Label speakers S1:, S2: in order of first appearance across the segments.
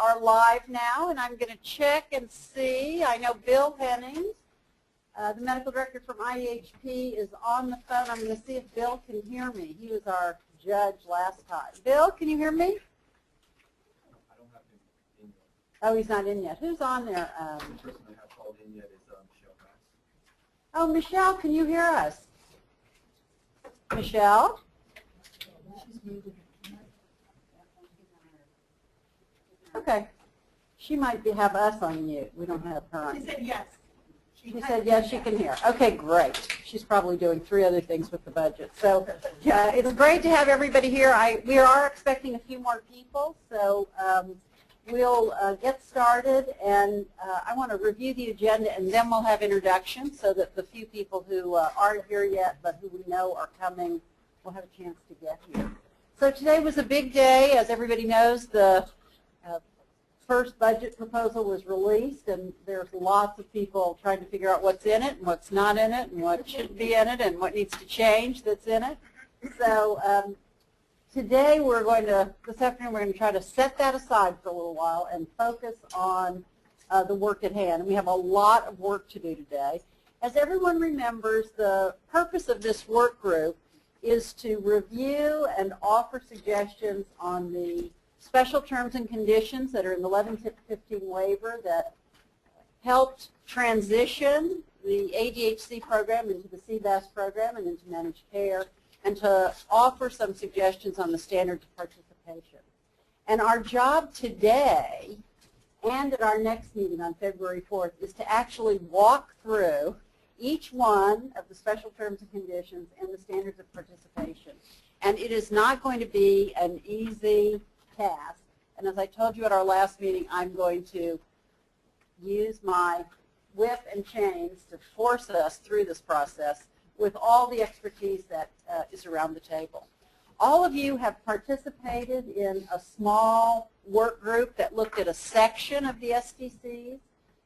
S1: are live now, and I'm going to check and see. I know Bill Hennings, the medical director from IEHP, is on the phone. I'm going to see if Bill can hear me. He was our judge last time. Bill, can you hear me?
S2: I don't have him in yet.
S1: Oh, he's not in yet. Who's on there?
S2: The person I have called in yet is Michelle Bass.
S1: Oh, Michelle, can you hear us? Michelle? Okay. She might have us on mute. We don't have her on mute.
S3: She said yes.
S1: She said yes, she can hear. Okay, great. She's probably doing 3 other things with the budget. So yeah, it's great to have everybody here. We are expecting a few more people, so we'll get started. And I want to review the agenda, and then we'll have introductions so that the few people who aren't here yet but who we know are coming will have a chance to get here. So today was a big day. As everybody knows, the first budget proposal was released, and there's lots of people trying to figure out what's in it and what's not in it and what should be in it and what needs to change that's in it. So today this afternoon we're going to try to set that aside for a little while and focus on the work at hand. And we have a lot of work to do today. As everyone remembers, the purpose of this work group is to review and offer suggestions on the special terms and conditions that are in the 11-15 waiver that helped transition the ADHD program into the CBAS program and into managed care, and to offer some suggestions on the standards of participation. And our job today and at our next meeting on February 4th is to actually walk through each one of the special terms and conditions and the standards of participation. And it is not going to be an easy task. And as I told you at our last meeting, I'm going to use my whip and chains to force us through this process with all the expertise that is around the table. All of you have participated in a small work group that looked at a section of the STCs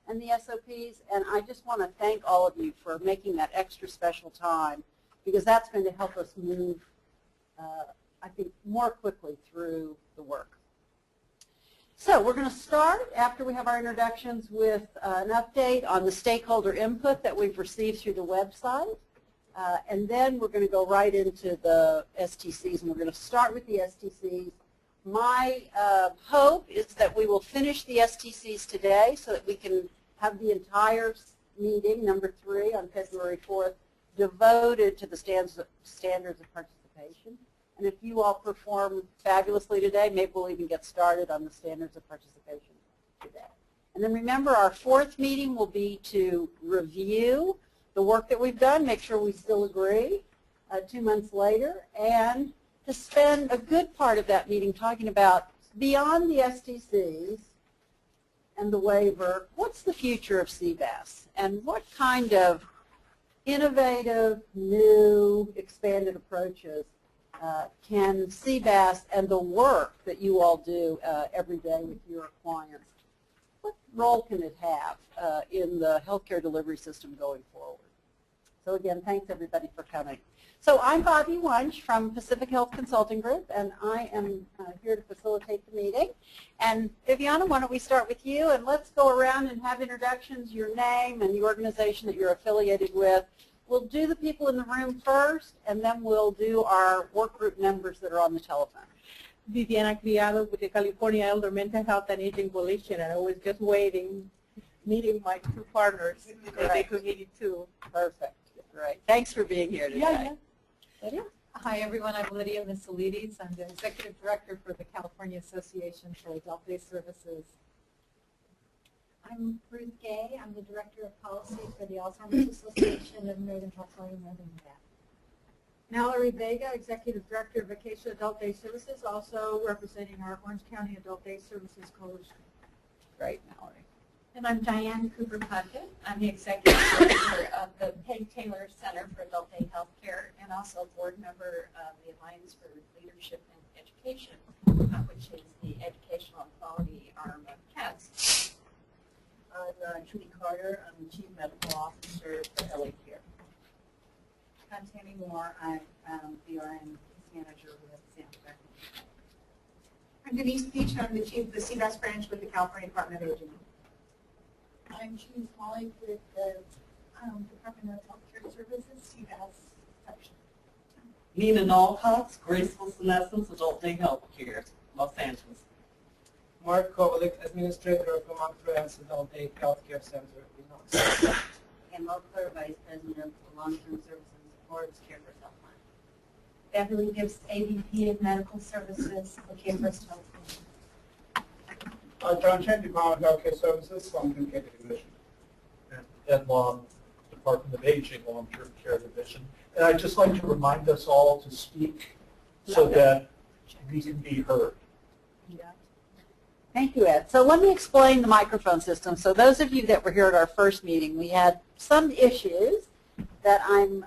S1: and the SOPs, and I just want to thank all of you for making that extra special time, because that's going to help us move I think, more quickly through the work. So we're going to start, after we have our introductions, with an update on the stakeholder input that we've received through the website. And then we're going to go right into the STCs, and we're going to start with the STCs. My hope is that we will finish the STCs today so that we can have the entire meeting, number 3, on February 4th, devoted to the standards of participation. And if you all perform fabulously today, maybe we'll even get started on the standards of participation today. And then remember, our 4th meeting will be to review the work that we've done, make sure we still agree 2 months later, and to spend a good part of that meeting talking about, beyond the STCs and the waiver, what's the future of CBAS, and what kind of innovative, new, expanded approaches can CBAS and the work that you all do every day with your clients, what role can it have in the healthcare delivery system going forward? So again, thanks everybody for coming. So I'm Bobby Wunsch from Pacific Health Consulting Group, and I am here to facilitate the meeting. And Viviana, why don't we start with you, and let's go around and have introductions, your name and the organization that you're affiliated with. We'll do the people in the room first, and then we'll do our work group members that are on the telephone.
S3: Viviana Criado with the California Elder Mental Health and Aging Coalition, and I was just meeting my 2 partners that they could meet too.
S1: Perfect. Great. Thanks for being here today.
S3: Yeah.
S4: Hi, everyone. I'm Lydia Missilides. I'm the Executive Director for the California Association for Adult Day Services. I'm Ruth Gay. I'm the Director of Policy for the Alzheimer's Association of Northern California, Northern Nevada. Mallory Vega, Executive Director of Acacia Adult Day Services, also representing our Orange County Adult Day Services Coalition.
S1: Great, Mallory.
S5: And I'm Diane Cooper-Puckett. I'm the Executive Director of the Peg Taylor Center for Adult Day Healthcare, and also a board member of the Alliance for Leadership and Education, which is the educational and quality arm of CAS.
S6: I'm Judy Carter. I'm the Chief Medical Officer for LA Care.
S7: I'm Tammy Moore. I'm the RN Manager with Santa Fe.
S8: I'm Denise Peach, and I'm the chief of the CBAS branch with the California Department of Aging.
S7: I'm Chief Molly with the Department of Healthcare Services, CBAS section.
S9: Nina Nalcox, Graceful Senescence, Adult Day Health Care, Los Angeles.
S10: Mark Kovalik, Administrator of the Montreal's Adult Day Healthcare Center in Illinois.
S6: And Claire, Vice President of Long-Term Services and Supports Care First Health Plan. Beverly Gibbs, AVP of Medical Services for Care First Health Plan.
S10: John Chen, Department of Healthcare Services, Long-Term Care Division.
S11: And Ed Long, Department of Aging, Long-Term Care Division. And I'd just like to remind us all to speak so that we can be heard.
S1: Thank you, Ed. So let me explain the microphone system. So those of you that were here at our first meeting, we had some issues that I'm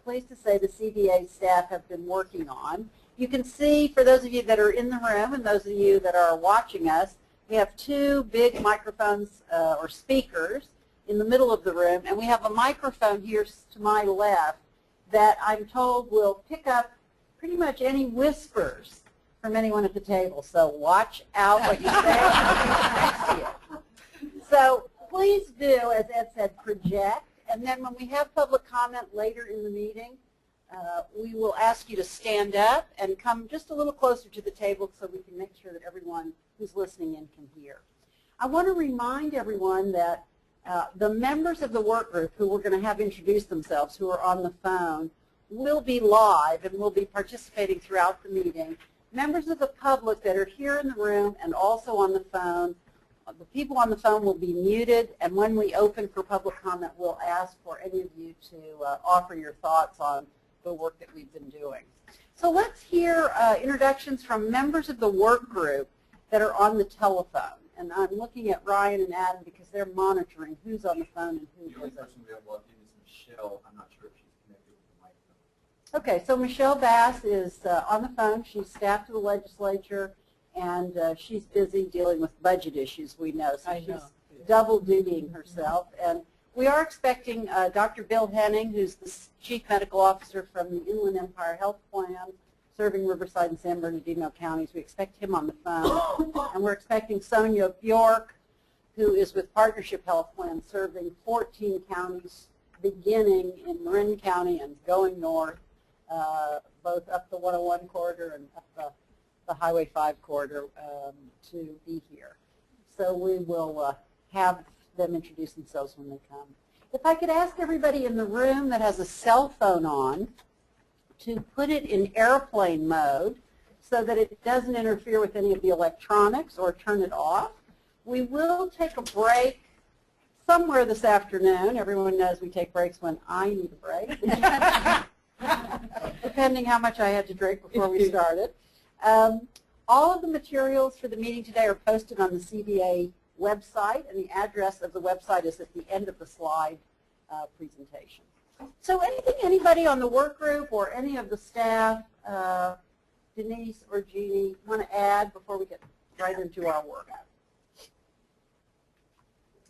S1: pleased to say the CBA staff have been working on. You can see, for those of you that are in the room and those of you that are watching us, we have two big microphones or speakers in the middle of the room, and we have a microphone here to my left that I'm told will pick up pretty much any whispers from anyone at the table. So watch out what you say next to you. So please do, as Ed said, project. And then when we have public comment later in the meeting, we will ask you to stand up and come just a little closer to the table so we can make sure that everyone who's listening in can hear. I want to remind everyone that the members of the work group who we're going to have introduce themselves, who are on the phone, will be live and will be participating throughout the meeting. Members of the public that are here in the room and also on the phone, the people on the phone will be muted, and when we open for public comment, we'll ask for any of you to offer your thoughts on the work that we've been doing. So let's hear introductions from members of the work group that are on the telephone. And I'm looking at Ryan and Adam because they're monitoring who's on the phone and who
S2: The only
S1: isn't.
S2: person we have left in is Michelle. I'm not sure if she's connected with the microphone.
S1: Okay, so Michelle Bass is on the phone. She's staff to the legislature, and she's busy dealing with budget issues, we know. So she's double dutying herself. And we are expecting Dr. Bill Henning, who's the Chief Medical Officer from the Inland Empire Health Plan, serving Riverside and San Bernardino counties. We expect him on the phone. And we're expecting Sonia Bjork, who is with Partnership Health Plan, serving 14 counties, beginning in Marin County and going north, both up the 101 corridor and up the Highway 5 corridor to be here. So we will have them introduce themselves when they come. If I could ask everybody in the room that has a cell phone on to put it in airplane mode so that it doesn't interfere with any of the electronics, or turn it off. We will take a break somewhere this afternoon. Everyone knows we take breaks when I need a break, depending how much I had to drink before we started. All of the materials for the meeting today are posted on the CBA website, and the address of the website is at the end of the slide presentation. So anything anybody on the work group or any of the staff, Denise or Jeannie, want to add before we get right into our work?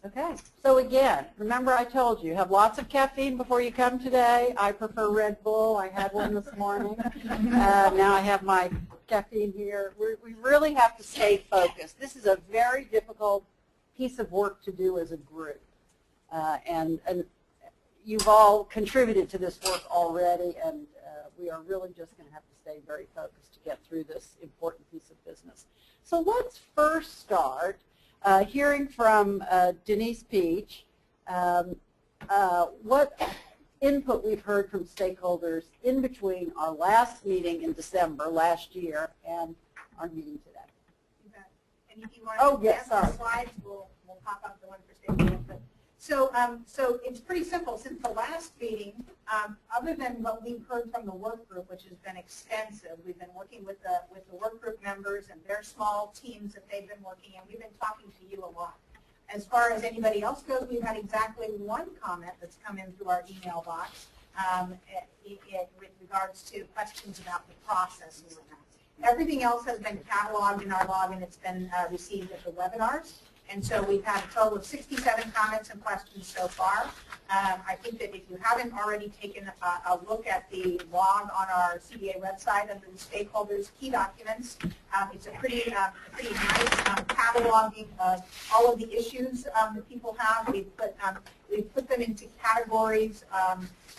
S1: Okay, so again, remember I told you, have lots of caffeine before you come today. I prefer Red Bull. I had one this morning. Now I have my caffeine here. We really have to stay focused. This is a very difficult piece of work to do as a group. And you've all contributed to this work already, and we are really just going to have to stay very focused to get through this important piece of business. So let's first start hearing from Denise Peach, what input we've heard from stakeholders in between our last meeting in December last year and our meeting today.
S8: And if you want
S1: Oh,
S8: to
S1: yes,
S8: advance the
S1: sorry.
S8: slides, we'll pop up the one for stakeholder. So it's pretty simple. Since the last meeting, other than what we've heard from the work group, which has been extensive, we've been working with the work group members and their small teams that they've been working in. We've been talking to you a lot. As far as anybody else goes, we've had exactly one comment that's come in through our email box with regards to questions about the process and whatnot. Everything else has been cataloged in our log, and it's been received at the webinars. And so we've had a total of 67 comments and questions so far. I think that if you haven't already taken a look at the log on our CBA website under the stakeholders key documents, it's a pretty nice cataloging of all of the issues that people have. We've put them into categories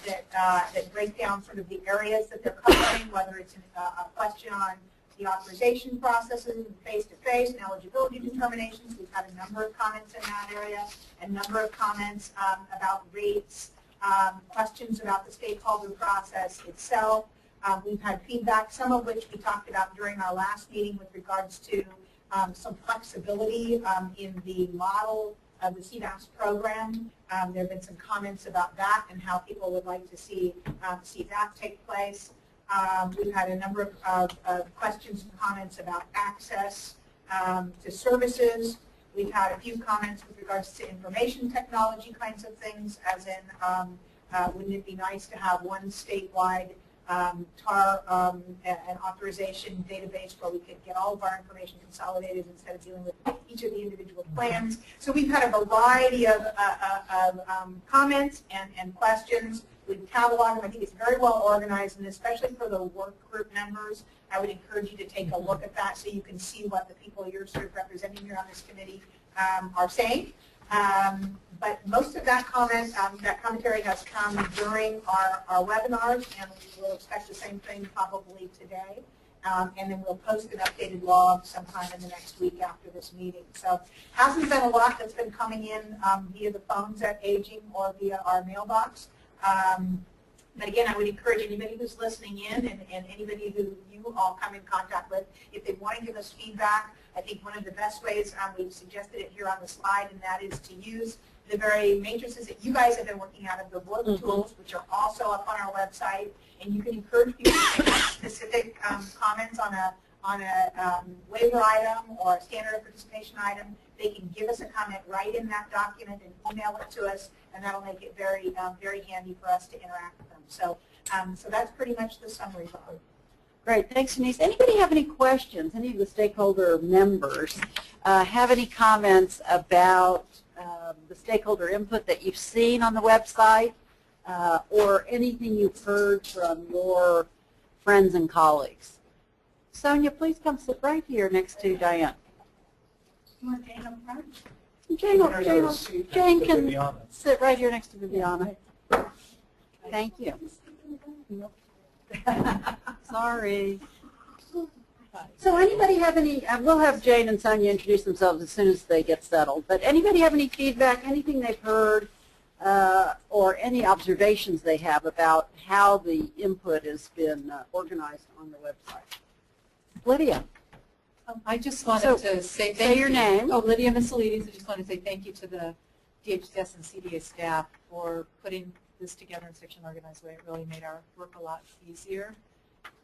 S8: that break down sort of the areas that they're covering, whether it's a question on the authorization processes, face-to-face, and eligibility determinations. We've had a number of comments in that area, a number of comments about rates, questions about the stakeholder process itself. We've had feedback, some of which we talked about during our last meeting with regards to some flexibility in the model of the CBAS program. There have been some comments about that and how people would like to see that take place. We've had a number of questions and comments about access to services. We've had a few comments with regards to information technology kinds of things, as in wouldn't it be nice to have one statewide TAR and authorization database where we could get all of our information consolidated instead of dealing with each of the individual plans. So we've had a variety of comments and questions. We've cataloged them. I think it's very well organized, and especially for the work group members, I would encourage you to take a look at that so you can see what the people you're sort of representing here on this committee are saying. But most of that commentary has come during our webinars, and we will expect the same thing probably today. And then we'll post an updated log sometime in the next week after this meeting. So hasn't been a lot that's been coming in via the phones at Aging or via our mailbox. But again, I would encourage anybody who's listening in and anybody who you all come in contact with, if they want to give us feedback, I think one of the best ways, we've suggested it here on the slide, and that is to use the very matrices that you guys have been working out of the work tools, which are also up on our website. And you can encourage people to make specific comments on a waiver item or a standard of participation item. They can give us a comment right in that document and email it to us, and that'll make it very, very handy for us to interact with them. So, so that's pretty much the summary of it.
S1: Great, thanks, Denise. Anybody have any questions? Any of the stakeholder members have any comments about the stakeholder input that you've seen on the website or anything you've heard from your friends and colleagues? Sonia, please come sit right here next to Diane.
S7: You want Jane up front?
S1: Jane can sit right here next to Viviana. Thank you. Sorry. So anybody have any, we'll have Jane and Sonia introduce themselves as soon as they get settled, but anybody have any feedback, anything they've heard, or any observations they have about how the input has been organized on the website? Lydia.
S12: I just wanted to say thank you.
S1: Say your name.
S12: Oh, Lydia Missilides. I just want to say thank you to the DHS and CDA staff for putting this together in such an organized way. It really made our work a lot easier.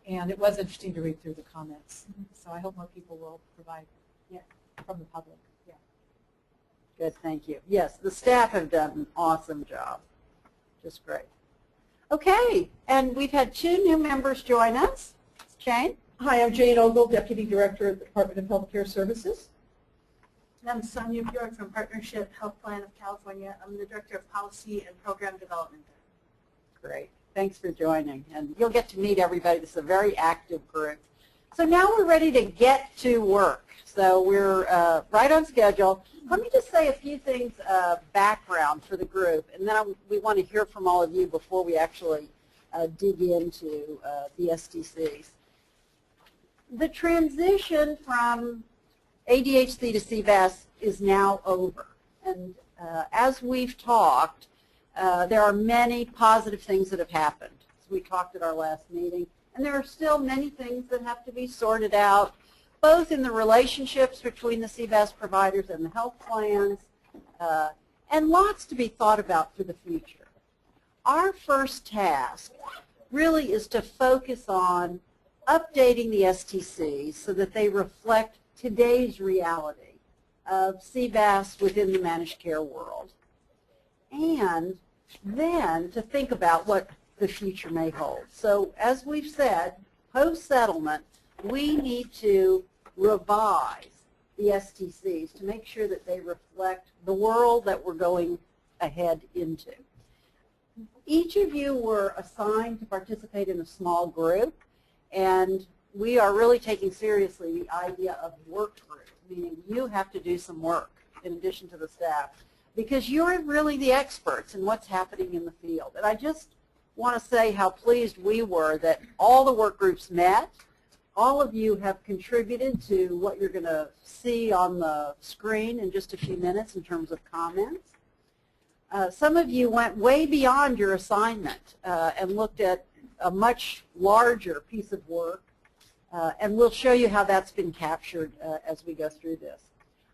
S12: And it was interesting to read through the comments. So I hope more people will provide from the public. Yeah.
S1: Good, thank you. Yes, the staff have done an awesome job. Just great. Okay, and we've had 2 new members join us. Jane?
S3: Hi, I'm Jane Ogle, Deputy Director of the Department of Healthcare Services.
S7: And I'm Sonia Bjork from Partnership Health Plan of California. I'm the Director of Policy and Program Development there.
S1: Great. Thanks for joining. And you'll get to meet everybody. This is a very active group. So now we're ready to get to work. So we're right on schedule. Let me just say a few things background for the group, and then we want to hear from all of you before we actually dig into the STCs. The transition from ADHD to CBAS is now over. And as we've talked, there are many positive things that have happened, as we talked at our last meeting. And there are still many things that have to be sorted out, both in the relationships between the CBAS providers and the health plans, and lots to be thought about for the future. Our first task really is to focus on updating the STCs so that they reflect today's reality of CBAS within the managed care world, and then to think about what the future may hold. So as we've said, post-settlement, we need to revise the STCs to make sure that they reflect the world that we're going ahead into. Each of you were assigned to participate in a small group, and we are really taking seriously the idea of work group, meaning you have to do some work in addition to the staff, because you're really the experts in what's happening in the field. And I just want to say how pleased we were that all the work groups met. All of you have contributed to what you're going to see on the screen in just a few minutes in terms of comments. Some of you went way beyond your assignment and looked at a much larger piece of work, and we'll show you how that's been captured as we go through this.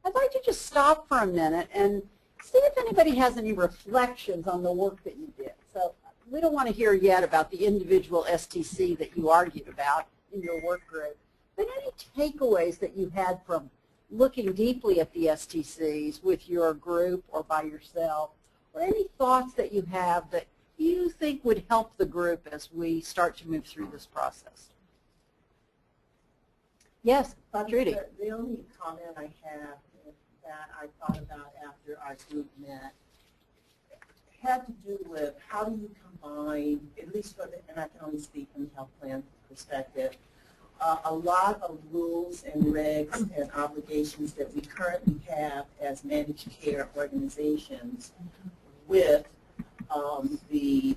S1: I'd like to just stop for a minute and see if anybody has any reflections on the work that you did. So we don't want to hear yet about the individual STC that you argued about in your work group, but any takeaways that you had from looking deeply at the STCs with your group or by yourself, or any thoughts that you have that you think would help the group as we start to move through this process. Yes, Trudy.
S13: The only comment I have that I thought about after our group met had to do with how do you combine, at least for the, and I can only speak from the health plan perspective, a lot of rules and regs and obligations that we currently have as managed care organizations with the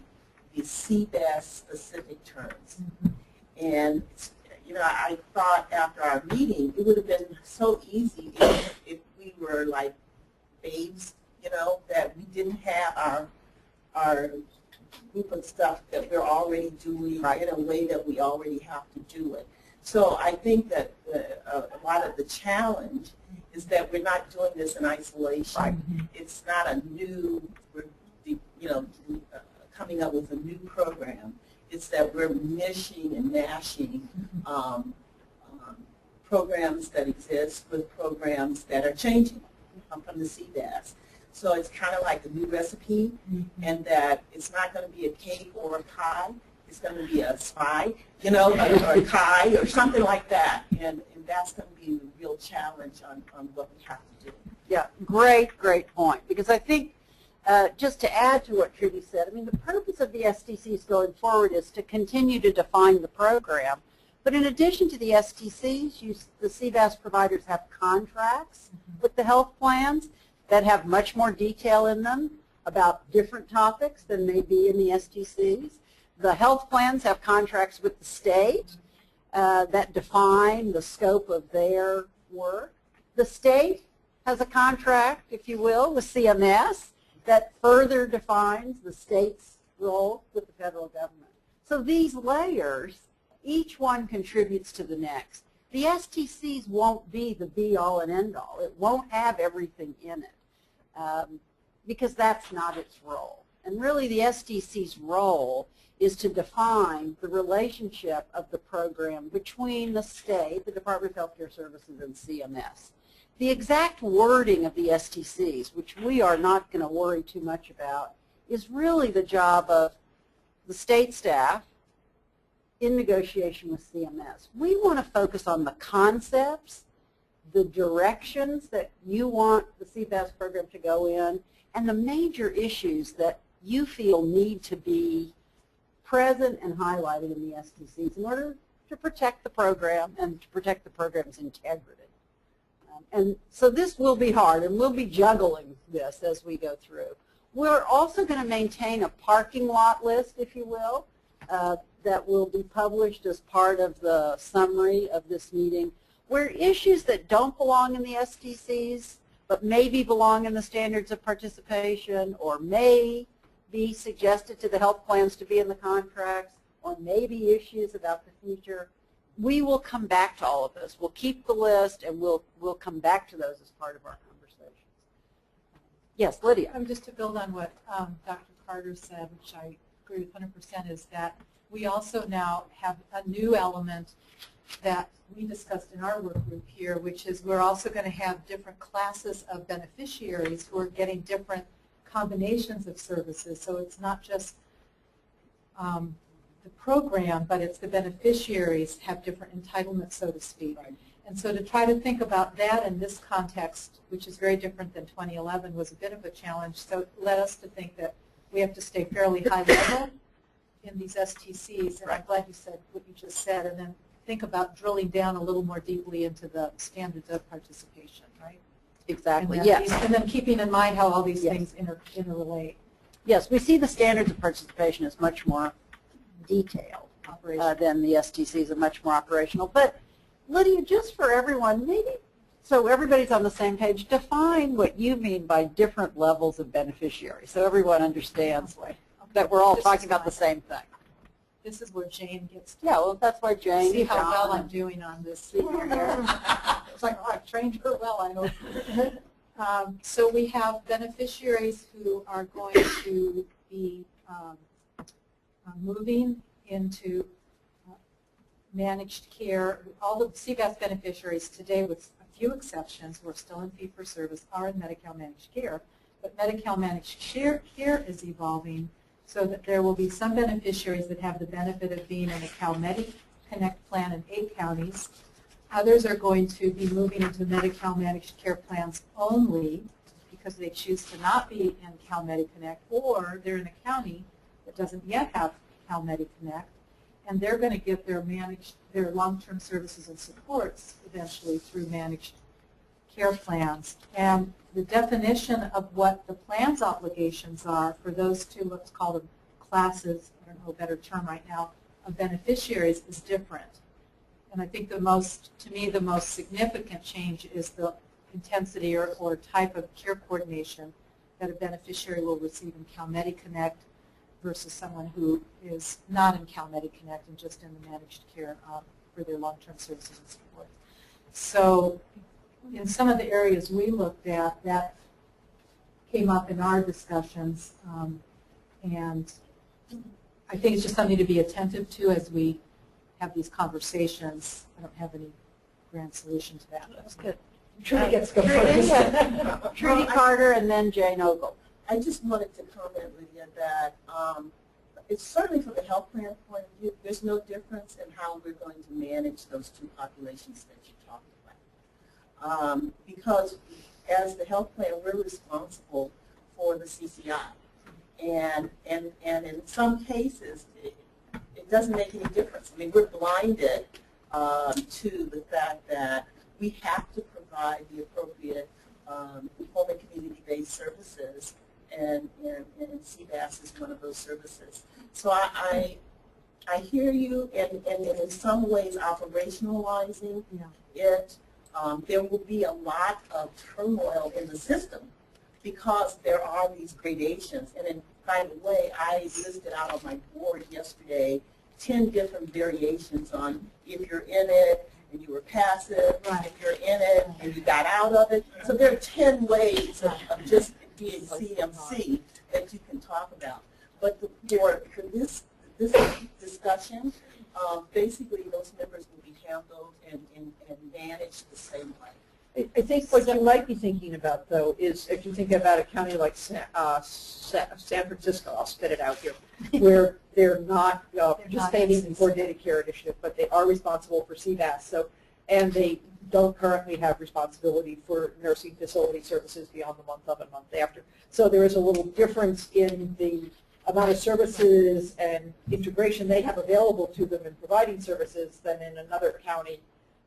S13: CBAS specific terms. And you know, I thought after our meeting it would have been so easy if we were like babes, you know, that we didn't have our group of stuff that we're already doing in a way that we already have to do it. So I think that a lot of the challenge is that we're not doing this in isolation. Right. It's not a new, coming up with a new program. It's that we're mishing and mashing programs that exist with programs that are changing from the CBAS. So it's kind of like a new recipe, and that it's not going to be a cake or a pie. It's going to be a spy, you know, or a kai or something like that. And that's going to be a real challenge on what we have to do.
S1: Yeah, great point. Because I think, just to add to what Trudy said, I mean, the purpose of the STCs going forward is to continue to define the program. But in addition to the STCs, the CBAS providers have contracts with the health plans that have much more detail in them about different topics than may be in the STCs. The health plans have contracts with the state that define the scope of their work. The state has a contract, if you will, with CMS that further defines the state's role with the federal government. So these layers, each one contributes to the next. The STCs won't be the be-all and end-all. It won't have everything in it because that's not its role. And really the STC's role is to define the relationship of the program between the state, the Department of Health Care Services, and CMS. The exact wording of the STCs, which we are not going to worry too much about, is really the job of the state staff in negotiation with CMS. We want to focus on the concepts, the directions that you want the CBAS program to go in, and the major issues that you feel need to be present and highlighted in the STCs in order to protect the program and to protect the program's integrity. And so this will be hard, and we'll be juggling this as we go through. We're also going to maintain a parking lot list, if you will, that will be published as part of the summary of this meeting, where issues that don't belong in the STCs but maybe belong in the standards of participation or may be suggested to the health plans to be in the contracts, or maybe issues about the future, we will come back to all of this. We'll keep the list, and we'll come back to those as part of our conversations. Yes, Lydia.
S12: Just to build on what Dr. Carter said, which I agree with 100%, is that we also now have a new element that we discussed in our work group here, which is we're also going to have different classes of beneficiaries who are getting different combinations of services. So it's not just the program, but it's the beneficiaries have different entitlements, so to speak. Right. And so to try to think about that in this context, which is very different than 2011, was a bit of a challenge. So it led us to think that we have to stay fairly high level in these STCs. And I'm glad you said what you just said. And then think about drilling down a little more deeply into the standards of participation, right?
S1: Exactly,
S12: And
S1: yes.
S12: And then keeping in mind how all these
S1: Yes.
S12: things interrelate.
S1: Yes, we see the standards of participation as much more detailed than the STCs are much more operational. But Lydia, just for everyone, maybe so everybody's on the same page, define what you mean by different levels of beneficiary so everyone understands that we're all talking about the same thing.
S12: This is where Jane gets to.
S1: Yeah, well, that's why Jane.
S12: See how well I'm doing on this figure here. It's like, oh, I've trained her well, I hope. So we have beneficiaries who are going to be moving into managed care. All the CBAS beneficiaries today, with a few exceptions, who are still in fee-for-service, are in Medi-Cal managed care. But Medi-Cal managed care is evolving so that there will be some beneficiaries that have the benefit of being in a CalMedi Connect plan in 8 counties. Others are going to be moving into Medi-Cal managed care plans only because they choose to not be in CalMedi Connect, or they're in a county that doesn't yet have CalMedi Connect, and they're going to get their long-term services and supports eventually through managed care plans. And the definition of what the plan's obligations are for those two, let's call them classes, I don't know a better term right now, of beneficiaries is different. And I think to me, the most significant change is the intensity or type of care coordination that a beneficiary will receive in CalMedi Connect versus someone who is not in CalMedi Connect and just in the managed care for their long-term services and support. So in some of the areas we looked at, that came up in our discussions, and I think it's just something to be attentive to as we have these conversations. I don't have any grand solution to that.
S1: That's good.
S12: Trudy gets to go
S1: Trudy,
S12: first.
S1: Trudy Carter and then Jane Ogle.
S13: I just wanted to comment, Lydia, that it's certainly from the health plan point of view, there's no difference in how we're going to manage those two populations that you talked about. Because as the health plan, we're responsible for the CCI. And in some cases, it doesn't make any difference. I mean, we're blinded to the fact that we have to provide the appropriate home and community-based services, and CBAS is one of those services. So I hear you, and in some ways operationalizing it, there will be a lot of turmoil in the system because there are these gradations. And by the way, I listed out on my board yesterday 10 different variations on if you're in it and you were passive, if you're in it and you got out of it. So there are 10 ways of just being CMC that you can talk about. But for this discussion, basically those members will be handled and managed the same way.
S3: I think what you might be thinking about, though, is if you think about a county like San Francisco, I'll spit it out here, where they're not participating in the coordinated care initiative, but they are responsible for CBAS, so, and they don't currently have responsibility for nursing facility services beyond the month of and month after. So there is a little difference in the amount of services and integration they have available to them in providing services than in another county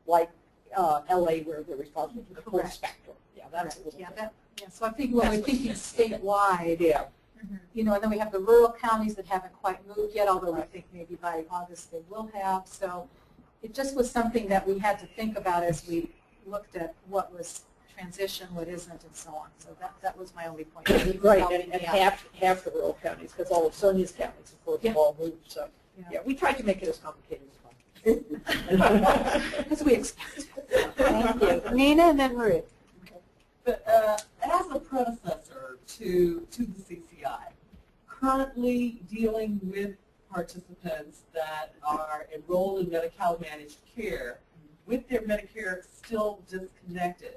S3: like LA, where they're responsible for the full spectrum. Yeah, that's a little bit.
S12: So I think when we're thinking statewide,
S3: yeah.
S12: You know, and then we have the rural counties that haven't quite moved yet, although we think maybe by August they will have. So it just was something that we had to think about as we looked at what was transition, what isn't, and so on. So that was my only point.
S3: Right, and half the rural counties, because all of Sonia's counties, of course, have all moved. So yeah, we tried to make it as complicated as possible.
S12: As we expected.
S1: Thank you. Nina and then Ruth.
S9: But as a predecessor to the CCI, currently dealing with participants that are enrolled in Medi-Cal managed care with their Medicare still disconnected,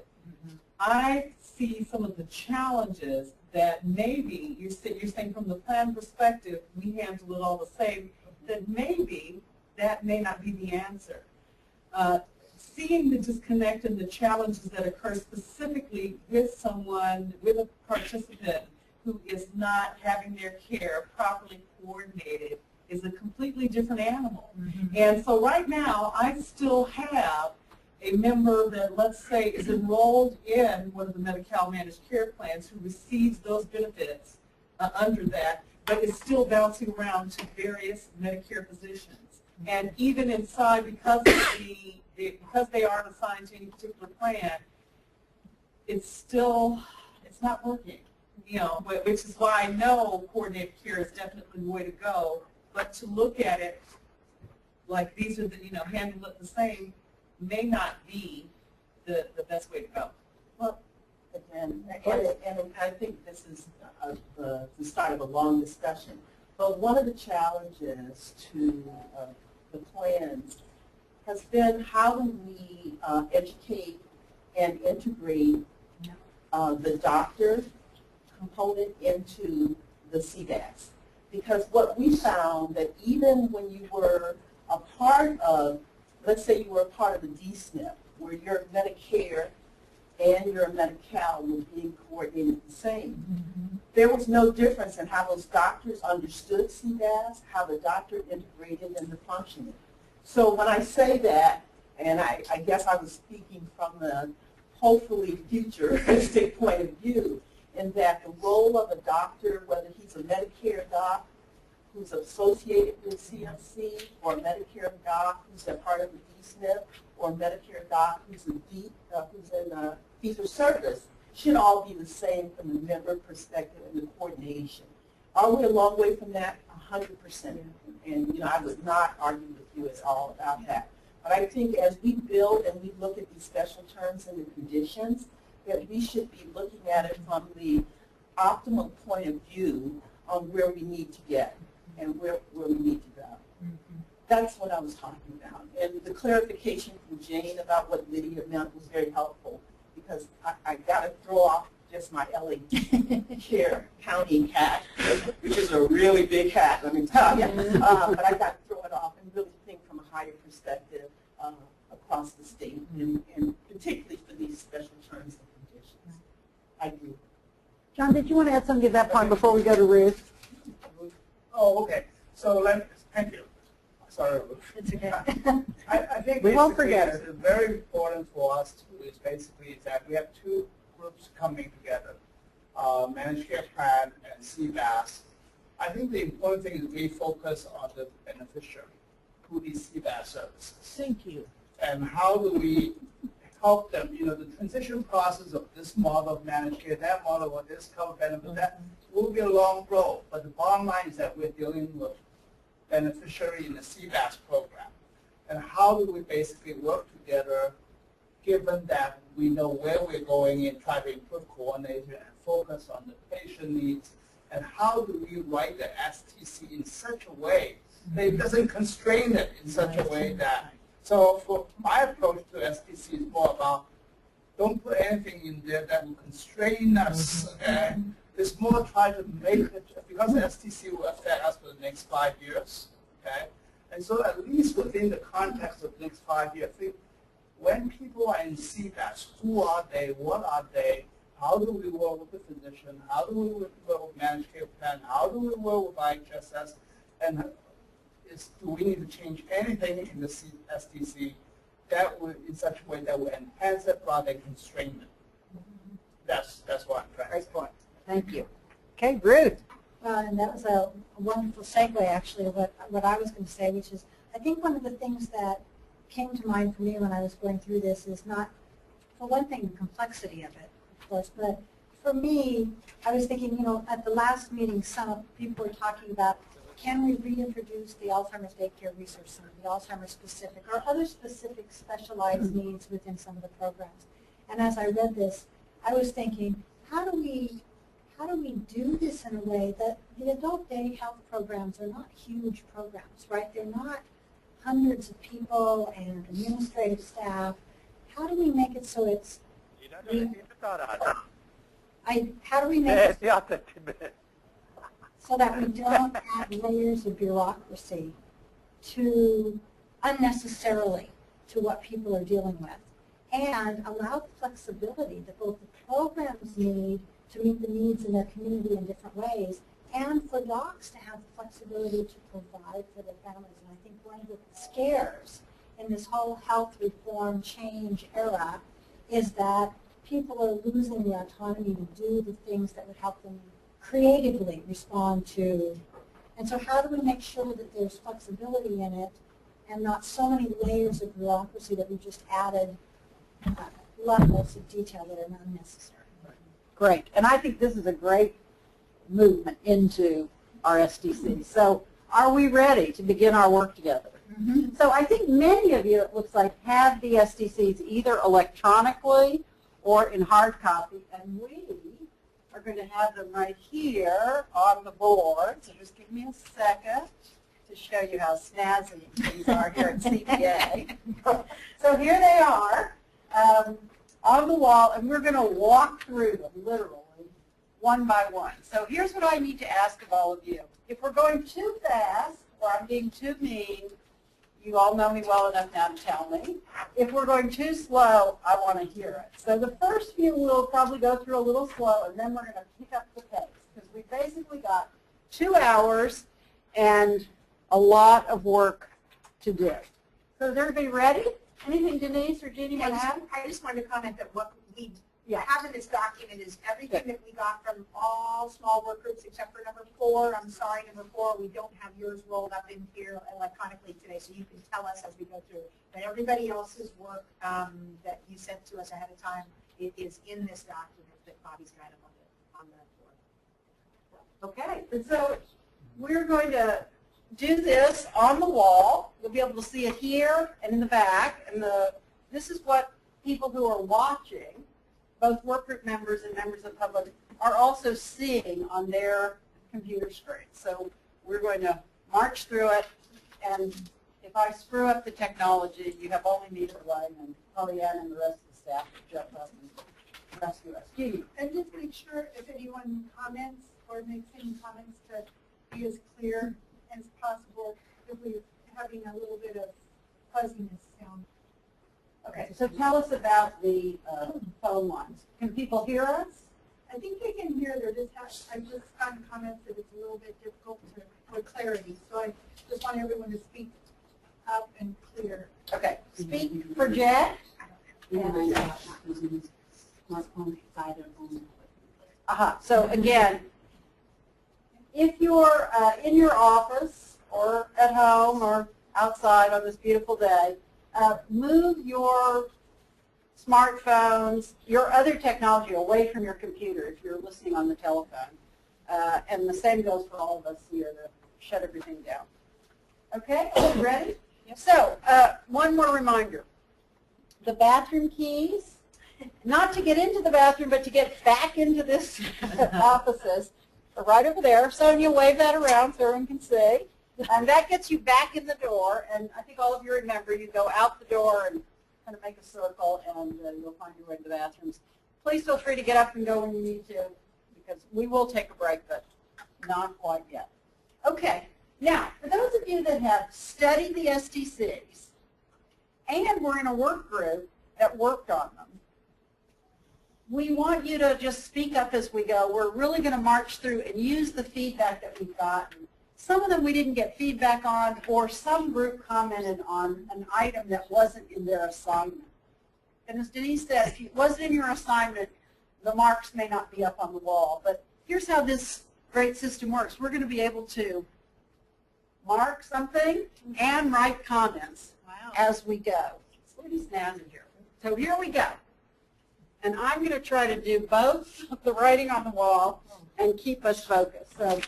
S9: I see some of the challenges that maybe you're saying from the plan perspective, we handle it all the same, that maybe that may not be the answer. seeing the disconnect and the challenges that occur specifically with someone, with a participant who is not having their care properly coordinated is a completely different animal. And so right now, I still have a member that, let's say, is enrolled in one of the Medi-Cal managed care plans who receives those benefits under that, but is still bouncing around to various Medicare positions. And even inside, because they aren't assigned to any particular plan, it's not working. You know, which is why I know coordinated care is definitely the way to go. But to look at it like these are the, handle it the same may not be the best way to go.
S13: Well, again, and I think this is the start of a long discussion. But one of the challenges to the plans has been how do we educate and integrate the doctor component into the CBAS. Because what we found that even when you were a part of, let's say you were a part of the DSNP, where your Medicare and your Medi-Cal were being coordinated the same, there was no difference in how those doctors understood CBAS, how the doctor integrated into functioning. So when I say that, and I guess I was speaking from the hopefully futuristic point of view, in that the role of a doctor, whether he's a Medicare doc who's associated with CMC, or a Medicare doc who's a part of the DSNP, or a Medicare doc who's in fee-for-service, should all be the same from the member perspective and the coordination. Are we a long way from that? 100%. And I would not argue with you at all about that. But I think as we build and we look at these special terms and the conditions, that we should be looking at it from the optimal point of view on where we need to get and where we need to go. That's what I was talking about. And the clarification from Jane about what Lydia meant was very helpful, because I got to throw off just my LA Care County hat, which is a really big hat, let me tell you. But I got to throw it off and really think from a higher perspective across the state, and particularly for these special terms and conditions. I agree.
S1: John, did you want to add something to that point before we go to Ruth?
S10: Oh, okay. So thank you. Sorry, Ruth.
S4: It's okay.
S10: I think
S1: we won't forget
S10: it's very important for us to is that we have two groups coming together, managed care plan and CBAS. I think the important thing is we focus on the beneficiary who needs CBAS services.
S3: Thank you.
S10: And how do we help them? The transition process of this model of managed care, that model, or this cover benefit, that will be a long road. But the bottom line is that we're dealing with beneficiary in the CBAS program. And how do we basically work together, given that we know where we're going and try to improve coordination and focus on the patient needs, and how do we write the STC in such a way that it doesn't constrain it in such a way that, so for my approach to STC is more about don't put anything in there that will constrain us. Okay? It's more try to make it, because the STC will affect us for the next 5 years. Okay? And so at least within the context of the next 5 years, I think when people are in CBAS, who are they, what are they, how do we work with the physician, how do we work with managed care plan, how do we work with IHSS, and do we need to change anything in the STC that would, in such a way that will enhance it rather than constrain it? That's what I'm trying to say.
S1: Great point. Thank you. Okay, Ruth.
S4: And that was a wonderful segue, actually, of what I was going to say, which is I think one of the things that came to mind for me when I was going through this is not, for one thing, the complexity of it, of course, but for me, I was thinking, at the last meeting, some people were talking about, can we reintroduce the Alzheimer's Daycare Resource Center, the Alzheimer's specific, or other specific specialized needs within some of the programs? And as I read this, I was thinking, how do we do this in a way that the adult day health programs are not huge programs, right? They're not hundreds of people and administrative staff. How do we make it so it's, how do we make it so that we don't add layers of bureaucracy to unnecessarily to what people are dealing with, and allow the flexibility that both the programs need to meet the needs in their community in different ways, and for docs to have the flexibility to provide for their families. And I think one of the scares in this whole health reform change era is that people are losing the autonomy to do the things that would help them creatively respond to. And so how do we make sure that there's flexibility in it and not so many layers of bureaucracy that we just added levels of detail that are unnecessary?
S1: Great. And I think this is a great movement into our SDC. So are we ready to begin our work together?
S4: Mm-hmm.
S1: So I think many of you, it looks like, have the SDCs either electronically or in hard copy, and we are going to have them right here on the board. So just give me a second to show you how snazzy these are here at CBA. So here they are on the wall, and we're going to walk through them literally one by one. So here's what I need to ask of all of you. If we're going too fast or I'm being too mean, you all know me well enough now to tell me. If we're going too slow, I want to hear it. So the first few we'll probably go through a little slow, and then we're going to pick up the pace, because we basically got 2 hours and a lot of work to do. So is everybody ready? Anything Denise or Jeannie want to add?
S8: I just wanted to comment that what we have in this document is everything that we got from all small work groups except for number 4. I'm sorry, number 4, we don't have yours rolled up in here electronically today, so you can tell us as we go through. But everybody else's work that you sent to us ahead of time, it is in this document that Bobby's got on the board.
S1: Okay, and so we're going to do this on the wall. You'll be able to see it here and in the back. And this is what people who are watching, both work group members and members of the public, are also seeing on their computer screen. So we're going to march through it, and if I screw up the technology, you have only me to blame, and Pollyanna and the rest of the staff will jump up and rescue us. Jeannie.
S8: And just make sure if anyone comments or makes any comments to be as clear as possible if we're having a little bit of fuzziness sound.
S1: Okay, so tell us about the phone lines. Can people hear us?
S8: I think they can hear. I just gotten comments that it's a little bit difficult for clarity. So I just want everyone to speak up and clear.
S1: Okay, speak for Jack. So again, if you're in your office or at home or outside on this beautiful day, move your smartphones, your other technology away from your computer if you're listening on the telephone. And the same goes for all of us here to shut everything down. Okay, ready? Yep. So one more reminder. The bathroom keys, not to get into the bathroom, but to get back into this offices, are right over there. Sonia, wave that around so everyone can see. And that gets you back in the door, and I think all of you remember you go out the door and kind of make a circle, and you'll find your way to the bathrooms. Please feel free to get up and go when you need to, because we will take a break, but not quite yet. Okay, now, for those of you that have studied the SDCs, and were in a work group that worked on them, we want you to just speak up as we go. We're really going to march through and use the feedback that we've gotten. Some of them we didn't get feedback on, or some group commented on an item that wasn't in their assignment. And as Denise said, if it wasn't in your assignment, the marks may not be up on the wall. But here's how this great system works. We're going to be able to mark something and write comments as we go. It's pretty snazzy here. So here we go. And I'm going to try to do both the writing on the wall and keep us focused. So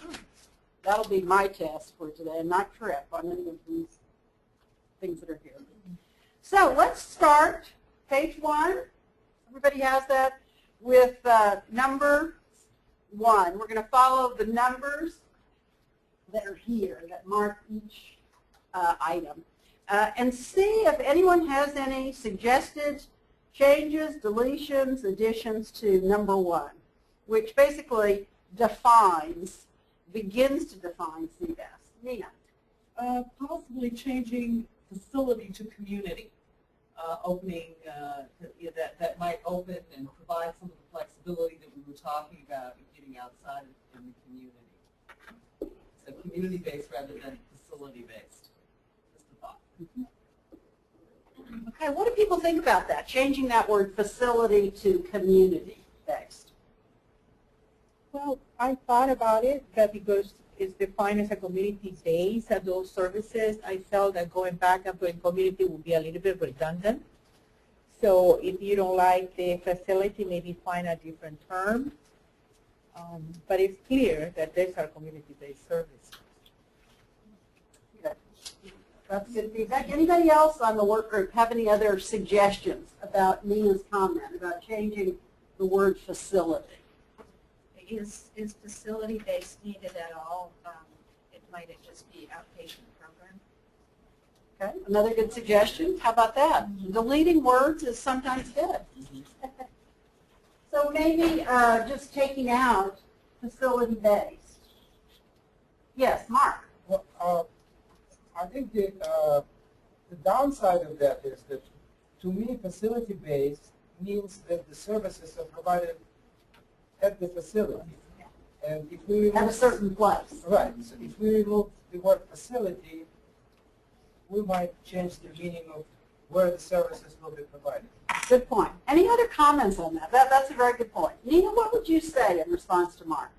S1: that'll be my test for today, and not trip on any of these things that are here. So let's start page 1. Everybody has that with number 1. We're going to follow the numbers that are here that mark each item. And see if anyone has any suggested changes, deletions, additions to number 1, which basically begins to define CBAS. Nina?
S9: Possibly changing facility to community. opening that might open and provide some of the flexibility that we were talking about in getting outside in the community. So community-based rather than facility-based. Just a thought.
S1: Okay, what do people think about that? Changing that word facility to community-based.
S3: Well, I thought about it that because it's defined as a community base of those services, I felt that going back up to a community would be a little bit redundant. So if you don't like the facility, maybe find a different term. But it's clear that these are community-based services.
S1: Good. That's good feedback. Anybody else on the work group have any other suggestions about Nina's comment about changing the word facility?
S5: Is facility-based needed at all? It might just be outpatient program.
S1: Okay, another good suggestion. How about that? Deleting words is sometimes good. So maybe just taking out facility-based. Yes, Mark.
S10: Well, I think the downside of that is that, to me, facility-based means that the services are provided at the facility. And if we remove,
S1: At a certain place.
S10: right, so if we remove the word facility, we might change the meaning of where the services will be provided.
S1: Good point. Any other comments on that? That's a very good point. Nina, what would you say in response to Mark?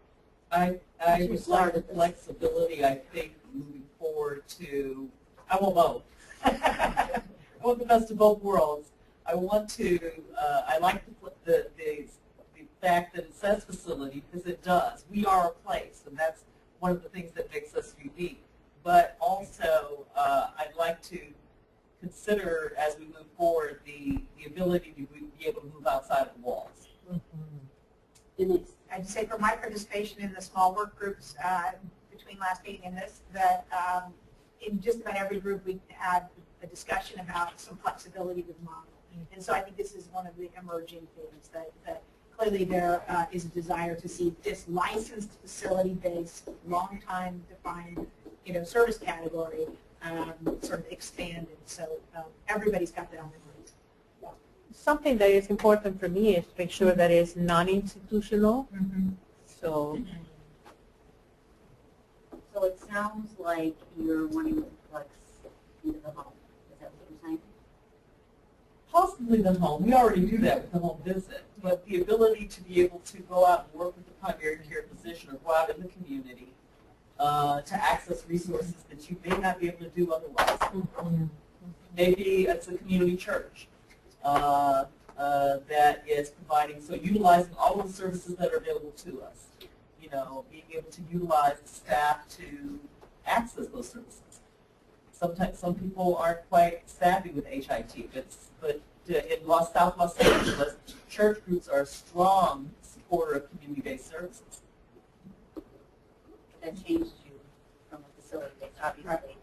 S9: I would like the flexibility, I think, moving forward to, I want both. I want the best of both worlds. I want to, I like the fact that it says facility because it does. We are a place, and that's one of the things that makes us unique. But also, I'd like to consider, as we move forward, the ability to be able to move outside of the walls.
S1: Denise.
S8: I'd say for my participation in the small work groups between last meeting and this, that in just about every group we had a discussion about some flexibility with the model. And so I think this is one of the emerging things that clearly there is a desire to see this licensed facility-based, long-time defined, service category sort of expanded. So everybody's got that on their mind.
S3: Something that is important for me is to make sure that it's non-institutional. So
S6: it sounds like you're wanting to flex into the home. Is that what you're saying?
S9: Possibly the home. We already do that with the home visit. But the ability to be able to go out and work with the primary care physician or go out in the community to access resources that you may not be able to do otherwise. Maybe it's a community church that is providing, so utilizing all of the services that are available to us. Being able to utilize the staff to access those services. Sometimes some people aren't quite savvy with HIT, but in South Los Angeles, church groups are a strong supporter of community-based services.
S6: That changes you from a facility-based, obviously.
S1: Right.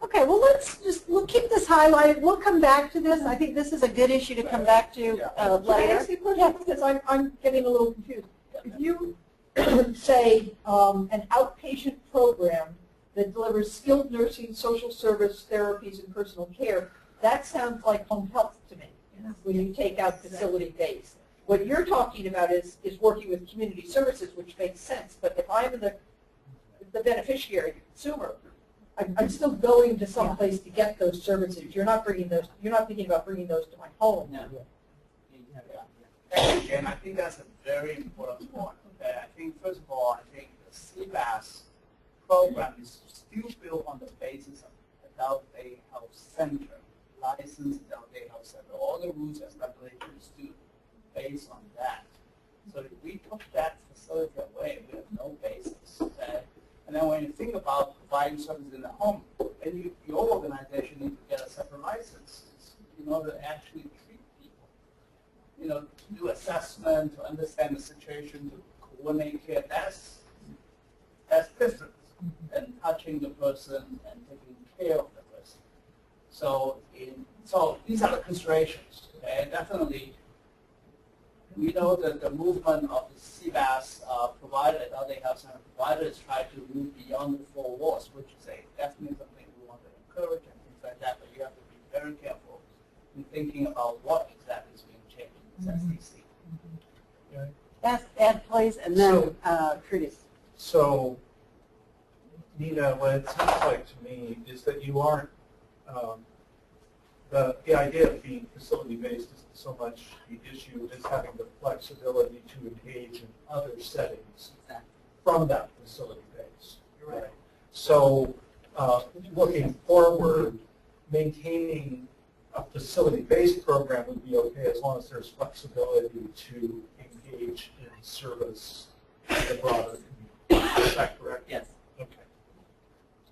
S1: Okay, well, we'll keep this highlighted. We'll come back to this. I think this is a good issue to come back to
S3: Can I
S1: later.
S3: ask you a question? Because I'm getting a little confused. If you say an outpatient program that delivers skilled nursing, social service, therapies, and personal care, that sounds like home health to me when you take out facility-based. What you're talking about is working with community services, which makes sense. But if I'm the beneficiary, the consumer, I'm still going to some place to get those services. You're not bringing those. You're not thinking about bringing those to my home.
S9: No.
S10: And I think that's a very important point. I think, first of all, I think the CBAS program is still built on the basis of adult day health center, licensed adult day health center. All the rules and regulations do based on that. So if we took that facility away, we have no basis. And then when you think about providing services in the home, then your organization needs to get a separate license in order to actually treat people. To do assessment, to understand the situation, to coordinate care. That's different than touching the person and taking care of the person. So these are the considerations. And definitely, we know that the movement of the CBAS provider, adult day health center providers, try to move beyond the four walls, which is definitely something we want to encourage and things like that. But you have to be very careful in thinking about what exactly is being changed in this SDC.
S1: Yes, Ed, please, and then Trudy.
S11: So, Nina, what it sounds like to me is that you aren't, the idea of being facility-based isn't so much the issue as having the flexibility to engage in other settings from that facility base. Right. So, looking forward, maintaining a facility-based program would be okay as long as there's flexibility to engage in service to the broader community. Is that correct?
S13: Yes.
S11: Okay.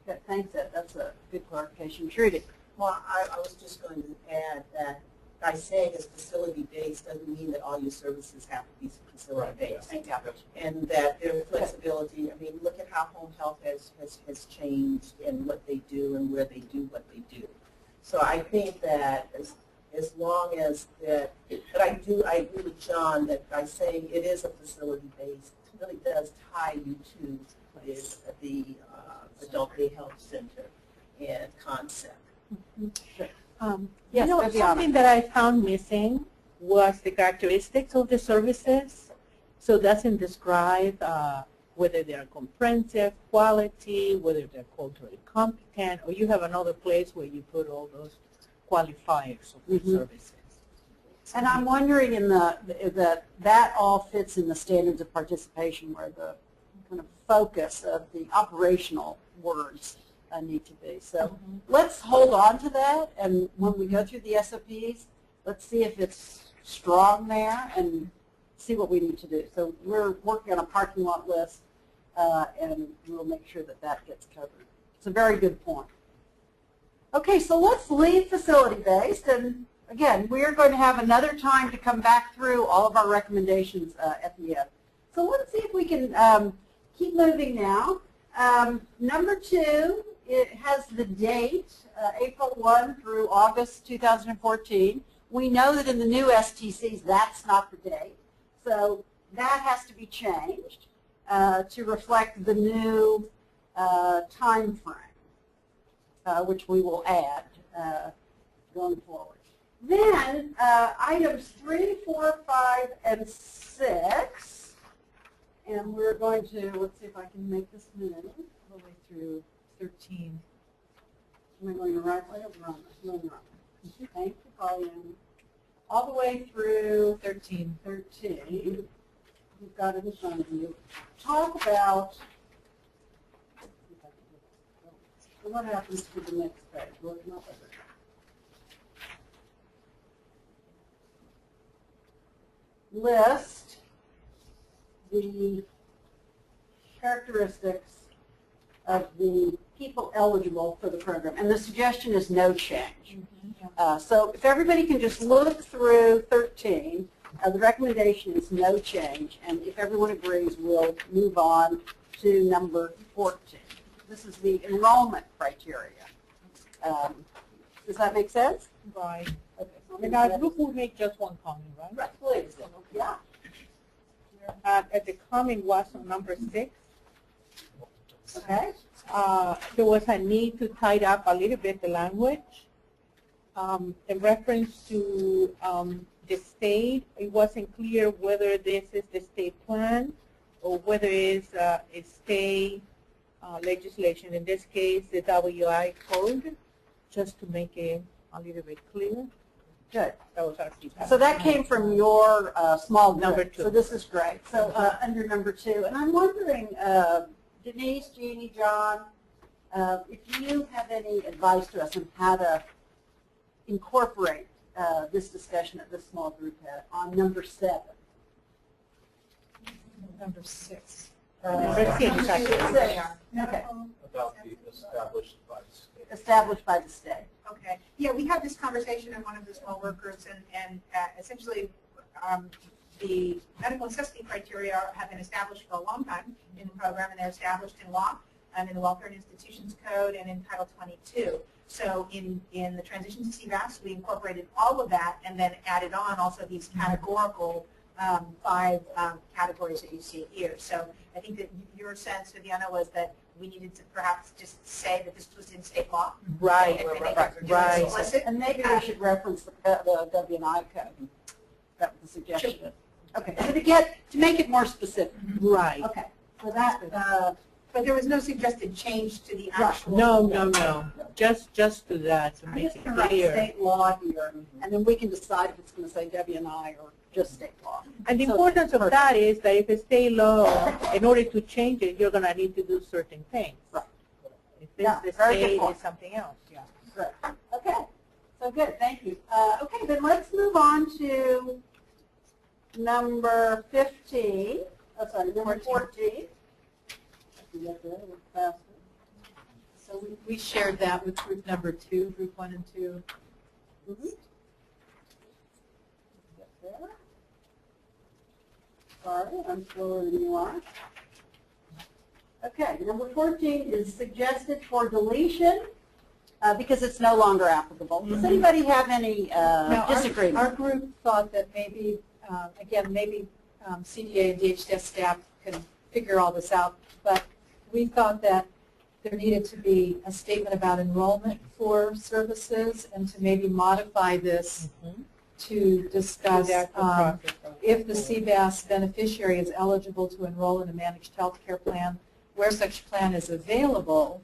S1: Good, thanks, Ed. That's a good clarification. Trudy.
S13: Well, I was just going to add that by saying it's facility-based doesn't mean that all your services have to be facility-based.
S11: Right, yeah.
S13: And that there's flexibility. I mean, look at how home health has changed and what they do and where they do what they do. So I think that as long as that, but I agree with John that by saying it is a facility-based, it really does tie you to the adult day health center and concept.
S1: Yes,
S3: You know, something that I found missing was the characteristics of the services. So it doesn't describe whether they're comprehensive, quality, whether they're culturally competent, or you have another place where you put all those qualifiers of the services.
S1: And I'm wondering that all fits in the standards of participation where the kind of focus of the operational words need to be. So let's hold on to that, and when we go through the SOPs, let's see if it's strong there and see what we need to do. So we're working on a parking lot list, and we'll make sure that that gets covered. It's a very good point. Okay, so let's leave facility-based, and again, we are going to have another time to come back through all of our recommendations at the end. So let's see if we can keep moving now. Number 2, it has the date, April 1 through August 2014. We know that in the new STCs, that's not the date. So that has to be changed to reflect the new time frame, which we will add going forward. Then items 3, 4, 5, and 6. And we're going to, let's see if I can make this move.
S12: All the way through 13.
S1: Am I going the right way or wrong? No, wrong. Thank you, Pauline. All the way through 13. You've got it in front of you. Talk about what happens to the next page. Working up with it. List the characteristics of the people eligible for the program. And the suggestion is no change. So if everybody can just look through 13, the recommendation is no change. And if everyone agrees, we'll move on to number 14. This is the enrollment criteria. Does that make sense?
S3: Right.
S1: Okay.
S3: And our group will make just one comment, right?
S1: Right, please. Yeah.
S3: At the comment was on number 6.
S1: Okay.
S3: There was a need to tidy up a little bit the language. In reference to the state, it wasn't clear whether this is the state plan or whether it's a state legislation. In this case, the WI code, just to make it a little bit clear.
S1: Good.
S3: That was our feedback.
S1: So that came from your small group.
S3: Number 2.
S1: So this is great. So under number 2, and I'm wondering, Denise, Jeannie, John, if you have any advice to us on how to incorporate this discussion that this small group had on number 7.
S12: Number 6.
S3: Let's see exactly.
S1: Okay.
S11: About the established by the state.
S1: Established by the state.
S8: Okay. Yeah, we had this conversation in one of the small work groups, and essentially the medical necessity criteria have been established for a long time in the program, and they're established in law and in the Welfare and Institutions Code and in Title 22. So in the transition to CBAS, we incorporated all of that and then added on also these categorical five categories that you see here. So I think that your sense, Viviana, was that we needed to perhaps just say that this was in state law.
S3: Right,
S8: And make it
S3: right.
S8: explicit.
S1: And maybe we should reference the W&I code. That was the suggestion.
S8: Sure.
S1: Okay, so to make it more specific.
S3: Right.
S1: Okay, so that,
S8: But there was no suggested change to the actual.
S3: No. Just to that, to
S1: I'm
S3: make
S1: just
S3: it
S1: going to write
S3: clear.
S1: state law here, and then we can decide if it's going to say W&I or just state law.
S3: And the
S1: So-
S3: importance of that is that if it's state law, in order to change it, you're going to need to do certain things.
S1: Right.
S3: If
S1: Yeah,
S3: it's the
S1: very good
S3: state,
S1: point.
S3: it's something else. Yeah.
S1: Correct. Okay, so good, thank you. Okay, then let's move on to number 15. Oh, sorry, number 14.
S12: So we shared that with group number 2, group 1 and 2.
S1: Mhm. Get there. Sorry, I'm slower than you are. Okay, number 14 is suggested for deletion because it's no longer applicable. Does anybody have any disagreement?
S12: Our group thought that maybe, again, maybe CDA and DHS staff can figure all this out, but we thought that there needed to be a statement about enrollment for services and to maybe modify this to discuss if the CBAS beneficiary is eligible to enroll in a managed health care plan, where such plan is available,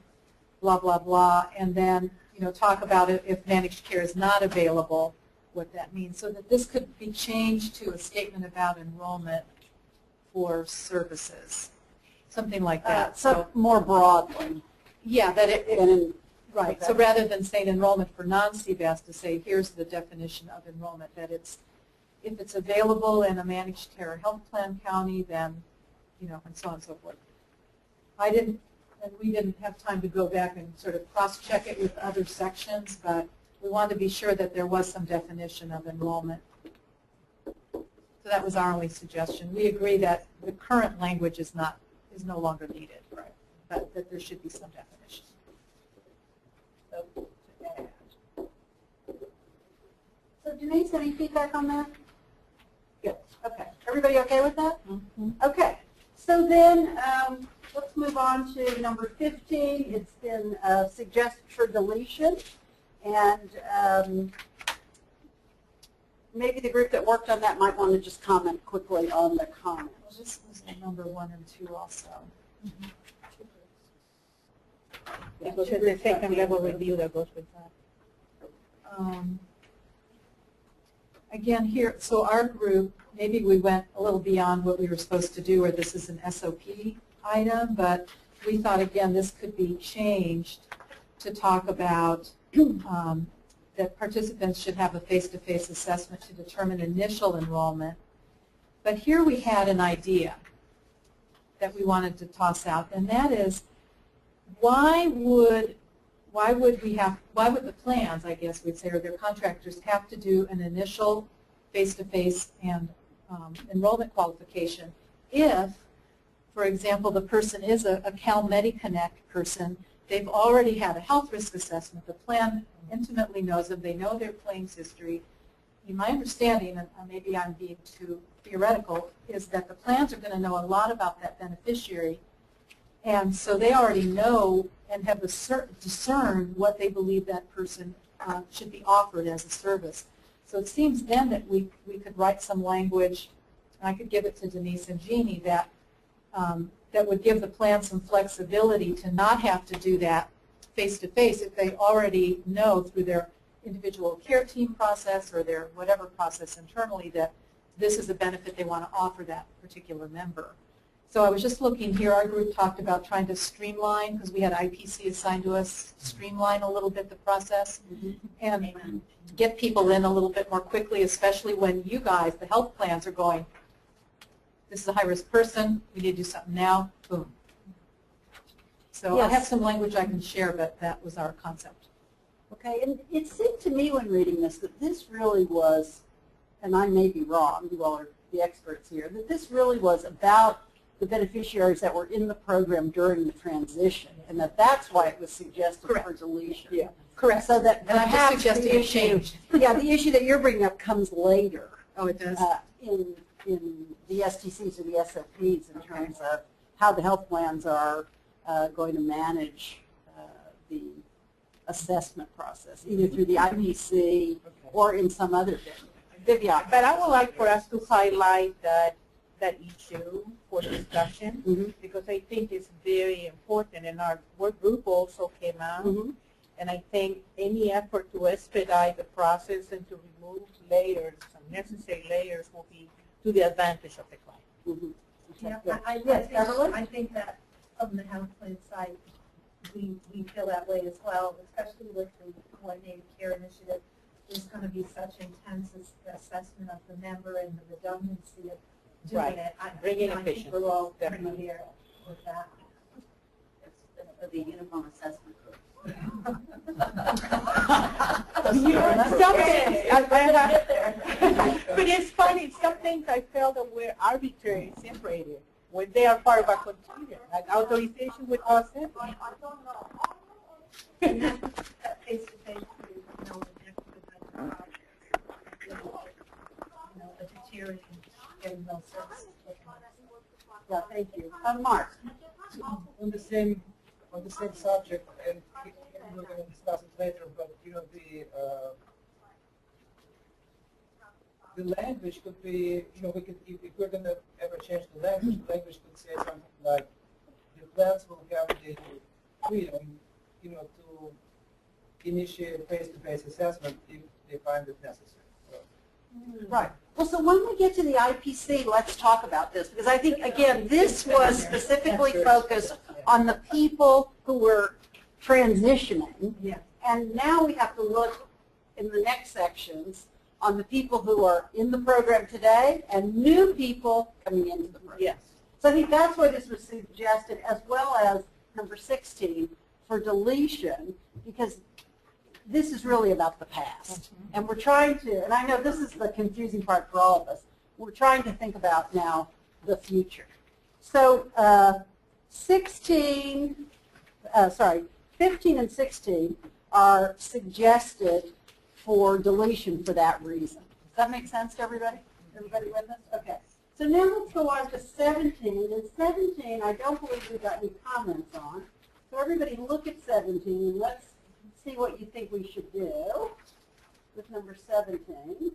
S12: blah, blah, blah, and then talk about it if managed care is not available, what that means, so that this could be changed to a statement about enrollment for services, something like that.
S1: So more broadly.
S12: Yeah, that it
S1: than in,
S12: right. So rather than saying enrollment for non-CBAS, to say here's the definition of enrollment, that it's if it's available in a managed care health plan county, then and so on and so forth. We didn't have time to go back and sort of cross-check it with other sections, but we wanted to be sure that there was some definition of enrollment. So that was our only suggestion. We agree that the current language is no longer needed, right? But that there should be some definition. So, to add.
S1: So Denise, any feedback on that? Good. Okay. Everybody okay with that? Okay. So then let's move on to number 15. It's been suggested for deletion. And maybe the group that worked on that might want to just comment quickly on the comments.
S12: Well, this was number 1 and 2 also.
S3: Because it's the second level review that goes with that.
S12: Again, here, so our group, maybe we went a little beyond what we were supposed to do, or this is an SOP item, but we thought, again, this could be changed to talk about that participants should have a face-to-face assessment to determine initial enrollment. But here we had an idea that we wanted to toss out, and that is, why would the plans, I guess we'd say, or their contractors have to do an initial face-to-face and enrollment qualification if, for example, the person is a CalMediConnect person, they've already had a health risk assessment, the plan intimately knows them, they know their claims history. In my understanding, and maybe I'm being too theoretical, is that the plans are going to know a lot about that beneficiary, and so they already know and have discerned what they believe that person should be offered as a service. So it seems then that we could write some language, and I could give it to Denise and Jeannie, that that would give the plan some flexibility to not have to do that face-to-face if they already know through their individual care team process or their whatever process internally that this is a benefit they want to offer that particular member. So I was just looking here, our group talked about trying to streamline, because we had IPC assigned to us, streamline a little bit the process and get people in a little bit more quickly, especially when you guys, the health plans, are going, this is a high-risk person, we need to do something now, boom. So I have some language I can share, but that was our concept.
S1: Okay, and it seemed to me when reading this that this really was, and I may be wrong, you all are the experts here, that this really was about the beneficiaries that were in the program during the transition, and that's why it was suggested for deletion.
S12: Yeah, correct.
S1: So that
S12: And I'm just suggesting a change.
S1: Yeah, the issue that you're bringing up comes later.
S12: Oh, it does?
S1: In in the STCs or the SFPs in terms of how the health plans are going to manage the assessment process, either through the IPC or in some other venue.
S13: But I would like for us to highlight that issue for discussion because I think it's very important, and our work group also came out. And I think any effort to expedite the process and to remove layers, unnecessary layers, will be to the advantage of the client.
S8: I think that from the health plan side, we feel that way as well, especially with the coordinated care initiative. There's going to be such intense assessment of the member and the redundancy of doing it. I think we're all pretty here with that.
S6: For the uniform assessment group.
S13: But it's funny, some things I felt that were arbitrary, separated, when they are part of a continuum, like authorization with consent.
S8: Face-to-face, vegetarian, getting those services.
S1: Yeah, thank you. Mark.
S10: On the same subject, and we're going to discuss it later, but the language could be, we could, if we're going to ever change the language could say something like, the plans will have the freedom, to initiate face-to-face assessment if they find it necessary.
S1: Right. Well, so when we get to the IPC, let's talk about this, because I think, again, this was specifically focused on the people who were transitioning, and now we have to look in the next sections on the people who are in the program today and new people coming into the program.
S13: Yes.
S1: So I think that's why this was suggested, as well as number 16 for deletion, because this is really about the past. And we're trying to, and I know this is the confusing part for all of us, we're trying to think about now the future. So 15 and 16 are suggested for deletion for that reason. Does that make sense to everybody? Everybody with us? Okay. So now let's go on to 17. And 17, I don't believe we've got any comments on. So everybody look at 17 and let's see what you think we should do with number 17.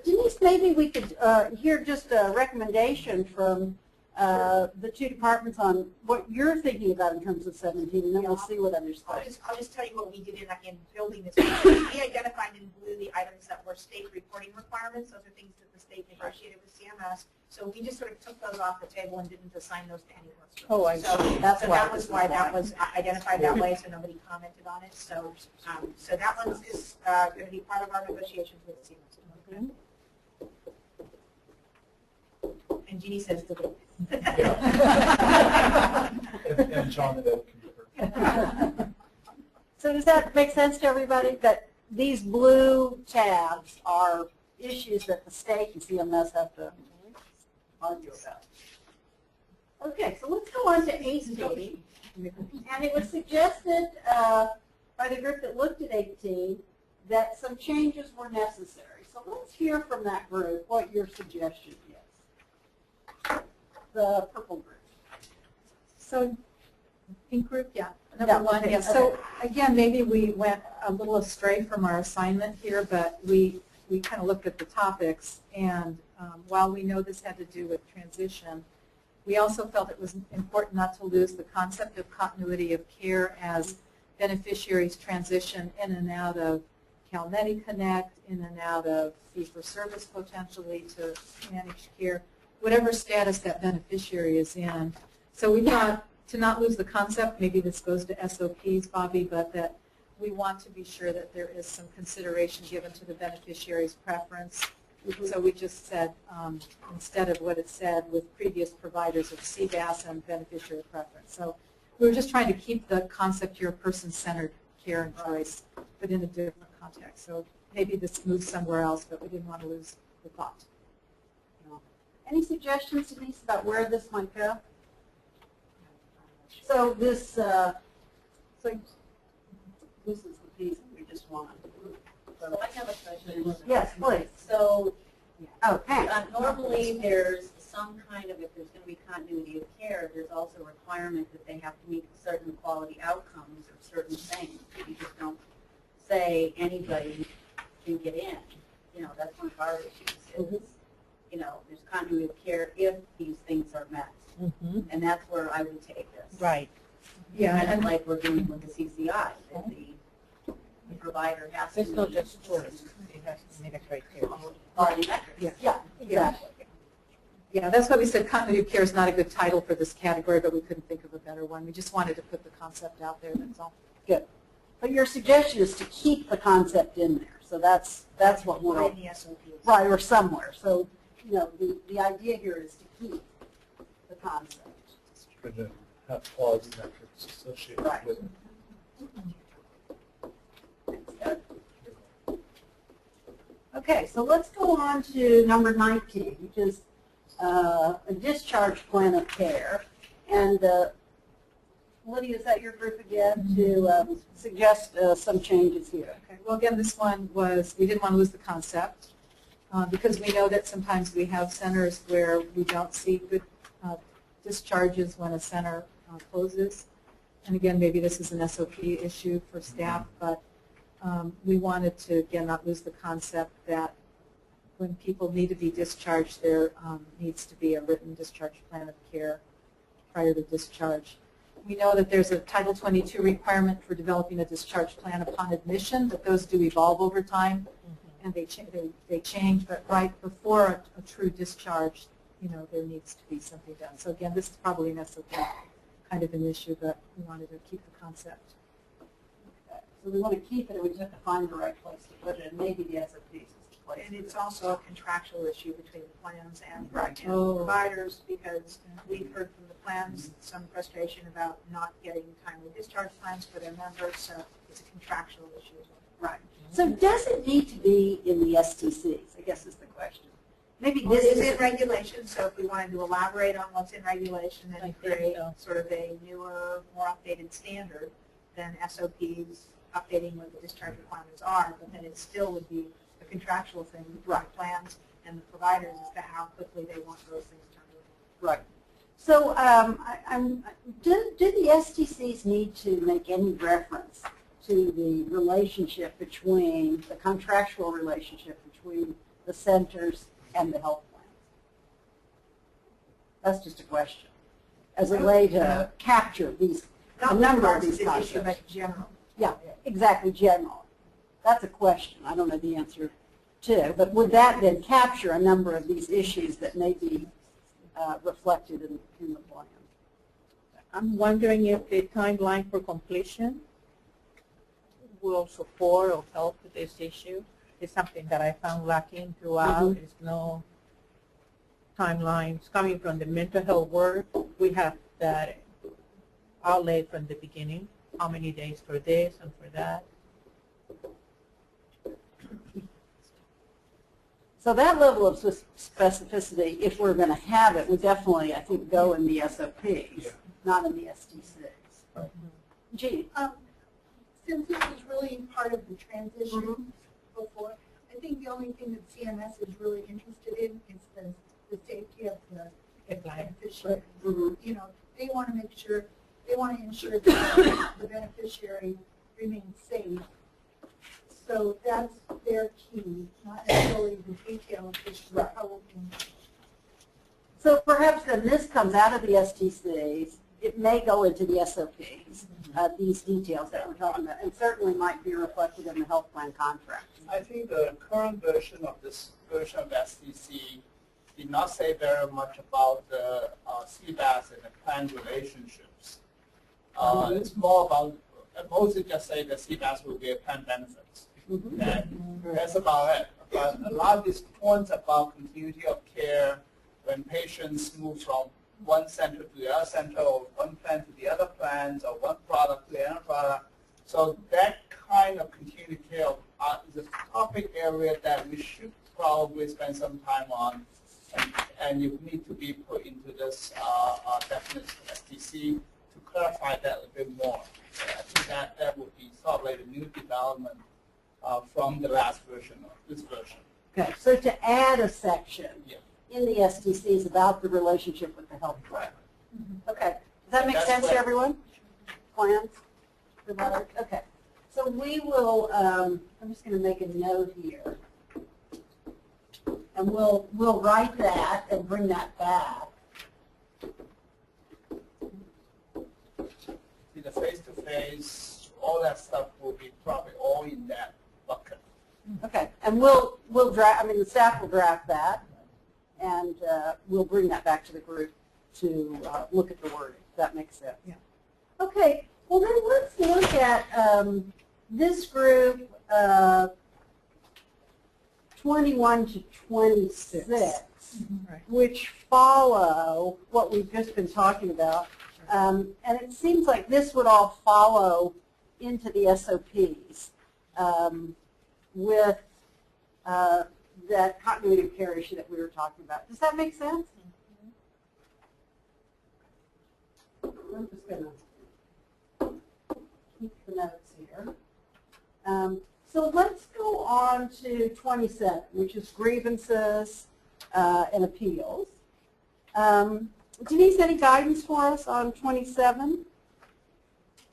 S1: Denise, maybe we could hear just a recommendation from the two departments on what you're thinking about in terms of 17, and then we'll see what others think.
S8: I'll just tell you what we did in building this. We identified in blue the items that were state reporting requirements. Those are things that the state negotiated with CMS. So we just sort of took those off the table and didn't assign those to any work group.
S13: Oh, I see.
S8: So that was why that was identified that way, so nobody commented on it. So that one is going to be part of our negotiations with CMS.
S1: Okay.
S8: And Jeannie says the
S11: And John and Ed concur.
S1: So does that make sense to everybody, that these blue tabs are issues that the state and CMS have to argue about? Okay, so let's go on to 18. And it was suggested by the group that looked at 18 that some changes were necessary. So let's hear from that group what your suggestion is. The purple group.
S12: So, pink group, number one,
S1: okay.
S12: So again, maybe we went a little astray from our assignment here, but we kind of looked at the topics, and while we know this had to do with transition, we also felt it was important not to lose the concept of continuity of care as beneficiaries transition in and out of CalMedi Connect, in and out of fee-for-service potentially to managed care, whatever status that beneficiary is in. So we thought to not lose the concept, maybe this goes to SOPs, Bobby, but that we want to be sure that there is some consideration given to the beneficiary's preference. So we just said, instead of what it said with previous providers of CBAS and beneficiary preference. So we were just trying to keep the concept here of person-centered care and choice, but in a different context. So maybe this moves somewhere else, but we didn't want to lose the thought.
S1: Any suggestions, Denise, about where this might go? So this is the piece we just want.
S6: So I have a question.
S1: Yes, please.
S6: So
S1: Okay.
S6: normally there's some kind of, if there's going to be continuity of care, there's also a requirement that they have to meet certain quality outcomes or certain things. You just don't say anybody can get in. You know, that's one of our issues is, you know, there's continuity of care if these things are met. And that's where I would take this.
S12: Right.
S3: Yeah,
S6: Kind of
S3: and
S6: like we're doing with the CCI, that the provider has to
S12: It's not
S6: meet
S12: just tourists. It has to meet a criteria.
S6: quality metrics.
S1: Yeah, exactly.
S12: Yeah, that's why we said continuity of care is not a good title for this category, but we couldn't think of a better one. We just wanted to put the concept out there, that's all.
S1: Good. But your suggestion is to keep the concept in there. So that's what we're,
S8: in the SOPs.
S1: right, or somewhere. So, you know, the idea here is to keep the concept.
S11: Going to have quality metrics associated
S1: Right.
S11: with it.
S1: Okay, so let's go on to number 19, which is a discharge plan of care. And Lydia, is that your group again to suggest some changes here?
S12: Okay. Well, again, this one was, we didn't want to lose the concept because we know that sometimes we have centers where we don't see good discharges when a center closes. And again, maybe this is an SOP issue for staff, but we wanted to, again, not lose the concept that when people need to be discharged, there needs to be a written discharge plan of care prior to discharge. We know that there's a Title 22 requirement for developing a discharge plan upon admission, but those do evolve over time, and they change. But right before a true discharge, you know, there needs to be something done. So again, this is probably an SOP kind of an issue, but we wanted to keep the concept.
S1: So we want to keep it, and we just have to find the right place to put it, and maybe the SOPs is the place.
S8: And it's also a contractual issue between the plans and
S12: Oh.
S8: providers, because we've heard from the plans some frustration about not getting timely discharge plans for their members, so it's a contractual issue as well.
S1: Right. So does it need to be in the STCs, I guess is the question. Maybe
S8: This
S1: this
S8: is in
S1: is,
S8: regulation, so if we wanted to elaborate on what's in regulation and
S12: I think
S8: create
S12: so.
S8: sort of a newer, more updated standard, then SOPs updating what the discharge requirements are, but then it still would be a contractual thing with the plans and the providers as to how quickly they want those things turned over.
S1: right. So do the STCs need to make any reference to the relationship between, the contractual relationship between the centers and the health plans? That's just a question. As a way to capture these, a number of these
S8: Not with regards to the issue,
S1: concepts.
S8: but general.
S1: Yeah, exactly, general. That's a question. I don't know the answer to. But would that then capture a number of these issues that may be reflected in the plan?
S14: I'm wondering if the timeline for completion will support or help with this issue. It's something that I found lacking throughout. There's no timelines coming from the mental health work. We have that outlaid from the beginning, how many days for this and for that.
S1: So that level of specificity, if we're going to have it, would definitely, I think, go in the SOPs, not in the STCs. Jean?
S8: Since this is really part of the transition before, I think the only thing that CMS is really interested in is the safety of the beneficiary. You know, they want to make sure, they want to ensure that the beneficiary remains safe. So that's their key, not necessarily the detail of this.
S1: So perhaps then this comes out of the STCs. It may go into the SOPs, these details that we're talking about, and certainly might be reflected in the health plan contract.
S10: I think the current version of this version of SDC did not say very much about the CBAS and the plan relationships. It's more about, mostly just say the CBAS will give plan benefits. And that's about it. But a lot of these points about continuity of care, when patients move from one center to the other center, or one plan to the other plans, or one product to the other product. So that kind of continuity of care is a topic area that we should probably spend some time on, and you need to be put into this definition of STC to clarify that a bit more. So I think that would be sort of like a new development from the last version of this version.
S1: Okay, so to add a section
S10: Yeah.
S1: in the STCs about the relationship with the health plan. Okay, does that make
S10: That's
S1: sense to
S10: right.
S1: everyone? Plans? Okay, so we will, I'm just going to make a note here. And we'll write that and bring that back.
S10: See, the face-to-face, all that stuff will be probably all in that bucket.
S1: Okay, and we'll draft, I mean, the staff will draft that, and we'll bring that back to the group to look at the wording. That makes sense.
S12: Yeah.
S1: Okay, well then let's look at this group, 21 to 26,
S12: Right.
S1: which follow what we've just been talking about. And it seems like this would all follow into the SOPs with that continuity of care issue that we were talking about. Does that make sense? I'm just going to keep the notes here. So let's go on to 27, which is grievances and appeals. Denise, any guidance for us on 27?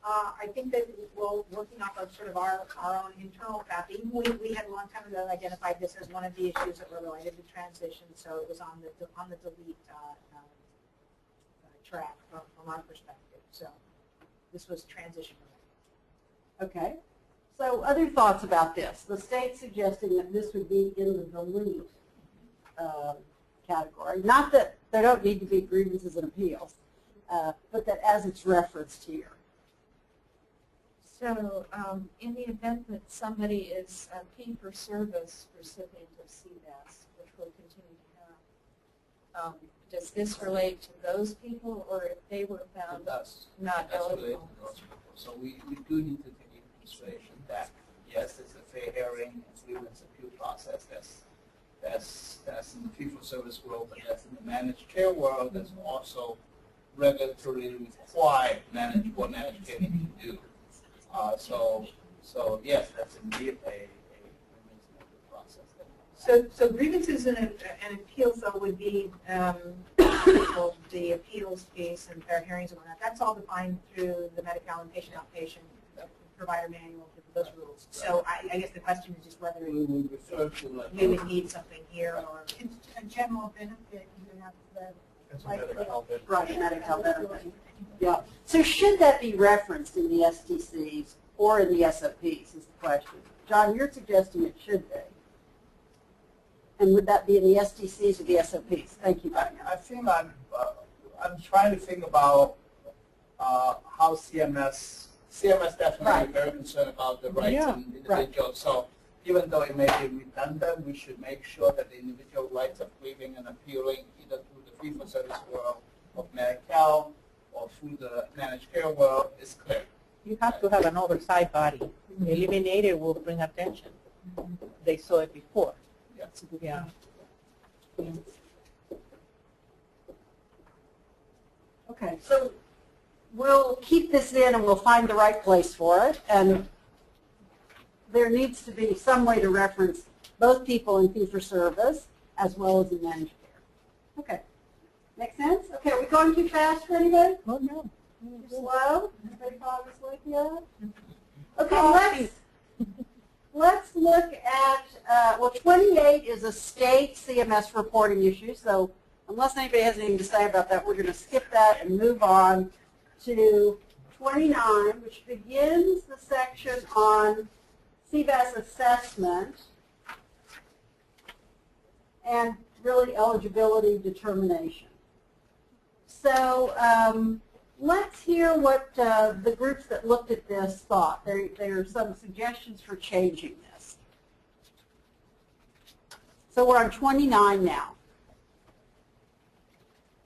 S8: I think that we're working off of sort of our own internal crafting. We had a long time ago identified this as one of the issues that were related to transition, so it was on the delete track from our perspective. So this was transition related.
S1: Okay. So other thoughts about this? The state's suggesting that this would be in the delete category. Not that there don't need to be grievances and appeals, but that as it's referenced here.
S5: So in the event that somebody is a fee-for-service recipient of CBAS, which we'll continue to have, does this relate to those people, or if they were found
S10: It does.
S5: not
S10: That's related
S5: eligible?
S10: to those people. So we do need to take into consideration that, yes, it's a fair hearing and grievance appeal process. That's in the fee-for-service world, but that's in the managed care world. That's also regulatory required what managed care needs to do. So yes, that's indeed a process.
S8: So grievances and appeals, though, would be the appeals piece and fair hearings and whatnot. That's all defined through the Medi-Cal and patient outpatient provider manual, those rules. So I guess the question is just whether
S10: We would refer to like
S8: we would need something here or
S7: It's a general benefit, you have the.
S11: It's a medical health benefit.
S1: Right, Medi-Cal benefit. Yeah. So should that be referenced in the STCs or in the SOPs is the question. John, you're suggesting it should be. And would that be in the STCs or the SOPs? Thank you, Diane.
S10: I think I'm trying to think about how CMS definitely
S1: Right.
S10: very concerned about the rights
S1: Yeah,
S10: of individuals. So even though it may be redundant, we should make sure that the individual rights of grieving and appealing either through the fee-for-service world of Medi-Cal or through the managed care world is clear.
S14: You have to have an oversight body. Eliminate it will bring attention. They saw it before.
S10: Yes.
S14: Yeah.
S1: Okay, so we'll keep this in and we'll find the right place for it. And there needs to be some way to reference both people in fee-for-service as well as in managed care. Okay. Make sense? Okay, are we going too fast for anybody?
S14: Oh, no.
S1: Too slow? Anybody follow this like that? Okay, let's look at, well, 28 is a state CMS reporting issue, so unless anybody has anything to say about that, we're going to skip that and move on to 29, which begins the section on CBAS assessment and really eligibility determination. So let's hear what the groups that looked at this thought. There are some suggestions for changing this. So we're on 29 now.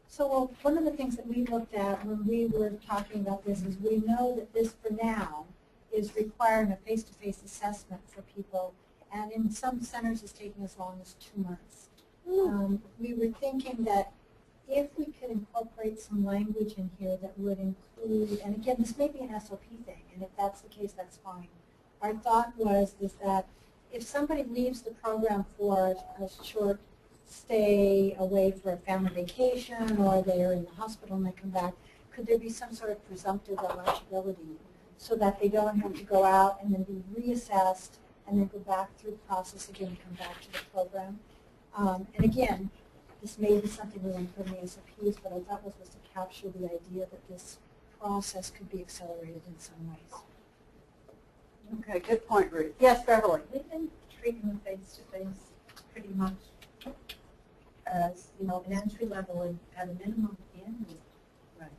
S4: So well, one of the things that we looked at when we were talking about this is we know that this for now is requiring a face-to-face assessment for people, and in some centers it's taking as long as 2 months. We were thinking that if we could incorporate some language in here that would include, and again, this may be an SOP thing, and if that's the case, that's fine, our thought was is that if somebody leaves the program for a short stay away for a family vacation, or they are in the hospital and they come back, could there be some sort of presumptive eligibility so that they don't have to go out and then be reassessed and then go back through the process again and come back to the program? And again, this may be something we want to put in the SOPs, but I thought was to capture the idea that this process could be accelerated in some ways.
S1: Okay, good point, Ruth. Yes, Beverly.
S6: We've been treating them face-to-face pretty much as, you know, an entry level and at a minimum in.
S1: Right.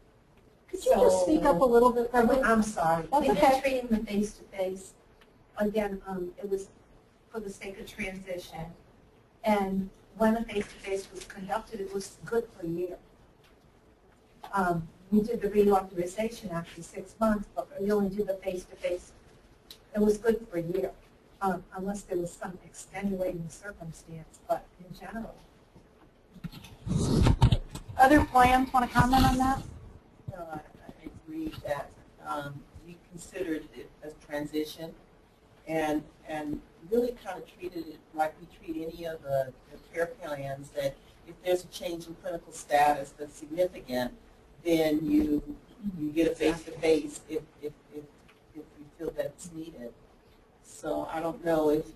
S1: Could you just speak up a little bit, Beverly?
S6: I'm sorry.
S1: That's
S6: We've
S1: okay.
S6: been treating them face-to-face. Again, it was for the sake of transition. And when the face-to-face was conducted, it was good for a year. We did the reauthorization after 6 months, but we only did the face-to-face. It was good for a year, unless there was some extenuating circumstance, but in general.
S1: Other plans want to comment on that?
S13: No, I agree that we considered it as transition and really kind of treated it like we treat any of the care plans, that if there's a change in clinical status that's significant, then you get a face-to-face if you feel that it's needed. So I don't know if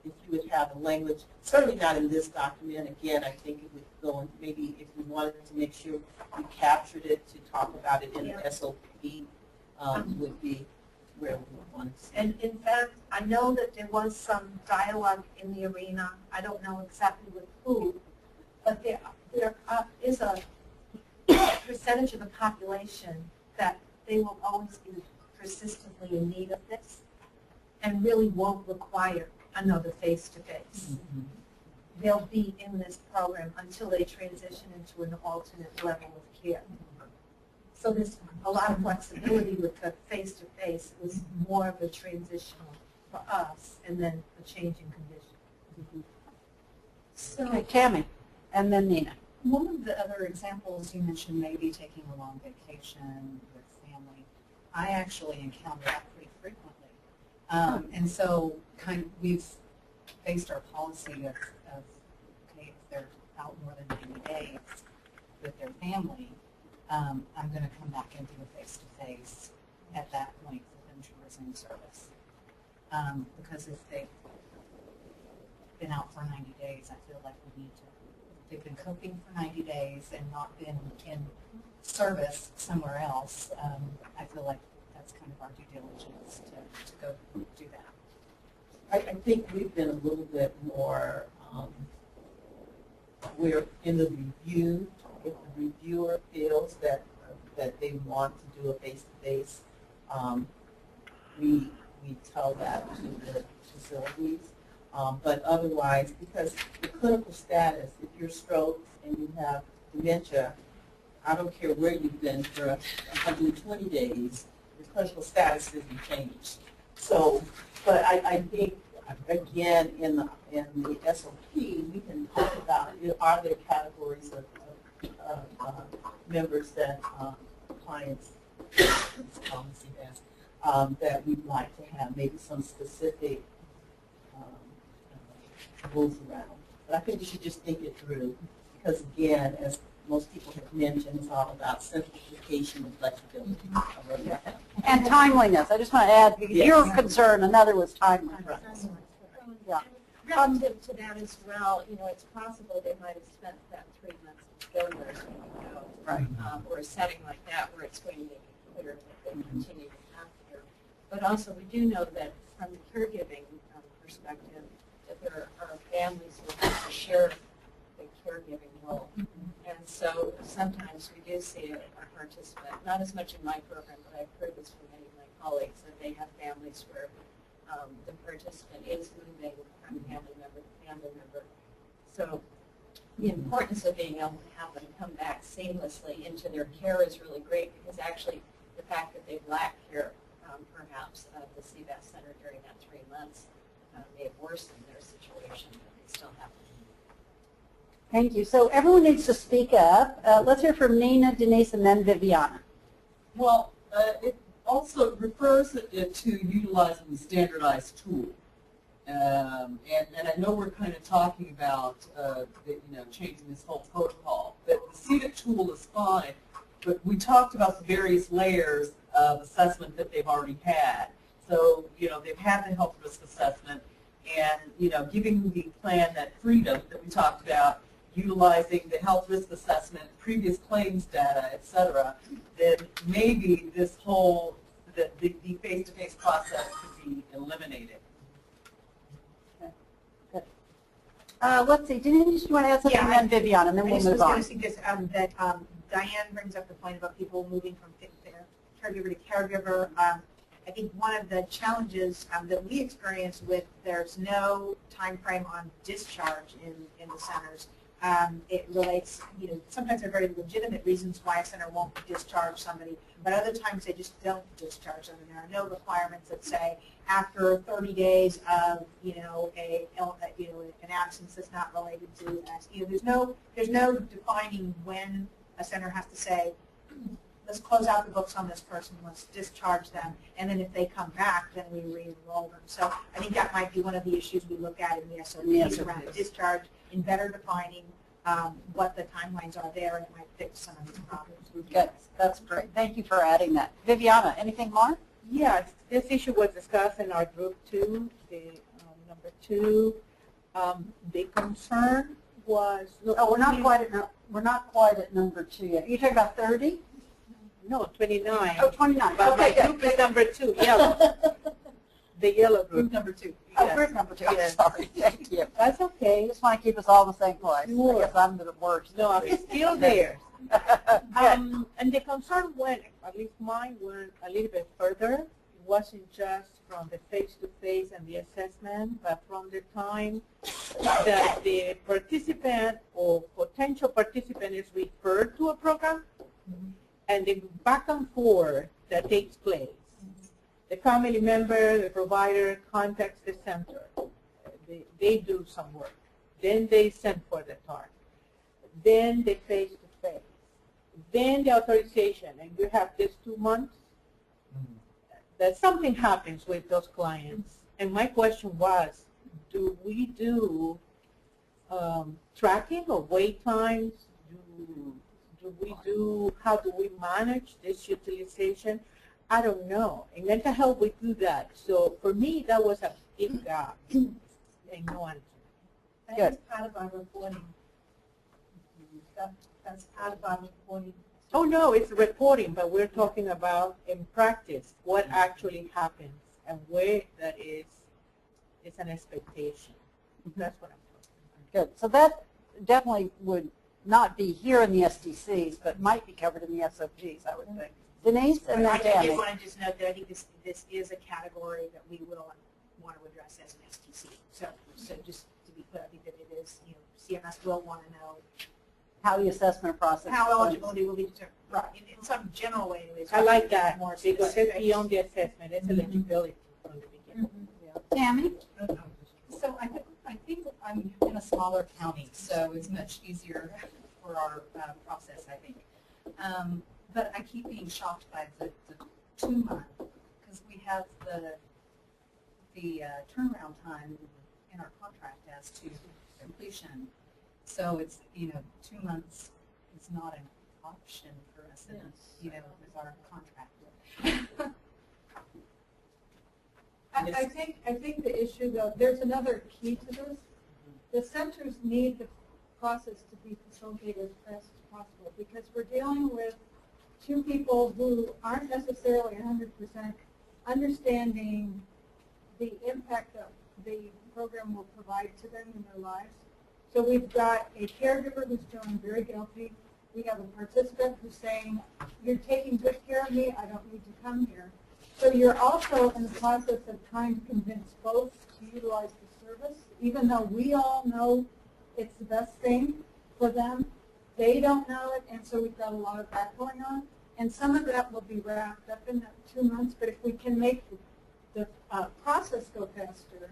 S13: you would have a language, certainly not in this document. Again, I think it would go in, maybe if we wanted to make sure we captured it to talk about it in the SOP, would be where we want to see.
S6: And in fact, I know that there was some dialogue in the arena. I don't know exactly with who, but there is a percentage of the population that they will always be persistently in need of this and really won't require another face-to-face. They'll be in this program until they transition into an alternate level of care. So there's a lot of flexibility with the face-to-face. It was more of a transitional for us and then a change in condition.
S5: So
S1: Okay, Tammy, and then Nina.
S5: one of the other examples you mentioned, maybe taking a long vacation with family. I actually encounter that pretty frequently. And so we've based our policy of, okay, if they're out more than 90 days with their family, I'm going to come back and do a face-to-face at that point for them to resume service. Because if they've been out for 90 days, I feel like we need to, if they've been coping for 90 days and not been in service somewhere else, I feel like that's kind of our due diligence to go do that.
S13: I think we've been a little bit more, we're in the review. If the reviewer feels that they want to do a face-to-face, we tell that to the facilities. But otherwise, because the clinical status, if you're stroke and you have dementia, I don't care where you've been for 120 days, your clinical status doesn't change. So, but I think, again, in the SOP, we can talk about, are there categories of members that clients, CBAS, that we'd like to have maybe some specific rules around. But I think we should just think it through because, again, as most people have mentioned, it's all about simplification and flexibility.
S1: And timeliness. I just want to add, because
S13: Yes.
S1: your concern, another was timeliness. Yeah.
S6: Relative to that as well, you know, it's possible they might have spent that 3 months in skilled nursing,
S1: Right.
S6: or a setting like that where it's going to make it clear that they continue after. But also, we do know that from the caregiving perspective, that there are families who have to share the caregiving role. And so sometimes we do see a participant, not as much in my program, but I've heard this from many of my colleagues, that they have families where the participant is moving from family member to family member. So the importance of being able to have them come back seamlessly into their care is really great because actually the fact that they've lacked care perhaps at the CBAS Center during that 3 months may have worsened their situation, but they still have to.
S1: Thank you. So everyone needs to speak up. Let's hear from Nina, Denise, and then Viviana.
S9: Well, also refers it to utilizing the standardized tool. And I know we're kind of talking about changing this whole protocol. But the CEDA tool is fine, but we talked about the various layers of assessment that they've already had. So they've had the health risk assessment, and giving the plan that freedom that we talked about, utilizing the health risk assessment, previous claims data, et cetera, then maybe this whole the face-to-face process could be eliminated.
S1: Let's see, Denise, you want to add something,
S8: Yeah,
S1: and then Viviana, and then we'll move on.
S8: I just was going to suggest that Diane brings up the point about people moving from caregiver to caregiver. I think one of the challenges that we experience with there's no time frame on discharge in the centers. It relates, sometimes there are very legitimate reasons why a center won't discharge somebody, but other times they just don't discharge them. And there are no requirements that say after 30 days of, an absence that's not related to, there's no defining when a center has to say, let's close out the books on this person, let's discharge them, and then if they come back, then we re-enroll them. So I think that might be one of the issues we look at in the SOPs around discharge, in better defining what the timelines are there, and it might fix some of these problems.
S1: Good, that's great. Thank you for adding that. Viviana, anything more?
S14: Yes, this issue was discussed in our group 2, the number 2. The concern was
S1: we're not quite at number 2 yet. Are you talking about 30?
S14: No, 29.
S1: Oh, 29.
S14: But
S1: Okay,
S14: my group is number 2. Yellow. The yellow group.
S8: Number 2.
S1: Oh,
S14: Yes.
S1: group number 2.
S14: Yes.
S1: I'm sorry. Thank you.
S14: That's okay.
S1: I just want to keep us all in the same place.
S14: Sure.
S1: I guess I'm the worst.
S14: No, I'm still there.
S1: Good.
S14: And the concern went, at least mine went a little bit further. It wasn't just from the face-to-face and the assessment, but from the time that the participant or potential participant is referred to a program, and the back and forth that takes place. The family member, the provider contacts the center. They do some work. Then they send for the TARP. Then the face-to-face. Then the authorization, and you have this 2 months. That something happens with those clients. And my question was, do we do tracking of wait times? How do we manage this utilization? I don't know. In mental health, we do that. So for me, that was a big gap and no answer.
S4: That's part of our reporting. That's part of our reporting.
S14: Oh, no, it's reporting, but we're talking about in practice what actually happens and where that is an expectation. That's what I'm talking about.
S1: Good. So that definitely would not be here in the SDCs, but might be covered in the SOPs, I would think. Denise and then
S8: I
S1: Tammy.
S8: did want to just note that I think this is a category that we will want to address as an STC. So just to be clear, I think that it is, CMS will want to know
S1: How the assessment process.
S8: how eligibility will be determined, right, in some general way anyways.
S14: I like that
S8: More
S14: because
S8: specific.
S14: it's beyond the assessment. It's eligibility from the beginning.
S1: Tammy?
S5: So I think I'm in a smaller county, so it's much easier for our process, I think. But I keep being shocked by the 2 month, because we have the turnaround time in our contract as to completion. So it's 2 months is not an option for us, with our contract.
S4: I think the issue, though, there's another key to this. The centers need the process to be facilitated as fast as possible because we're dealing with 2 people who aren't necessarily 100% understanding the impact that the program will provide to them in their lives. So we've got a caregiver who's feeling very guilty. We have a participant who's saying, you're taking good care of me, I don't need to come here. So you're also in the process of trying to convince both to utilize the service, even though we all know it's the best thing for them. They don't know it, and so we've got a lot of that going on. And some of that will be wrapped up in that 2 months, but if we can make the process go faster,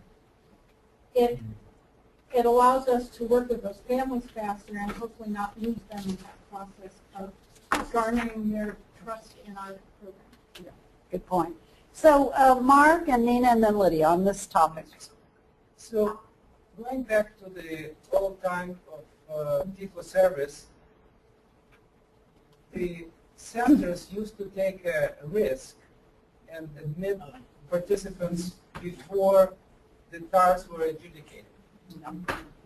S4: it allows us to work with those families faster and hopefully not lose them in that process of garnering their trust in our program.
S1: Good point. So Mark and Nina and then Lydia on this topic.
S10: So going back to the old time of fee-for-service, the centers used to take a risk and admit participants before the TARs were adjudicated.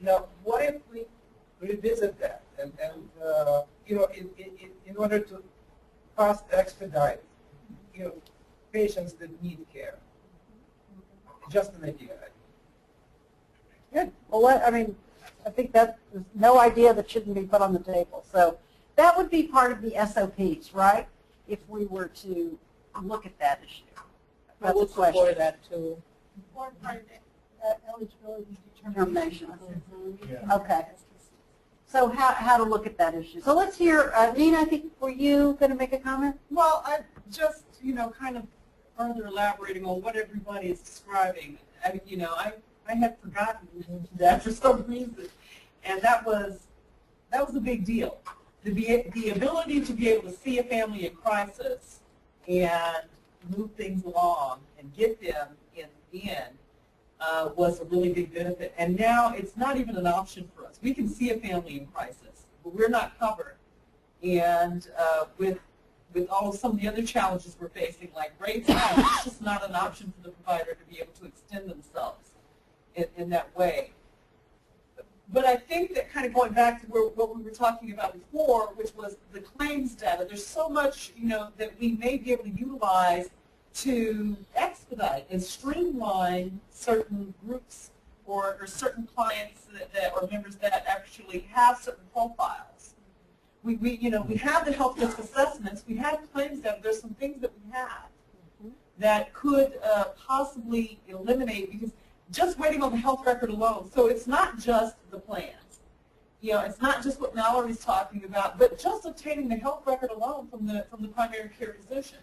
S10: Now, what if we revisit that and you know, in order to cost expedite, you know, patients that need care? Just an idea.
S1: Good. Well, I mean, I think that there's no idea that shouldn't be put on the table. So that would be part of the SOPs, right? If we were to look at that issue.
S14: I would
S1: That's a
S14: support
S1: question.
S14: that too.
S4: Or part of eligibility
S1: Determination.
S4: determination.
S11: Yeah.
S1: Okay. So how to look at that issue. So let's hear, Nina, I think, were you going to make a comment?
S9: Well, I just, you know, kind of further elaborating on what everybody is describing. I mean, you know, I had forgotten that for some reason, and that was a big deal. The ability to be able to see a family in crisis and move things along and get them in the end was a really big benefit. And now it's not even an option for us. We can see a family in crisis, but we're not covered. And with all of some of the other challenges we're facing, like rates, it's just not an option for the provider to be able to extend themselves in that way. But I think that kind of going back to what we were talking about before, which was the claims data, there's so much, you know, that we may be able to utilize to expedite and streamline certain groups or certain clients that or members that actually have certain profiles. We have the health risk assessments, we have claims data, there's some things that we have that could possibly eliminate, because just waiting on the health record alone, so it's not just the plans. You know, it's not just what Mallory's talking about, but just obtaining the health record alone from the primary care physician.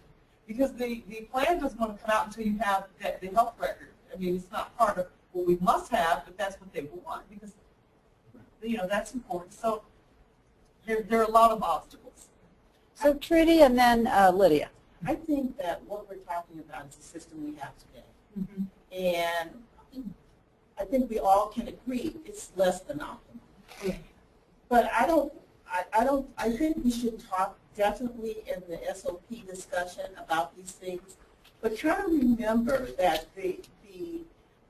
S9: Because the plan doesn't want to come out until you have the health record. I mean, it's not part of what we must have, but that's what they want, because, you know, that's important. So there are a lot of obstacles.
S1: So Trudy and then Lydia.
S13: I think that what we're talking about is the system we have today. And I think we all can agree it's less than optimal. But I think we should talk definitely in the SOP discussion about these things. But try to remember that the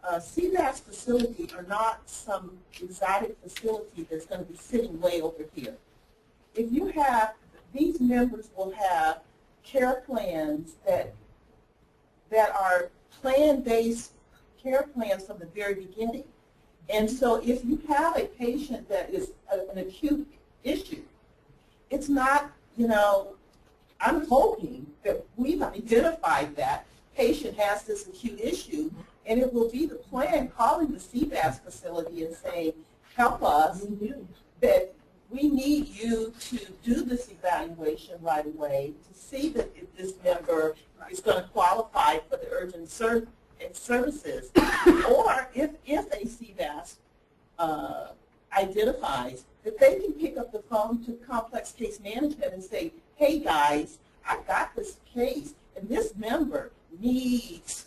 S13: CBAS facility are not some exotic facility that's going to be sitting way over here. If you have, these members will have care plans that are plan-based care plans from the very beginning. And so if you have a patient that is an acute issue, it's not, you know, I'm hoping that we've identified that patient has this acute issue, and it will be the plan calling the CBAS facility and saying, help us, that we need you to do this evaluation right away to see that if this member is going to qualify for the urgent services, or if a CBAS identifies that they can pick up the phone to complex case management and say, hey guys, I got this case and this member needs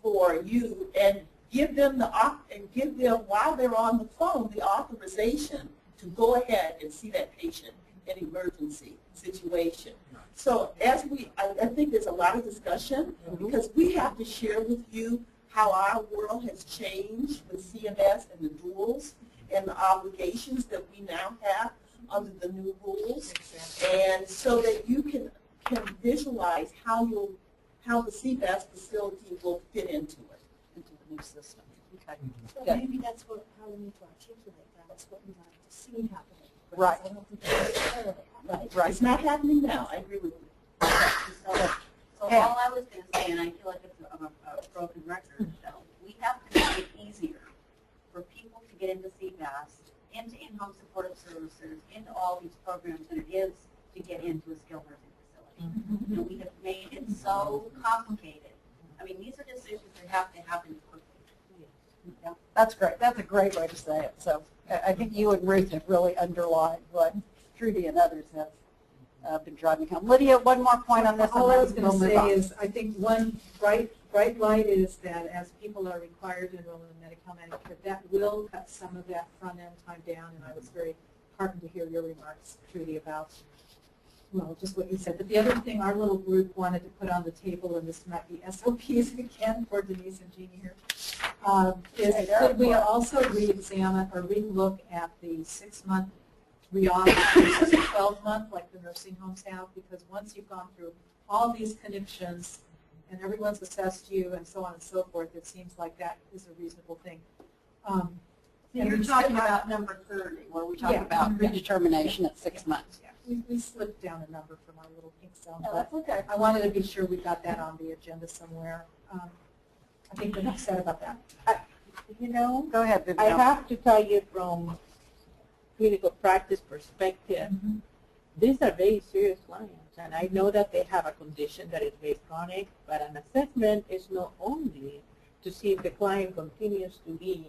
S13: for you, and give them while they're on the phone the authorization to go ahead and see that patient in emergency situation. So as I think there's a lot of discussion because we have to share with you how our world has changed with CMS and the duals and the obligations that we now have under the new rules, and so that you can visualize how the CBAS facility will fit into the new system. Okay.
S4: So maybe that's how we need to articulate that. That's what we want to see happening.
S1: Right.
S4: I don't think it's necessarily happening.
S13: Right. It's not happening now. I agree with you.
S6: So all I was going to say, and I feel like it's a broken record, so we have to make it easier for people to get into CBAS, into in-home supportive services, into all these programs than it is to get into a skilled nursing facility. You know, we have made it so complicated. I mean, these are decisions that have to happen quickly.
S1: Yeah, that's great. That's a great way to say it. So I think you and Ruth have really underlined what Trudy and others have been driving home. Lydia, one more point on this.
S12: All I was
S1: and then
S12: going to
S1: we'll
S12: say
S1: move on.
S12: is, I think one bright light is that as people are required to enroll in Medi-Cal managed care, that will cut some of that front end time down. And I was very heartened to hear your remarks, Trudy, about, well, just what you said. But the other thing our little group wanted to put on the table, and this might be SOPs again for Denise and Jeannie here, is could we also re-examine or re-look at the 6-month re-audit versus a 12-month like the nursing homes have? Because once you've gone through all these connections and everyone's assessed you and so on and so forth, it seems like that is a reasonable thing.
S1: You're talking about number 30, where we talk about redetermination at 6 months.
S12: Yeah. We slipped down a number from our little pink zone,
S1: Oh,
S12: but
S1: that's okay.
S12: I wanted to be sure we got that on the agenda somewhere. I think enough said about that.
S14: You know,
S1: Go ahead,
S14: I
S1: Vivian.
S14: have to tell you from clinical practice perspective, these are very serious clients, and I know that they have a condition that is very chronic, but an assessment is not only to see if the client continues to be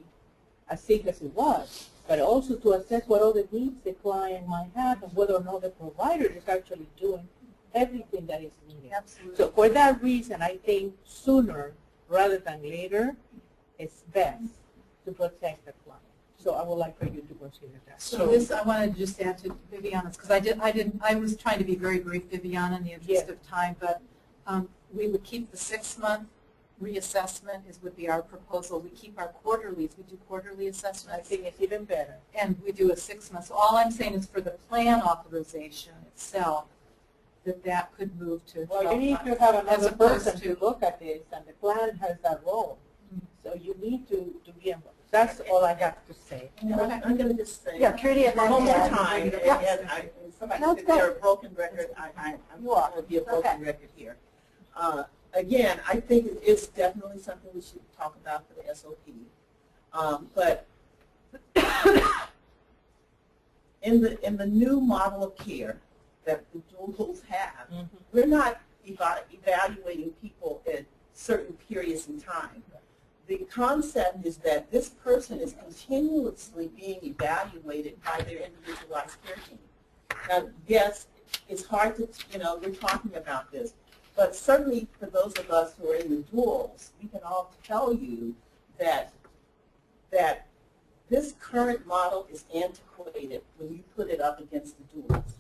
S14: as sick as it was, but also to assess what other needs the client might have and whether or not the provider is actually doing everything that is needed.
S1: Absolutely.
S14: So for that reason, I think sooner rather than later, it's best to protect the client. So I would like for you to consider that.
S12: So this, I wanted to just add to Viviana's, because I was trying to be very brief, Viviana, in the interest of time, but we would keep the 6-month reassessment would be our proposal. We keep our quarterlies. We do quarterly assessments.
S14: I think it's even better.
S12: And we do a 6 month. So all I'm saying is for the plan authorization itself, that could move to 12
S14: Well, you need
S12: months,
S14: to have
S12: as
S14: another
S12: opposed
S14: person to look at this, and the plan has that role. So you need to be involved. That's all I have to say.
S13: I'm going to just say
S1: Yeah, Trudy, and then
S13: one more
S1: Ted.
S13: time, and somebody
S1: No,
S13: said
S1: go.
S13: they're a broken record. I'm going to be a broken record here. Again, I think it's definitely something we should talk about for the SOP. But in the new model of care that the duals have, we're not evaluating people at certain periods in time. The concept is that this person is continuously being evaluated by their individualized care team. Now, yes, it's hard to, we're talking about this, but certainly for those of us who are in the duals, we can all tell you that this current model is antiquated when you put it up against the duals.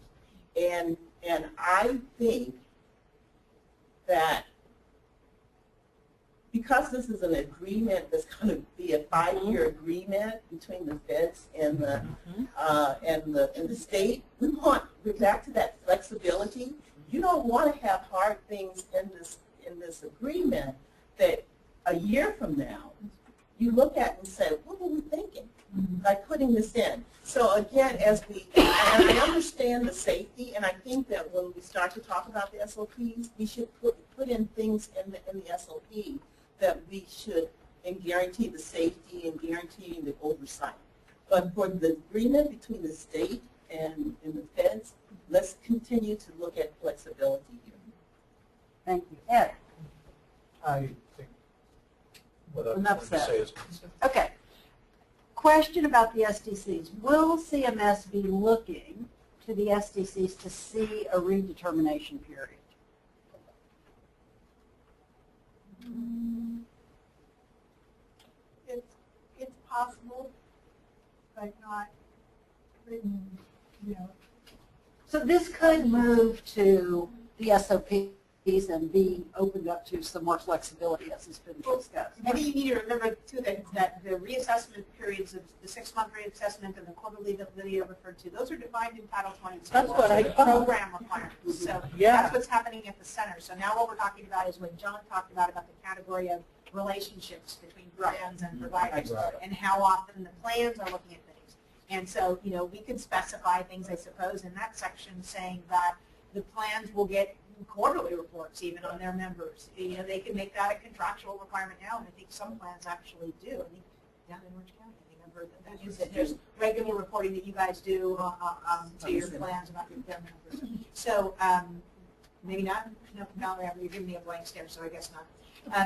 S13: And I think that because this is an agreement that's going to be a 5-year agreement between the feds and the state, we're back to that flexibility. You don't want to have hard things in this agreement that a year from now you look at and say, what were we thinking by putting this in? So again, and I understand the safety, and I think that when we start to talk about the SOPs, we should put in things in the SOP that we should and guarantee the safety and guaranteeing the oversight. But for the agreement between the state and the feds, let's continue to look at flexibility here.
S1: Thank you. Ed.
S11: I think what I'm
S1: Enough
S11: going to
S1: said.
S11: say is
S1: Okay. Question about the SDCs. Will CMS be looking to the SDCs to see a redetermination period?
S8: It's possible, but not,
S1: So this could move to the SOPs and be opened up to some more flexibility as has been discussed.
S8: I think you need to remember too that the reassessment periods of the 6-month reassessment and the quarterly that Lydia referred to, those are defined in Title 22.
S14: That's what I thought.
S8: Program requirements. So that's what's happening at the center. So now what we're talking about is what John talked about the category of relationships between plans and providers and how often the plans are looking at things. And so, we could specify things, I suppose, in that section saying that the plans will get quarterly reports even on their members. They can make that a contractual requirement now, and I think some plans actually do. I think down in Orange County, I think I've heard that is that there's regular reporting that you guys do to your plans about their members. So maybe not. No, you're giving me a blank stare, so I guess not.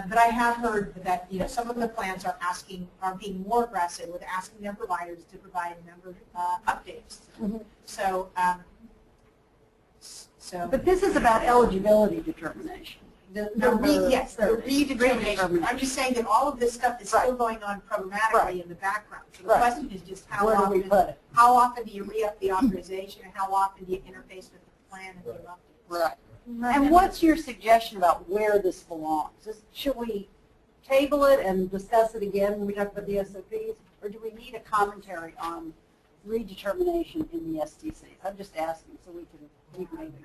S8: But I have heard that some of the plans are being more aggressive with asking their providers to provide member updates. So
S12: So,
S1: But this is about eligibility determination.
S8: Yes, the redetermination.
S1: Redetermination.
S8: I'm just saying that all of this stuff is still going on programmatically
S1: Right.
S8: in the background. So the
S1: Right.
S8: question is just
S1: Where do we put it?
S8: how often do you re-up the authorization and how often do you interface with the plan and do updates?
S1: Right. And what's your suggestion about where this belongs? Should we table it and discuss it again when we talk about the SOPs, or do we need a commentary on redetermination in the STCs? I'm just asking so we can keep moving.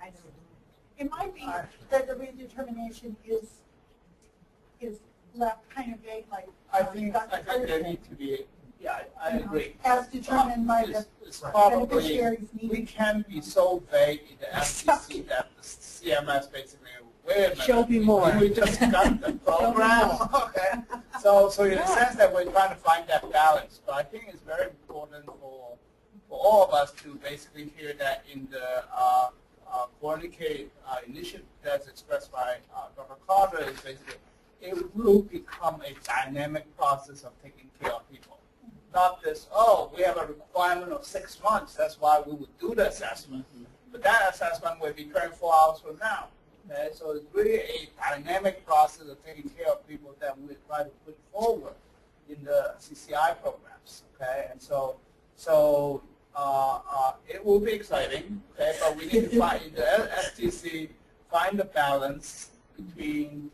S7: It might be that the redetermination is left kind of vague, like.
S10: I think there need to be, yeah, I agree.
S7: As determined by the
S10: It's probably,
S7: beneficiaries
S10: we
S7: needing.
S10: can be so vague in the FCC that the CMS basically, wait a minute.
S3: Show me more.
S10: We just got the program, okay? So in a sense that we're trying to find that balance, but I think it's very important for all of us to basically hear that in the communicate initiative that's expressed by Dr. Carter is basically it will become a dynamic process of taking care of people. Not this, oh, we have a requirement of 6 months, that's why we would do the assessment. But that assessment will be 24 hours from now. Okay? So it's really a dynamic process of taking care of people that we try to put forward in the CCI programs. Okay, and so it will be exciting. Okay, but we need to find in the STC find the balance between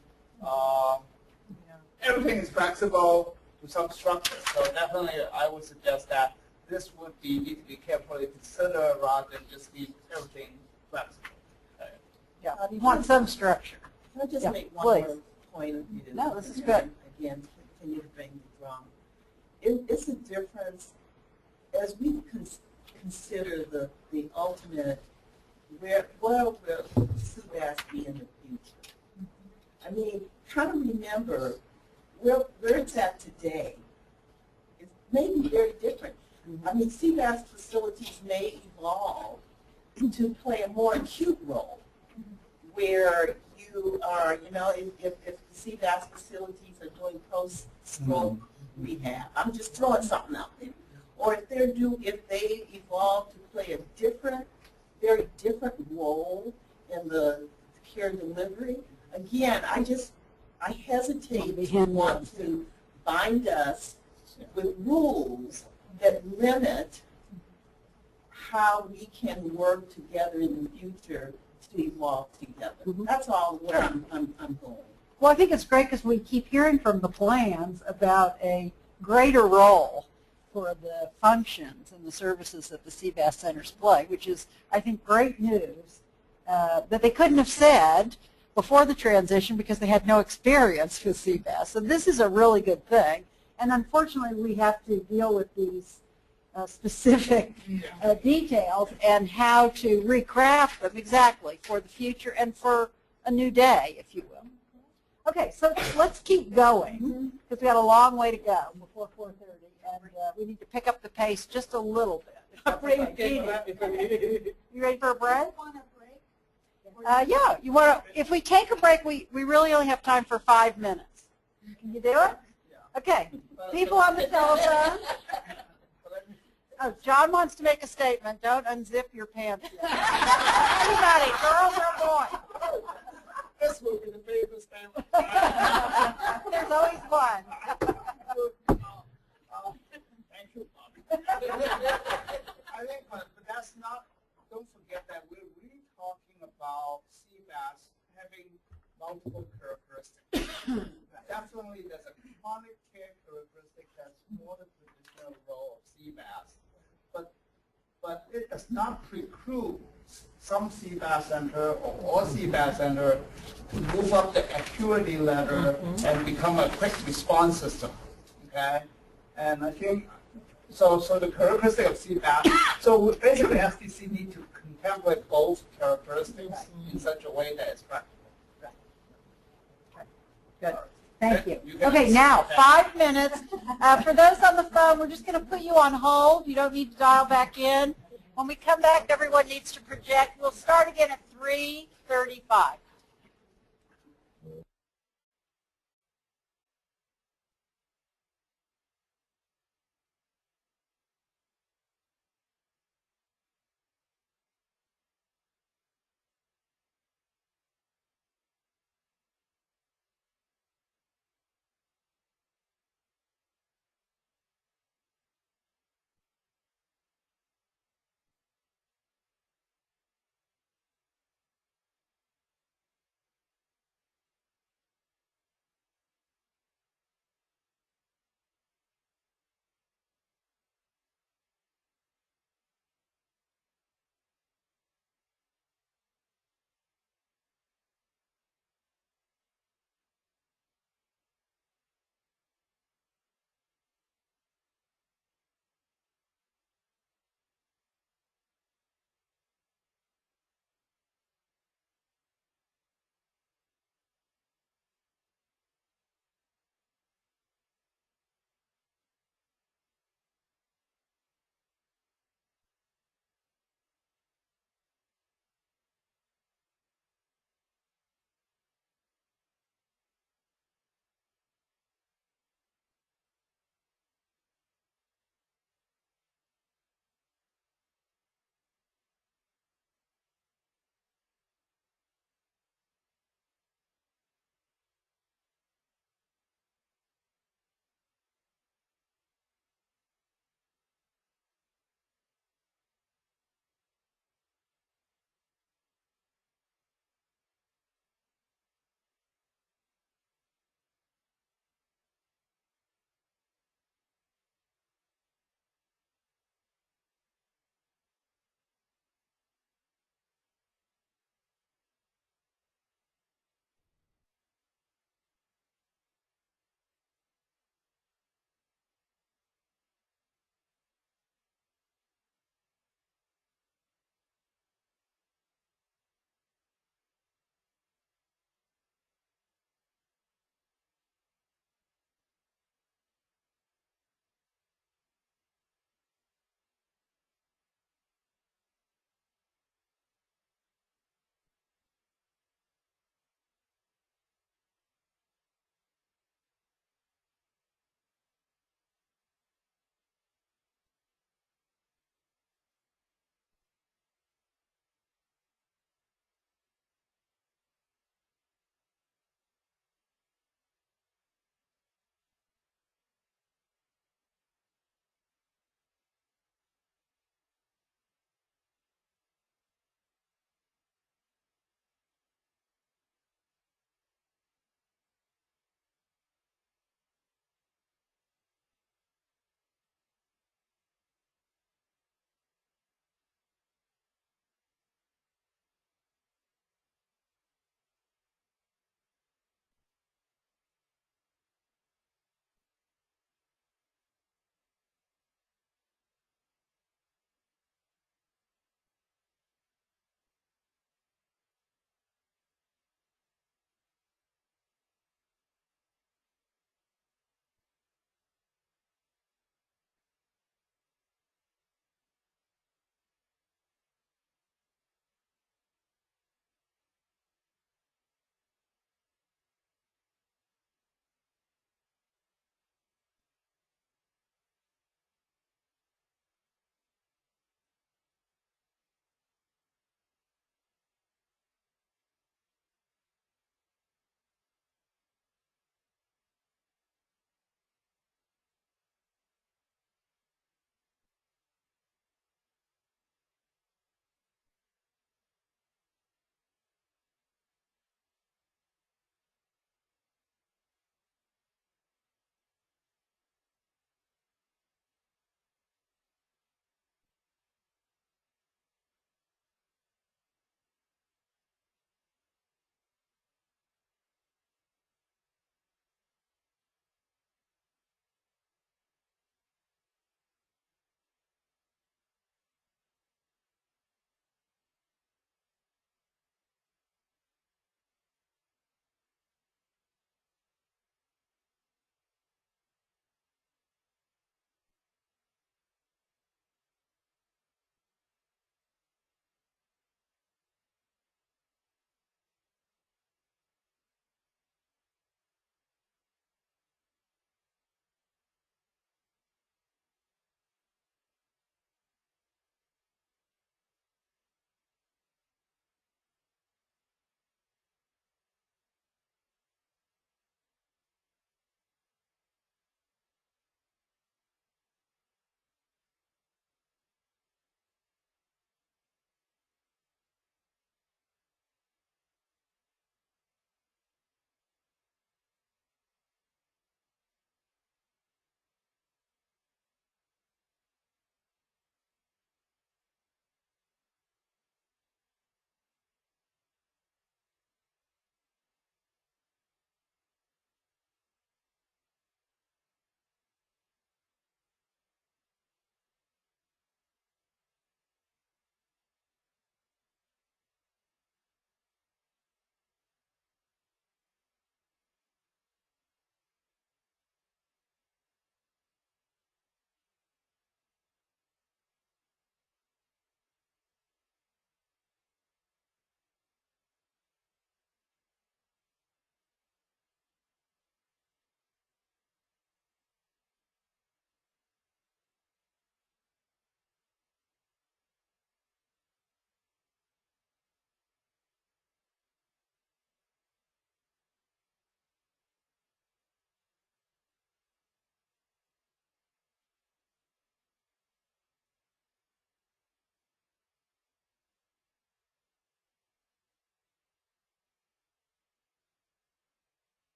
S10: everything is flexible to some structure. So definitely, I would suggest that this would need to be carefully considered rather than just leave everything flexible. Okay.
S1: Yeah, you want some structure.
S13: Can I just
S1: Yeah,
S13: make one
S1: please.
S13: more point?
S1: No, this is good.
S13: Again, to continue to bring the drum. It's a difference as we consider the ultimate, where will CBAS be in the future? I mean, try to remember where it's at today. It may be very different. I mean, CBAS facilities may evolve to play a more acute role, where you are, if the CBAS facilities are doing post-stroke rehab, I'm just throwing something out there. Or if they evolve to play a very different role in the care delivery, again, I hesitate to want to bind us with rules that limit how we can work together in the future to evolve together. That's all where I'm going.
S1: Well, I think it's great because we keep hearing from the plans about a greater role for the functions and the services that the CBAS centers play, which is, I think, great news that they couldn't have said before the transition because they had no experience with CBAS. So this is a really good thing. And unfortunately, we have to deal with these specific details and how to recraft them exactly for the future and for a new day, if you will. Okay, so let's keep going because we got a long way to go before 4:30, and we need to pick up the pace just a little bit. You ready for a break? Yeah, you want to? If we take a break, we really only have time for 5 minutes. Can you do it? Okay. People on the telephone. Oh, John wants to make a statement. Don't unzip your pants yet. Anybody, girls or boys?
S10: This will be the famous statement.
S1: There's always one.
S10: Thank you, Bobby. I think, but that's not, don't forget that we're really talking about CBAS having multiple characteristics. Definitely there's a chronic care characteristic that's more the traditional role of CBAS. But it does not preclude some CBAS center or all CBAS center to move up the acuity ladder and become a quick response system. Okay? And I think, so the characteristic of CBAS, so basically SDC need to contemplate both characteristics in such a way that it's practical.
S1: Good. Thank you. Okay, now 5 minutes. For those on the phone, we're just going to put you on hold. You don't need to dial back in. When we come back, everyone needs to project. We'll start again at 3:35.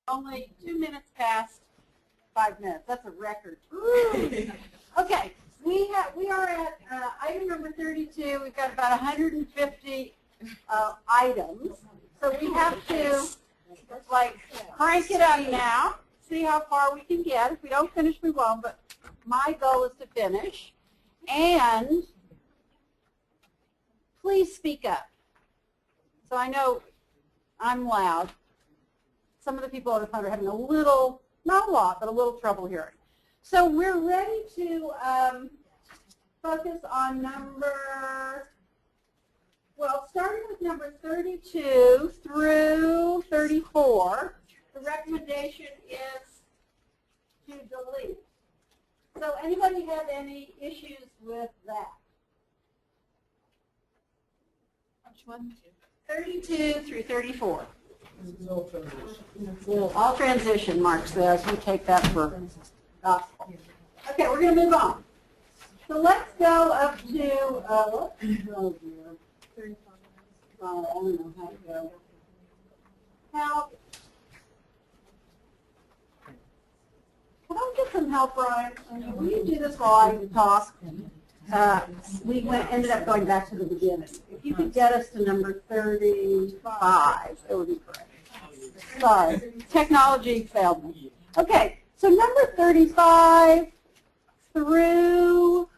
S1: Only 2 minutes past 5 minutes. That's a record. Okay, we are at item number 32. We've got about 150 items, so we have to like crank it up now. See how far we can get. If we don't finish, we won't. But my goal is to finish. And please speak up. So I know I'm loud. Some of the people on the phone are having a little, not a lot, but a little trouble hearing. So we're ready to focus on starting with number 32 through 34. The recommendation is to delete. So anybody have any issues with that?
S12: Which one?
S1: 32 through 34.
S10: No transition.
S1: All transition, Mark says. We take that for gospel. Okay, we're going to move on. So let's go up to, oh dear. I don't know how to go. Help. Can I get some help, Brian? Will you do this while I talk? We ended up going back to the beginning. If you could get us to number 35, it would be great. Sorry, technology failed me. Okay, so number 35 through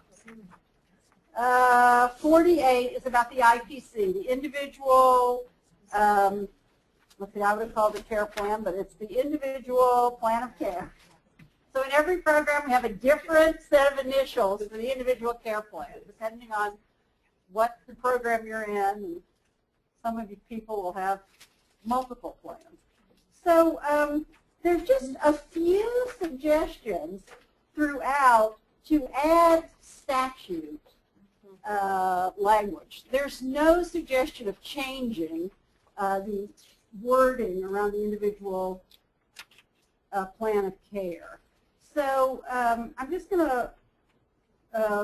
S1: 48 is about the IPC, the individual, let's see, I would have called it care plan, but it's the individual plan of care. So in every program, we have a different set of initials for the individual care plan, depending on what the program you're in. And some of you people will have multiple plans. So there's just a few suggestions throughout to add statute language. There's no suggestion of changing the wording around the individual plan of care. So I'm just going to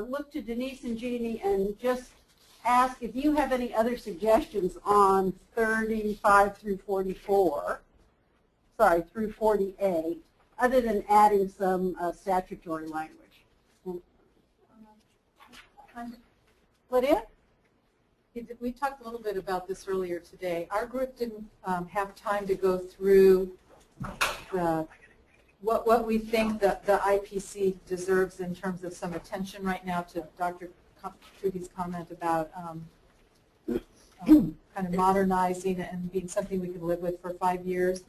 S1: look to Denise and Jeannie and just ask if you have any other suggestions on 35 through 44, sorry, through 48, other than adding some statutory language. Lydia?
S12: We talked a little bit about this earlier today. Our group didn't have time to go through what we think that the IPC deserves in terms of some attention right now to Dr. Trudy's comment about kind of modernizing and being something we could live with for 5 years.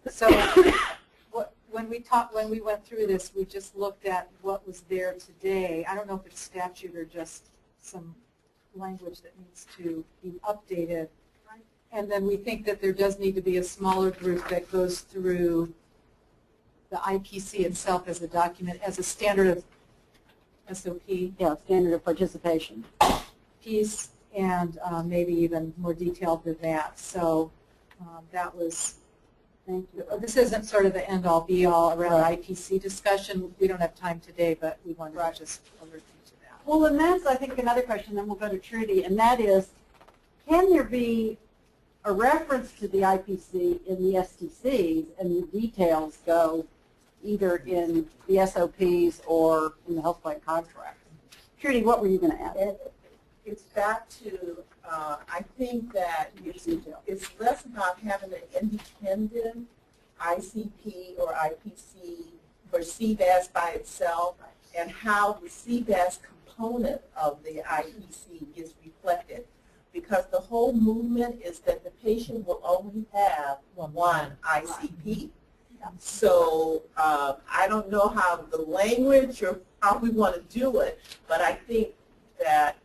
S12: So when we went through this, we just looked at what was there today. I don't know if it's statute or just some language that needs to be updated. And then we think that there does need to be a smaller group that goes through the IPC itself as a document, as a standard of SOP.
S1: Yeah, standard of participation.
S12: Piece, and maybe even more detailed than that. So that was,
S1: thank you.
S12: This isn't sort of the end-all, be-all around IPC discussion. We don't have time today, but we wanted to just alert you to that.
S1: Well, and that's, I think, another question, then we'll go to Trudy, and that is, can there be a reference to the IPC in the STCs and the details go either in the SOPs or in the health plan contract? Trudy, what were you going to add?
S13: It's back to, I think that it's less about having an independent ICP or IPC for CBAS by itself and how the CBAS component of the IPC is reflected. Because the whole movement is that the patient will only have one ICP. So I don't know how the language or how we want to do it, but I think that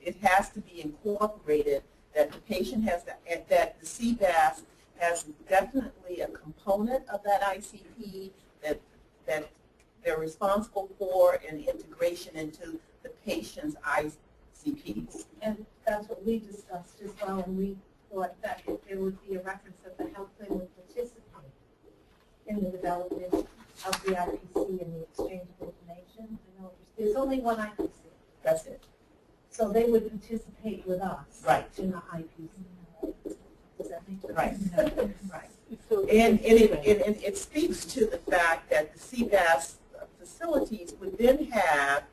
S13: it has to be incorporated that the patient has to, and that the CBAS has definitely a component of that ICP that they're responsible for and integration into the patient's ICPs.
S4: And that's what we discussed as well, and we thought that there would be a reference that the health plan would participate in the development of the IPC and the exchange of information. I know there's only one IPC.
S13: That's it.
S4: So they would participate with us
S13: Right.
S4: in the IPC. Does that
S13: Right. And it speaks to the fact that the CBAS facilities would then have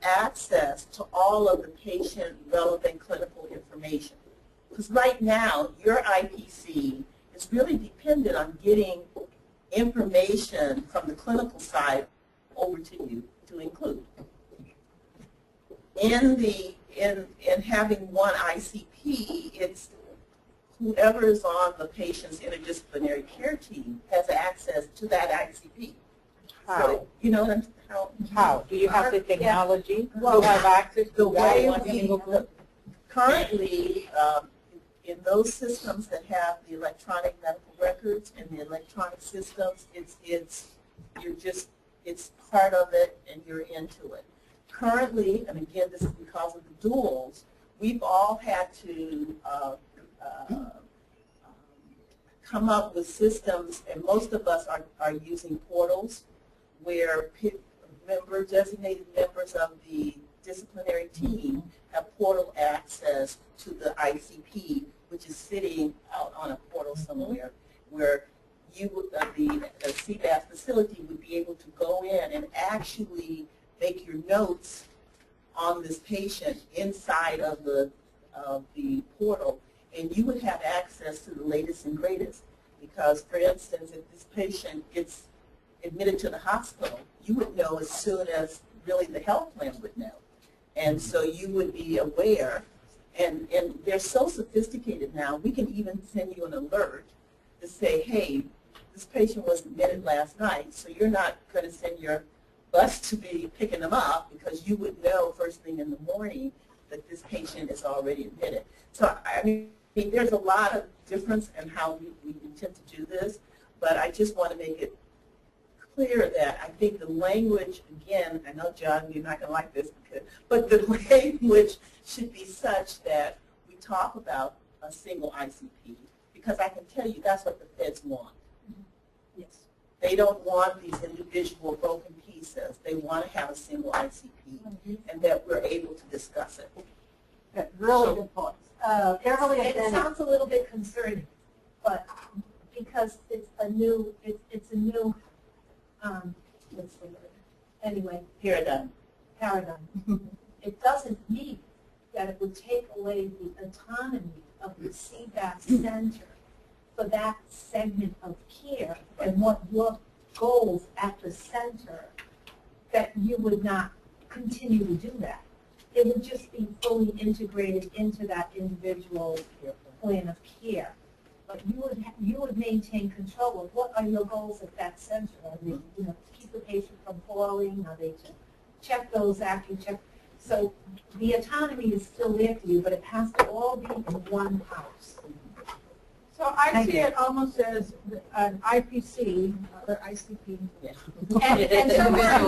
S13: access to all of the patient-relevant clinical information. Because right now, your IPC is really dependent on getting information from the clinical side over to you to include. In having one ICP, it's whoever is on the patient's interdisciplinary care team has access to that ICP.
S14: How?
S13: So, you know
S14: How? Do you have the technology
S13: Well,
S14: to have access
S13: the
S14: to
S13: way
S14: that one single group?
S13: currently, in those systems that have the electronic medical records and the electronic systems, it's part of it and you're into it. Currently, and again, this is because of the duals, we've all had to come up with systems, and most of us are using portals where designated members of the disciplinary team have portal access to the ICP, which is sitting out on a portal somewhere, where you would, the CBAS facility would be able to go in and actually make your notes on this patient inside of the portal, and you would have access to the latest and greatest. Because, for instance, if this patient gets admitted to the hospital, you would know as soon as really the health plan would know. And so you would be aware, and they're so sophisticated now, we can even send you an alert to say, hey, this patient was admitted last night, so you're not going to send your bus to be picking them up because you would know first thing in the morning that this patient is already admitted. So, I mean, there's a lot of difference in how we intend to do this, but I just want to make it clear that I think the language, again, I know, John, you're not going to like this, but the language should be such that we talk about a single ICP, because I can tell you that's what the feds want.
S4: Yes.
S13: They don't want these individual broken pieces. They want to have a single ICP, and that we're able to discuss it.
S1: Good. Really good points. Beverly,
S4: It sounds a little bit concerning, but because it's a new, what's the word? Anyway,
S13: Paradigm.
S4: It doesn't mean that it would take away the autonomy of the CBAS center for that segment of care and what your goals at the center, that you would not continue to do that. It would just be fully integrated into that individual plan of care. But you would maintain control of what are your goals at that center. Are they, keep the patient from falling? Are they to check those after check? So the autonomy is still there for you, but it has to all be in one house.
S7: So I see it almost as an IPC or ICP.
S13: Yeah.
S7: And somewhere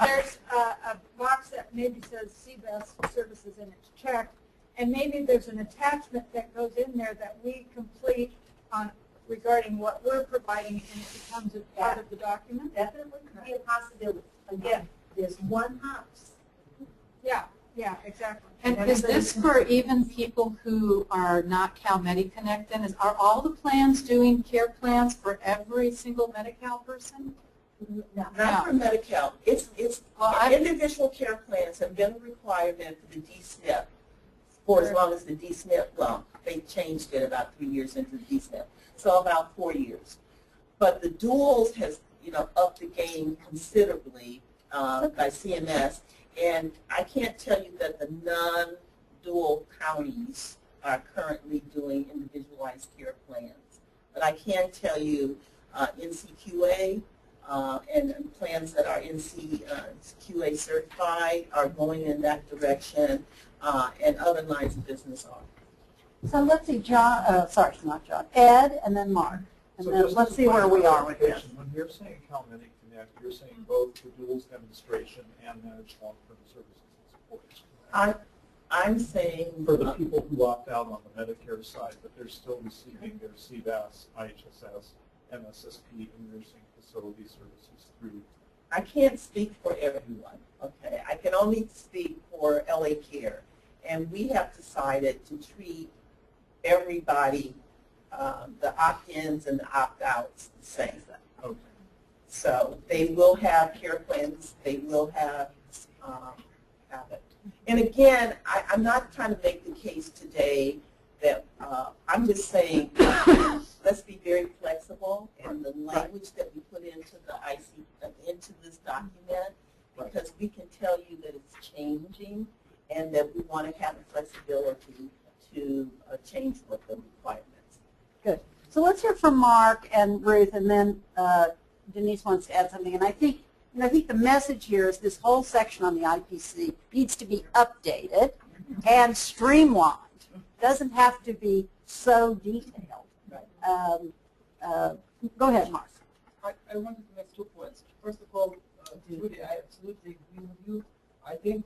S7: there's a box that maybe says CBAS services and it's checked, and maybe there's an attachment that goes in there that we complete on regarding what we're providing, and it becomes a part of the document.
S4: Definitely could be a possibility. Again, there's one house.
S7: Yeah, exactly.
S12: And is this for even people who are not CalMedi connected? Are all the plans doing care plans for every single Medi-Cal person?
S13: Not for Medi-Cal. Individual care plans have been a requirement for the DSNP for as long as the DSNP, well, they changed it about 3 years into the DSNP, so about 4 years. But the duals has, upped the game considerably by CMS. And I can't tell you that the non-dual counties are currently doing individualized care plans. But I can tell you NCQA and plans that are NCQA certified are going in that direction, and other lines of business are.
S1: so let's see, John, sorry, not John, Ed, and then Mark. And
S11: So
S1: then
S11: just
S1: let's
S11: as
S1: see
S11: a
S1: where we are with this.
S11: clarification, when you're saying CalMedi Connect, you're saying both the duals demonstration and managed long-term services and support.
S13: I'm saying
S11: For the people who opt out on the Medicare side, but they're still receiving their CBAS, IHSS, MSSP, and nursing facility services through.
S13: I can't speak for everyone, okay? I can only speak for LA Care. And we have decided to treat everybody, the opt-ins and the opt-outs the same.
S11: Okay.
S13: So they will have care plans. They will have it. And again, I'm not trying to make the case today that I'm just saying let's be very flexible in the language that we put into into this document, because we can tell you that it's changing and that we want to have the flexibility to change with the requirements.
S1: Good. So let's hear from Mark and Ruth, and then Denise wants to add something. And I think the message here is this whole section on the IPC needs to be updated and streamlined. Doesn't have to be so detailed. Go ahead, Mark.
S2: I wanted to make 2 points. First of all, Judy, I absolutely agree with you. I think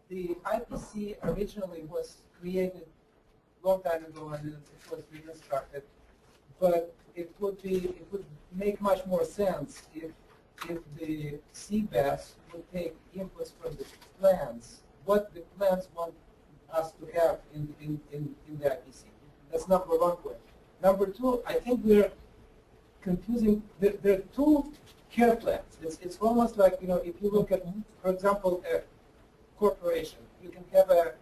S2: the IPC originally was created a long time ago and it was reconstructed, but it would make much more sense if the CBAS would take inputs from the plans, what the plans want us to have in the IPC. That's number 1 point. Number 2, I think we're confusing. There are 2 care plans. It's almost like, if you look at, for example, a corporation. You can have a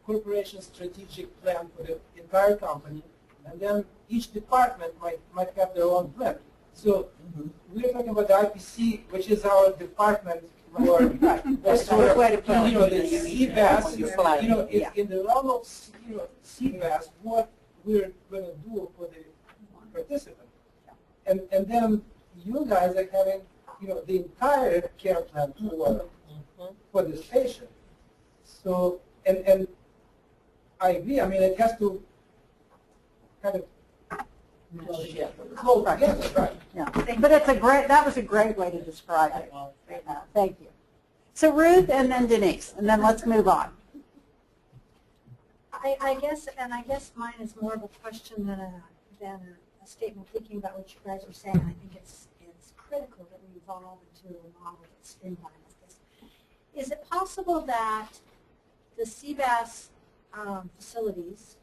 S2: corporation strategic plan for the entire company, and then each department might have their own plan. So we're talking about the IPC, which is our department for sort of, the CBAS. In the realm of CBAS, what we're going to do for the participant, and then you guys are having the entire care plan for this patient. So and I agree. I mean, it has to kind of flow together, right?
S1: Yeah. But that was a great way to describe it. Thank you. So Ruth and then Denise, and then let's move on.
S4: I guess mine is more of a question than a statement, thinking about what you guys are saying. I think it's critical that we evolve into a model that's streamlined like this. Is it possible that the CBAS facilities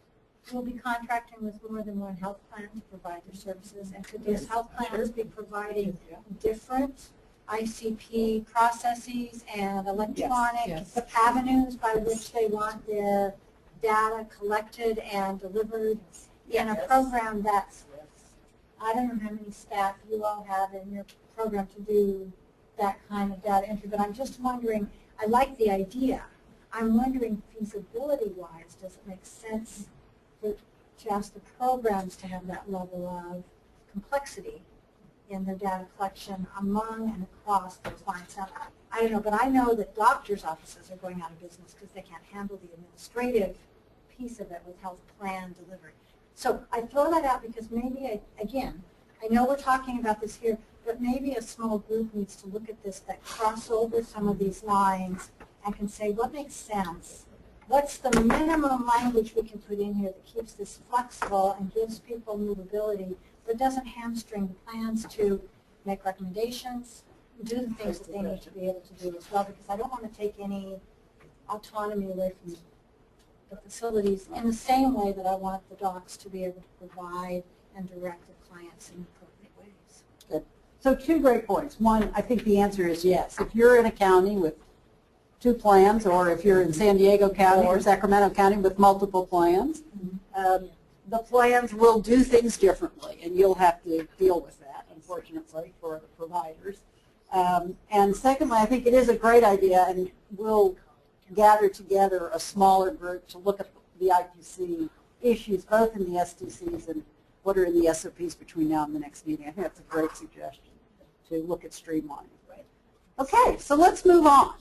S4: will be contracting with more than one health plan to provide their services? And could those health plans be providing different ICP processes and electronic avenues by which they want their data collected and delivered in a program that's, I don't know how many staff you all have in your program to do that kind of data entry, but I'm just wondering, I like the idea. I'm wondering, feasibility-wise, does it make sense to ask the programs to have that level of complexity in their data collection among and across those lines? Now, I don't know, but I know that doctors' offices are going out of business because they can't handle the administrative piece of it with health plan delivery. So I throw that out because maybe, again, I know we're talking about this here, but maybe a small group needs to look at this that cross over some of these lines and can say, what makes sense? What's the minimum language we can put in here that keeps this flexible and gives people movability, but doesn't hamstring the plans to make recommendations, do the things that they need to be able to do as well, because I don't want to take any autonomy away from the facilities in the same way that I want the docs to be able to provide and direct the clients in appropriate ways.
S1: Good. So 2 great points. One, I think the answer is yes. If you're in a county with 2 plans, or if you're in San Diego County or Sacramento County with multiple plans, the plans will do things differently, and you'll have to deal with that, unfortunately, for the providers. And secondly, I think it is a great idea, and we'll gather together a smaller group to look at the IPC issues, both in the SDCs and what are in the SOPs between now and the next meeting. I think that's a great suggestion to look at streamlining. Okay, so let's move on.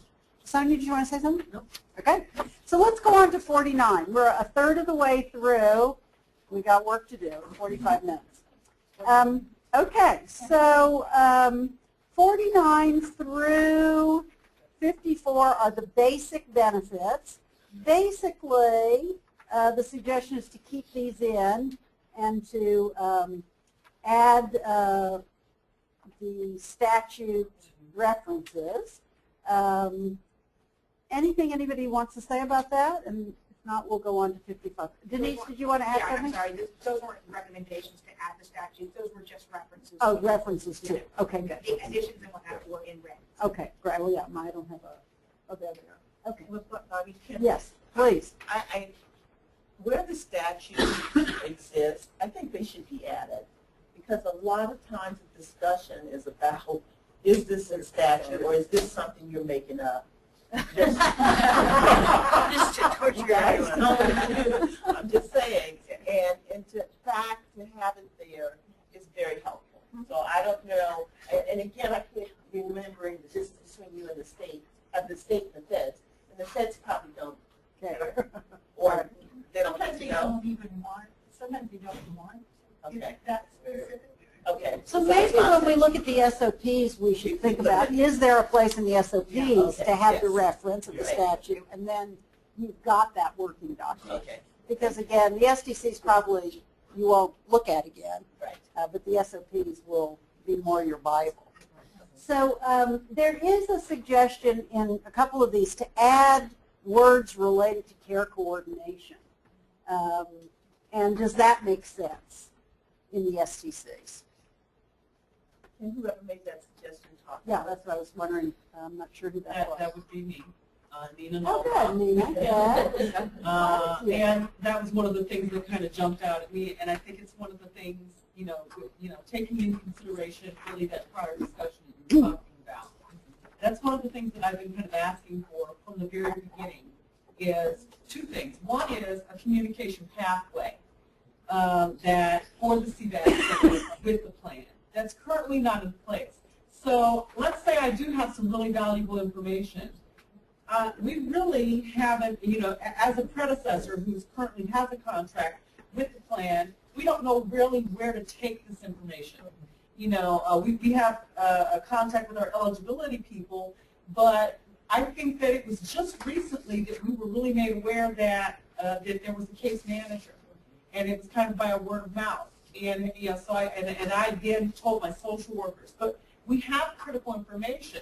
S1: Sonia, did you want to say something?
S3: No.
S1: Okay, so let's go on to 49. We're a third of the way through. We got work to do in 45 minutes. Okay, so 49 through 54 are the basic benefits. Basically, the suggestion is to keep these in and to add the statute references. Anything anybody wants to say about that? And if Not, we'll go on to 55. Denise, did you want to add
S8: Yeah, I'm
S1: something?
S8: sorry, those weren't recommendations to add the statute, those were just references.
S1: Oh, references to it. Okay, good.
S8: The additions and what have were in red.
S1: Okay, great. Well, yeah, I don't have a, there we are. Okay.
S13: With what Bobby said.
S1: Yes, please.
S13: Where the statute exists, I think they should be added, because a lot of times the discussion is about, is this in statute or is this something you're making up? Just to torture you guys. I'm just saying, and in fact, to have it there is very helpful. So I don't know, and again, I keep remembering the distance between you and the state, the feds, and the feds probably don't care, or they don't
S7: Sometimes
S13: need
S7: they
S13: to know.
S7: don't even want, sometimes they don't want
S13: Okay.
S7: that specific.
S13: Okay.
S1: So maybe when we look at the SOPs, we should think about, is there a place in the SOPs to have the reference of the statute, and then you've got that working document.
S13: Okay.
S1: Because again, the SDCs probably you won't look at again,
S13: Right.
S1: But the SOPs will be more your Bible. So there is a suggestion in a couple of these to add words related to care coordination. And does that make sense in the STCs?
S13: Can whoever made that suggestion talk?
S1: Yeah, that's what I was wondering. I'm not sure who that was.
S9: That would be me, Nina.
S1: Oh, good, Nina. Yeah.
S9: And that was one of the things that kind of jumped out at me, and I think it's one of the things, taking into consideration really that prior discussion that you were talking about. That's one of the things that I've been kind of asking for from the very beginning is two things. One is a communication pathway that for the CBAS with the plan. That's currently not in place. So let's say I do have some really valuable information. We really haven't, as a predecessor who currently has a contract with the plan, we don't know really where to take this information. We have a contact with our eligibility people, but I think that it was just recently that we were really made aware that that there was a case manager, and it was kind of by a word of mouth. And so I again told my social workers, but we have critical information.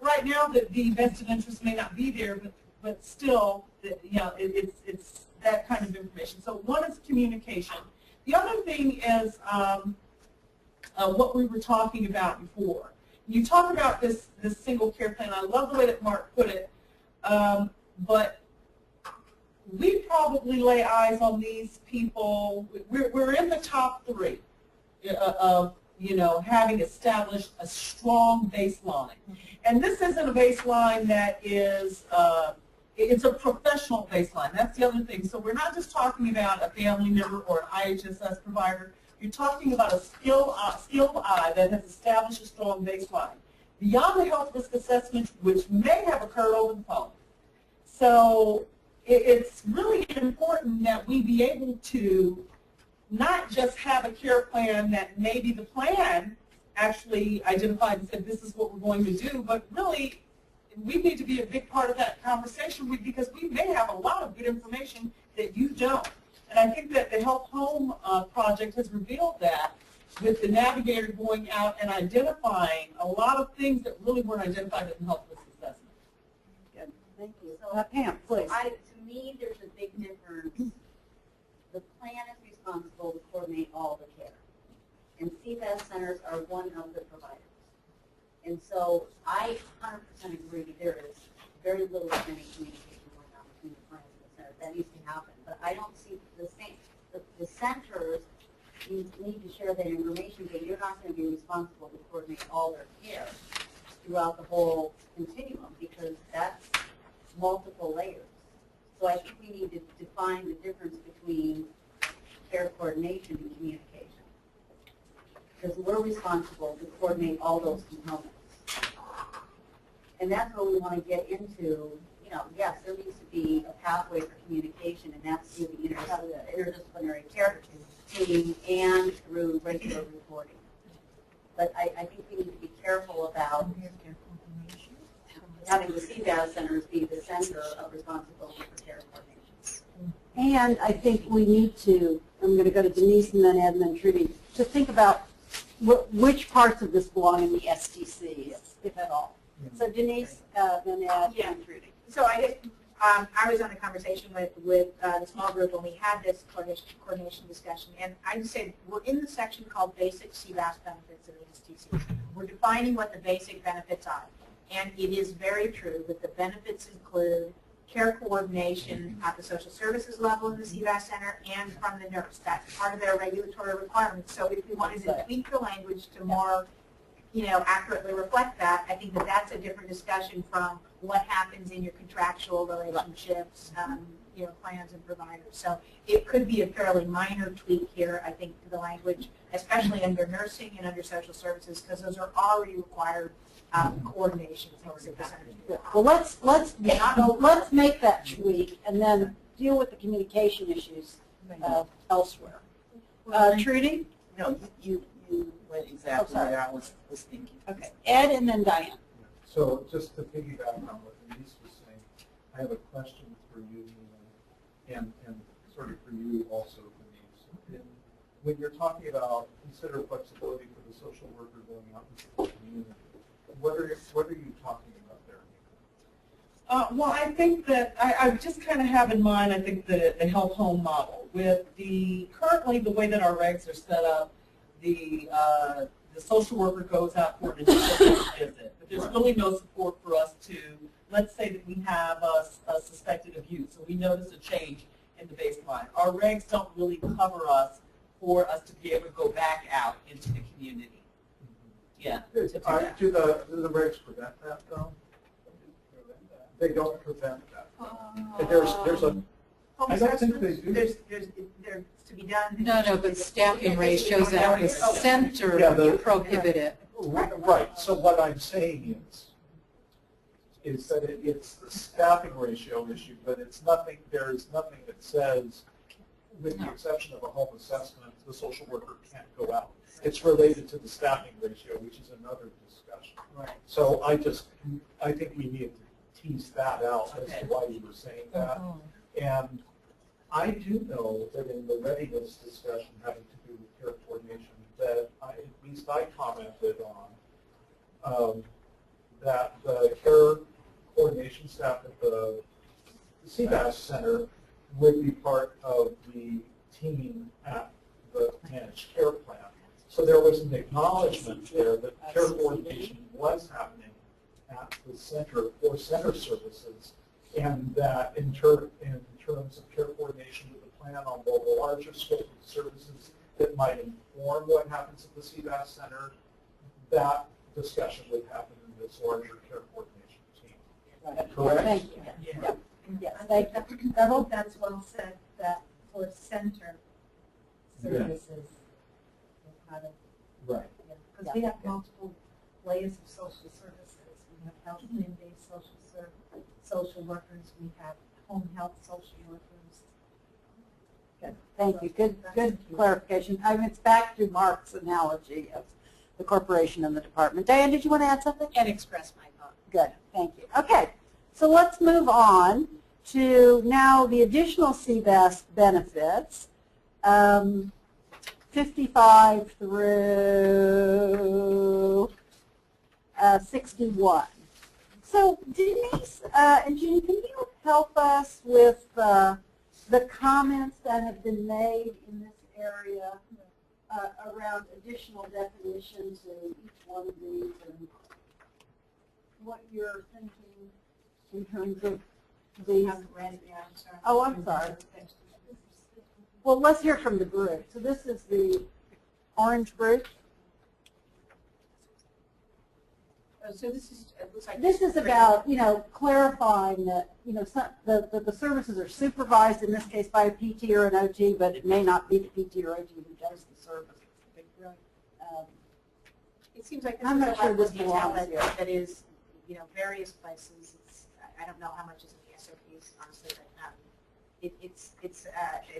S9: Right now, the vested interest may not be there, but still, it's that kind of information. So one is communication. The other thing is what we were talking about before. You talk about this single care plan. I love the way that Mark put it, but we probably lay eyes on these people. We're in the top 3 of having established a strong baseline. And this isn't a baseline that is, it's a professional baseline. That's the other thing. So we're not just talking about a family member or an IHSS provider. You're talking about a skilled eye that has established a strong baseline beyond the health risk assessment, which may have occurred over the phone. So it's really important that we be able to not just have a care plan that maybe the plan actually identified and said this is what we're going to do, but really we need to be a big part of that conversation because we may have a lot of good information that you don't. And I think that the Health Home project has revealed that with the navigator going out and identifying a lot of things that really weren't identified in the health risk assessment.
S1: Good. Thank you. So, Pam, please.
S6: To me, there's a big difference. The plan is responsible to coordinate all the care, and CBAS centers are one of the providers. And so I 100% agree there is very little to any communication going on between the plans and the centers. That needs to happen. But I don't see the same. The centers need to share that information, but you're not going to be responsible to coordinate all their care throughout the whole continuum because that's multiple layers. So I think we need to define the difference between care coordination and communication. Because we're responsible to coordinate all those components. And that's what we want to get into. Yes, there needs to be a pathway for communication, and that's through the interdisciplinary care team and through regular reporting. But I think we need to be careful about having the CBAS centers be the center of responsibility for care coordination.
S1: And I think we need to, I'm going to go to Denise and then Ed and then Trudy, to think about which parts of this belong in the STCs, if at all. So Denise, then Ed, and Trudy.
S8: So I was on a conversation with the small group when we had this coordination discussion, and I said we're in the section called Basic CBAS Benefits of the STC. We're defining what the basic benefits are, and it is very true that the benefits include care coordination at the social services level in the CBAS Center and from the nurse. That's part of their regulatory requirements. So if we wanted to tweak the language to more accurately reflect that, I think that that's a different discussion from what happens in your contractual relationships, plans and providers. So it could be a fairly minor tweak here, I think, to the language, especially under nursing and under social services, because those are already required coordination things at the center.
S1: Well, let's make that tweak and then deal with the communication issues elsewhere. Trudy?
S13: No, you went exactly where I was thinking.
S1: Okay, Ed and then Diane.
S11: So just to piggyback on what Denise was saying, I have a question for you, Nina, and sort of for you also, Denise. When you're talking about consider flexibility for the social worker going out into the community, what are you talking about there?
S9: Well, I think that I just kind of have in mind, I think, the health home model. With currently the way that our regs are set up, the social worker goes out for an initial visit, but there's really no support for us to, let's say that we have a suspected abuse, so we notice a change in the baseline. Our regs don't really cover us for us to be able to go back out into the community. Yeah.
S11: Do the regs prevent that, though? They don't prevent that. There's a. I don't think they do.
S8: There's to be done.
S12: No, but staffing ratios at the center prohibit it.
S11: Right. So what I'm saying is that it's the staffing ratio issue, but it's nothing. There is nothing that says, with the exception of a home assessment, the social worker can't go out. It's related to the staffing ratio, which is another discussion.
S9: Right.
S11: So I think we need to tease that out as to why you were saying that. And I do know that in the readiness discussion having to do with care coordination, that at least I commented on that the care coordination staff at the CBAS Center would be part of the team at the managed care plan. So there was an acknowledgement there that care coordination was happening at the center for center services, and that in terms of care coordination with the plan on both a larger scope of services that might inform what happens at the CBAS Center, that discussion would happen in this larger care coordination team. Correct?
S1: Thank you.
S8: Yeah.
S1: Yes,
S7: I hope that's well said, that for center services.
S11: Right.
S7: Because we have multiple layers of social services. We have health based social workers. We have home health social workers.
S1: Good. Thank you. Good clarification. I mean, it's back to Mark's analogy of the corporation and the department. Diane, did you want to add something?
S5: And express my thought.
S1: Good. Thank you. Okay. So let's move on to now the additional CBAS benefits. 55 through 61. So Denise and Jean, can you help us with the comments that have been made in this area around additional definitions in each one of these and what you're thinking in terms of these? Oh, I'm sorry. Well, let's hear from the group. So this is the orange group.
S8: So this is, it looks like
S1: This is about, clarifying that, the services are supervised, in this case, by a PT or an OT, but it may not be the PT or OT who does the service.
S8: it seems like
S1: I'm not sure this
S8: detail
S1: belongs here.
S8: that is, various places. I don't know how much is in the SOPs, honestly, but it's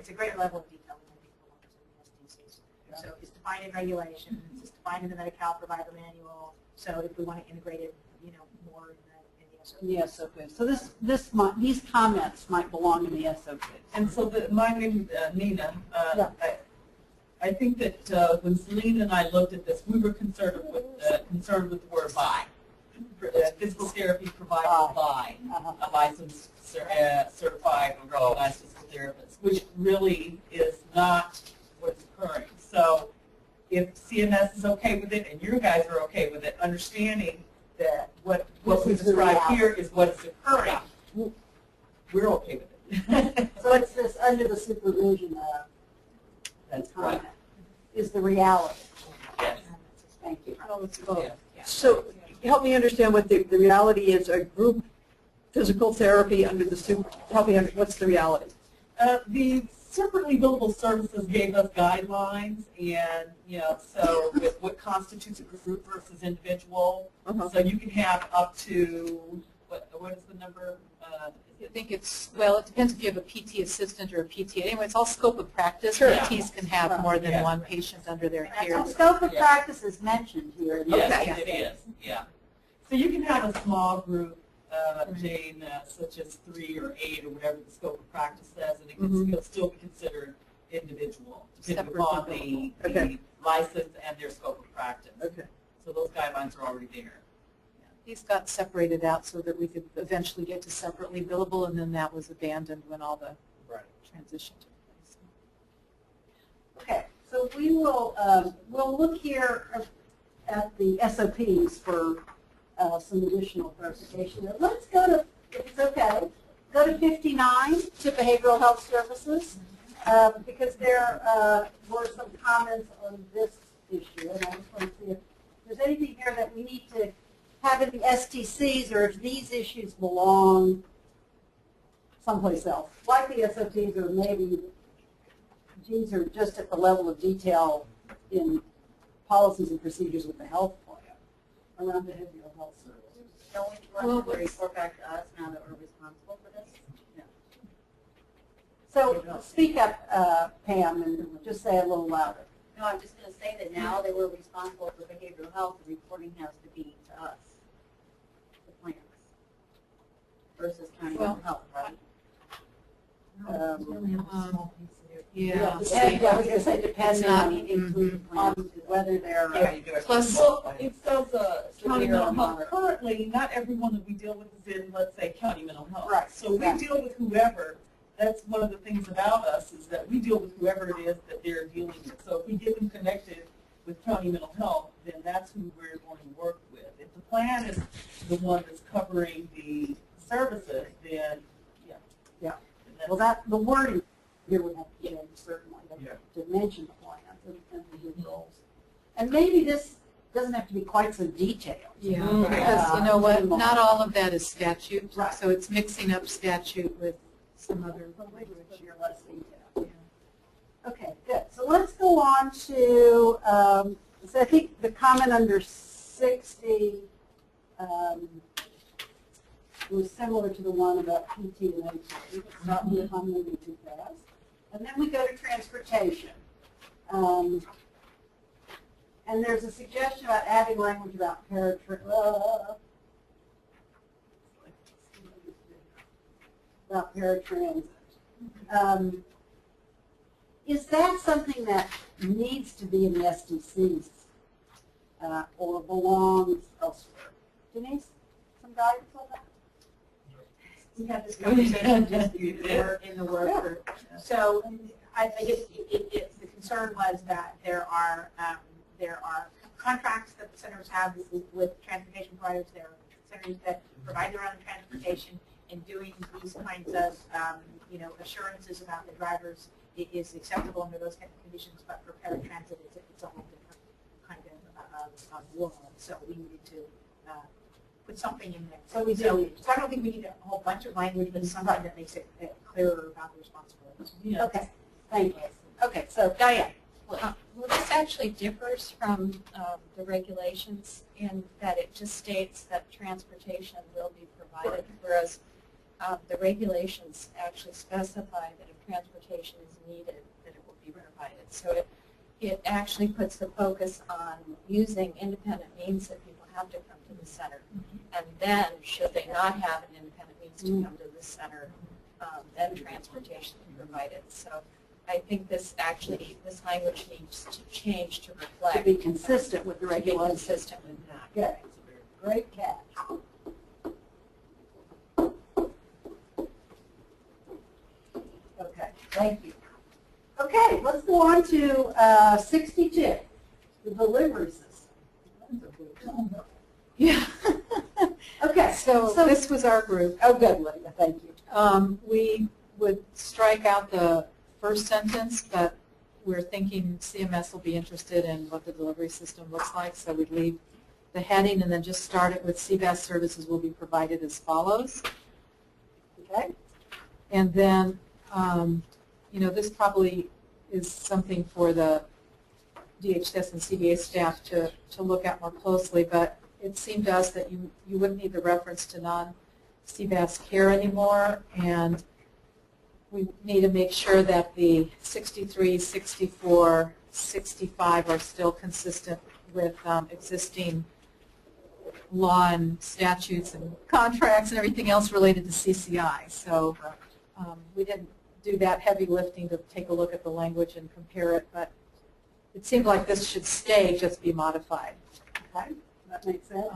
S8: a great level of detail that I think belongs in the SDCs. So it's defined in regulations, it's defined in the Medi-Cal provider manual. So if we want to integrate it, more in the SOP.
S1: The SOP. So these comments might belong in the SOP.
S9: And so my name is Nina. I think that when Celine and I looked at this, we were concerned with the word by. Physical therapy provided by a licensed certified or recognized physical therapists, which really is not what's occurring. So if CMS is okay with it and you guys are okay with it, understanding that what we describe here is what is occurring, we're okay with it.
S1: So it's this under the supervision of
S9: That's right.
S1: is the reality.
S9: Yes.
S1: Thank you.
S3: So help me understand what the reality is, a group physical therapy under the super, help me understand, what's the reality?
S9: The separately billable services gave us guidelines, and so with what constitutes a group versus individual. So you can have up to what is the number?
S12: I think it's, well, it depends if you have a PT assistant or a PT. Anyway, it's all scope of practice.
S3: Sure.
S12: PTs can have more than one patient under their care.
S1: So scope of practice is mentioned here.
S9: Yes, it is. Yeah. So you can have a small group, Jane, such as 3 or 8 or whatever the scope of practice says, and it can still be considered individual, depending upon the license and their scope of practice.
S3: Okay.
S9: So those guidelines are already there.
S12: These got separated out so that we could eventually get to separately billable, and then that was abandoned when all the transition took place.
S1: Okay, so we will we'll look here at the SOPs for some additional clarification. Let's go to, if it's okay, go to 59, to behavioral health services, because there were some comments on this issue, and I just want to see if there's anything here that we need to have in the STCs, or if these issues belong someplace else. Like the SOPs, or maybe these are just at the level of detail in policies and procedures with the health plan around behavioral health services.
S6: Don't we want to report back to us now that we're responsible for this?
S1: So speak up, Pam, and just say a little louder.
S6: No, I'm just going to say that now that we're responsible for behavioral health, the reporting has to be to us, the plans, versus county mental health, right?
S1: Yeah, I was going to say depending on whether they're
S12: Plus,
S9: it says county mental health. Currently, not everyone that we deal with is in, let's say, county mental health.
S1: Right.
S9: So we deal with whoever. That's one of the things about us, is that we deal with whoever it is that they're dealing with. So if we get them connected with county mental health, then that's who we're going to work with. If the plan is the one that's covering the services, then
S1: well, that the wording here would have to change certainly to mention the plans and the roles. And maybe this doesn't have to be quite so detailed.
S12: Yeah, because you know what? Not all of that is statute,
S1: Right.
S12: so it's mixing up statute with some other
S1: language less detailed. Okay, good. So let's go on to, so I think the comment under 60 was similar to the one about PT and HP. Not if I'm moving too fast. And then we go to transportation. And there's a suggestion about adding language about paratransit. Is that something that needs to be in the SDCs or belongs elsewhere? Denise, some guidance on that?
S8: We had this conversation just in the work group. So I think the concern was that there are contracts that the centers have with transportation providers. There are centers that provide their own transportation, and doing these kinds of assurances about the drivers is acceptable under those kind of conditions. But for paratransit, it's a whole different kind of world. So we needed to put something in there. So I don't think we need a whole bunch of language, but something that makes it clearer about the responsibilities.
S1: Yeah. Okay, thank you. Okay, so Diane.
S5: Well, this actually differs from the regulations in that it just states that transportation will be provided, whereas the regulations actually specify that if transportation is needed, that it will be provided. So it actually puts the focus on using independent means that people have to come to the center. And then, should they not have an independent means to come to the center, then transportation is provided. So I think this language needs to change to reflect.
S1: To be consistent with the regulations.
S5: Consistent with that.
S1: Okay, great catch. Thank you. Okay, let's go on to 62, the delivery system.
S12: Yeah.
S1: Okay,
S12: So this was our group.
S1: oh, good, Linda, thank you.
S12: We would strike out the first sentence, but we're thinking CMS will be interested in what the delivery system looks like, so we'd leave the heading and then just start it with CBAS services will be provided as follows.
S1: Okay.
S12: And then, you know, this probably is something for the DHS and CBAS staff to look at more closely, but it seemed to us that you wouldn't need the reference to non-CBAS care anymore, and we need to make sure that the 63, 64, 65 are still consistent with existing law and statutes and contracts and everything else related to CCI. So we didn't do that heavy lifting to take a look at the language and compare it, but it seemed like this should stay, just be modified.
S1: Okay, that makes sense.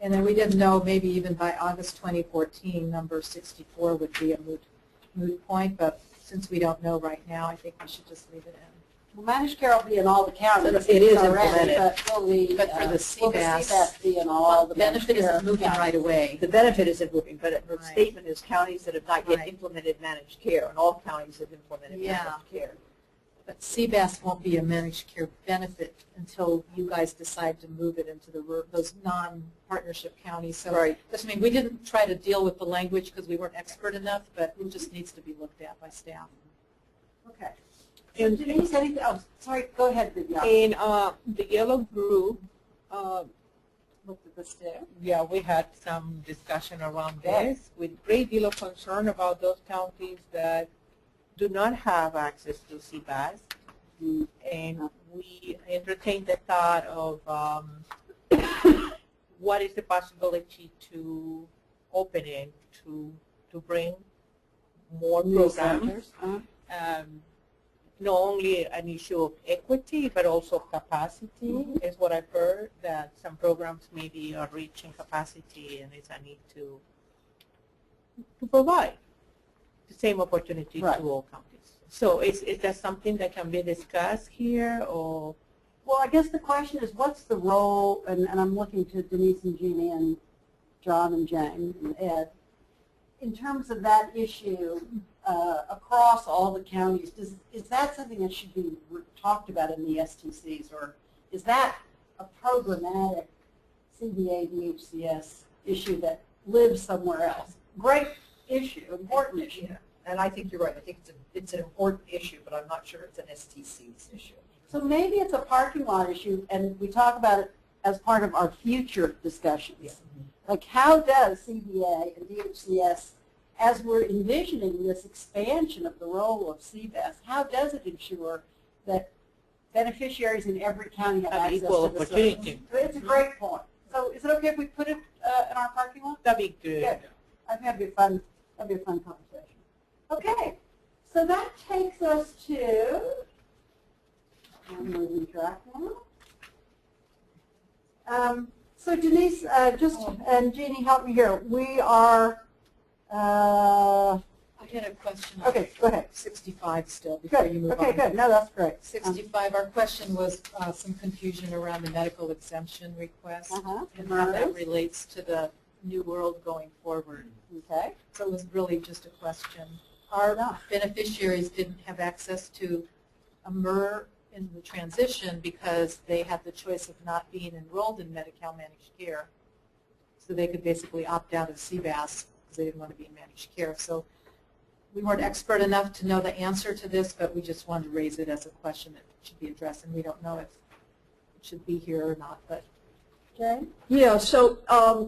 S12: And then we didn't know, maybe even by August 2014, number 64 would be a moot point, but since we don't know right now, I think we should just leave it in.
S1: Well, managed care will be in all the counties.
S3: It is
S1: already,
S3: implemented.
S1: but will the,
S12: But for the
S1: CBAS be in all the managed
S12: benefit
S1: care
S12: isn't moving
S1: counties?
S12: right away.
S3: The benefit isn't moving, but the
S12: Right.
S3: statement is counties that have not yet
S12: Right.
S3: implemented managed care, and all counties have implemented
S12: Yeah.
S3: managed care.
S12: But CBAS won't be a managed care benefit until you guys decide to move it into those non-partnership counties. So
S3: Right.
S12: I mean, we didn't try to deal with the language because we weren't expert enough, but it just needs to be looked at by staff.
S1: Okay. So Denise, anything? Oh, sorry. Go ahead, Vivian.
S14: In the yellow group,
S12: Looked at this too.
S14: yeah, we had some discussion around this with great deal of concern about those counties that do not have access to CBAS. And we entertained the thought of what is the possibility to open it to bring more
S1: New
S14: programs.
S1: centers,
S14: Not only an issue of equity, but also capacity is what I've heard, that some programs maybe are reaching capacity and it's a need to provide the same opportunity
S1: Right.
S14: to all counties. So is that something that can be discussed here, or?
S1: Well, I guess the question is, what's the role, and I'm looking to Denise and Jeannie and John and Jane and Ed, in terms of that issue across all the counties, is that something that should be talked about in the STCs, or is that a programmatic CBA, DHCS issue that lives somewhere else? Great issue, important issue.
S3: Yeah. And I think you're right. I think it's an important issue, but I'm not sure it's an STC's issue.
S1: So maybe it's a parking lot issue, and we talk about it as part of our future discussions.
S3: Yeah.
S1: Like, how does CBA and DHCS, as we're envisioning this expansion of the role of CBAS, how does it ensure that beneficiaries in every county have
S14: Have
S1: access
S14: equal
S1: to the
S14: opportunity.
S1: service? It's a great point. So is it okay if we put it in our parking lot?
S14: That'd be good.
S1: Good. I think that'd be a fun conversation. Okay, so that takes us to, I'm moving track now. So Denise, and Jeannie, help me here. We are,
S12: I had a question on
S1: okay, go ahead.
S12: 65 still before you
S1: Good,
S12: move
S1: okay,
S12: on.
S1: good. No, that's great.
S12: 65, our question was some confusion around the medical exemption request and how that relates to the new world going forward.
S1: Okay.
S12: So it was really just a question. Our beneficiaries didn't have access to a MER in the transition because they had the choice of not being enrolled in Medi-Cal managed care. So they could basically opt out of CBAS because they didn't want to be in managed care. So we weren't expert enough to know the answer to this, but we just wanted to raise it as a question that should be addressed, and we don't know if it should be here or not. But
S1: Jane?
S3: Yeah, so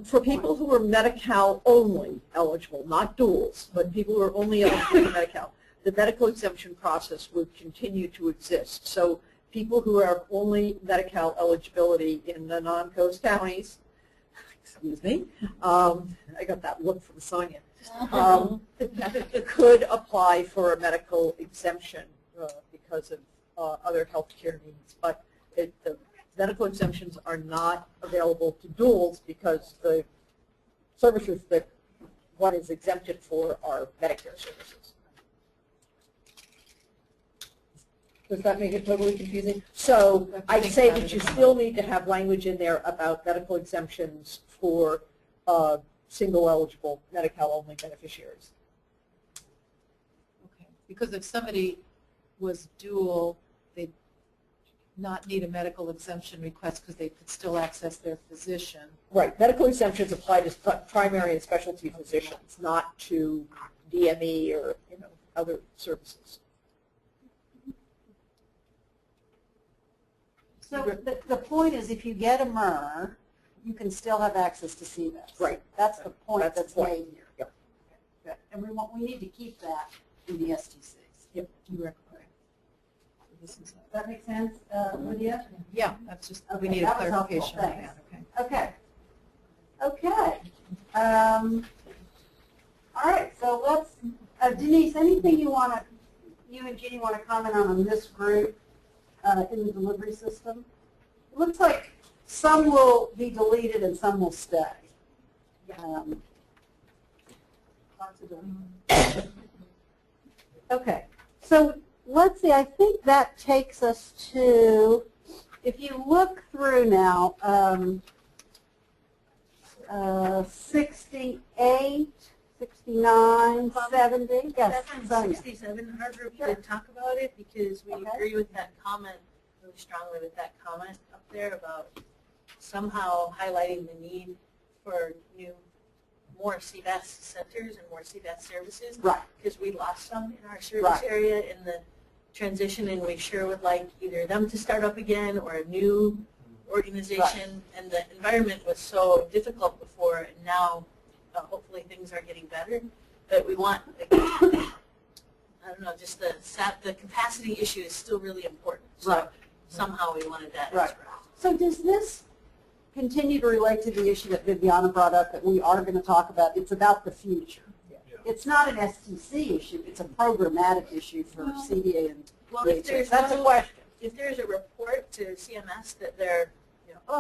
S3: for people who are Medi-Cal only eligible, not duals, but people who are only eligible for Medi-Cal, the medical exemption process would continue to exist. So people who have only Medi-Cal eligibility in the non-coast counties, excuse me, I got that look from Sonia, could apply for a medical exemption because of other health care needs. But the medical exemptions are not available to duals because the services that one is exempted for are Medicare services. Does that make it totally confusing? So I'd say that you still need to have language in there about medical exemptions for single eligible Medi-Cal only beneficiaries.
S12: Okay, because if somebody was dual, they'd not need a medical exemption request because they could still access their physician.
S3: Right, medical exemptions apply to primary and specialty physicians, not to DME or other services.
S1: So the point is, if you get a MER, you can still have access to CBAS.
S3: Right.
S1: That's the point
S3: That's the
S1: that's
S3: point.
S1: made here.
S3: Yep.
S1: Okay, good. And we need to keep that in the STCs.
S12: Yep, you are correct. So this is
S1: Does that make sense, Lydia?
S12: yeah, that's just, we
S1: Okay,
S12: need a
S1: that was helpful.
S12: clarification on
S1: Thanks.
S12: that. Okay.
S1: Okay. Okay. All right, so let's, Denise, anything you and Jeannie want to comment on this group in the delivery system? It looks like some will be deleted and some will stay. Okay, so let's see, I think that takes us to, if you look through now, 68, 69, 70, yes,
S13: That's on
S1: Sonia.
S13: 67. Our group
S1: Sure.
S13: did talk about it because we
S1: Okay.
S13: agree with that comment, really strongly with that comment up there about somehow highlighting the need for more CBAS centers and more CBAS services.
S1: Right.
S13: Because we lost some in our service
S1: Right.
S13: area in the transition, and we sure would like either them to start up again or a new organization. Right. And the environment was so difficult before, and now hopefully things are getting better. But we want, I don't know, just the capacity issue is still really important. So
S1: Right.
S13: somehow we wanted that
S1: Right.
S13: as well.
S1: So does this continue to relate to the issue that Viviana brought up that we are going to talk about? It's about the future.
S11: Yeah.
S1: It's not an STC issue. It's a programmatic issue for CDA and
S13: Well, if there's
S1: that's a question.
S13: If there's a report to CMS that they're,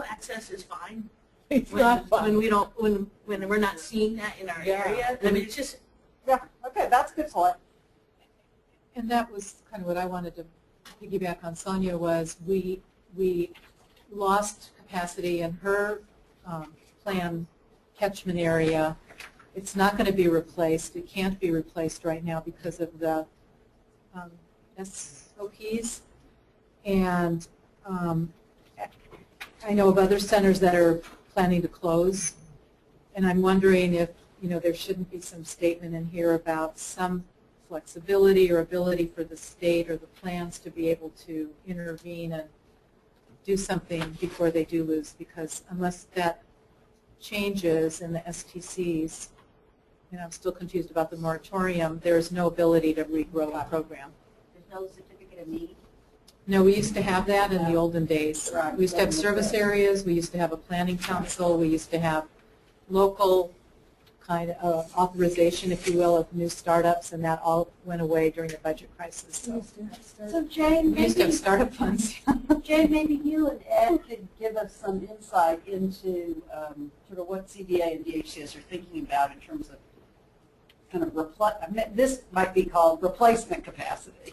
S13: access is fine,
S3: It's
S13: when,
S3: not fun.
S13: when we don't, when we're not seeing that in our area, I mean, it's just,
S1: Yeah, okay, that's a good point.
S12: And that was kind of what I wanted to piggyback on Sonia was we lost capacity in her plan catchment area. It's not going to be replaced. It can't be replaced right now because of the SOPs. And I know of other centers that are planning to close. And I'm wondering if, there shouldn't be some statement in here about some flexibility or ability for the state or the plans to be able to intervene and do something before they do lose, because unless that changes in the STCs, and I'm still confused about the moratorium, there is no ability to regrow the program.
S6: There's no certificate of need.
S12: No, we used to have that in the olden days.
S1: Right.
S12: We used to have service areas, we used to have a planning council, we used to have local kind of authorization, if you will, of new startups, and that all went away during the budget crisis.
S1: So Jane,
S12: We used to have
S1: maybe,
S12: startup funds.
S1: Jane, maybe you and Ed could give us some insight into sort of what CDA and DHCS are thinking about in terms of kind of this might be called replacement capacity.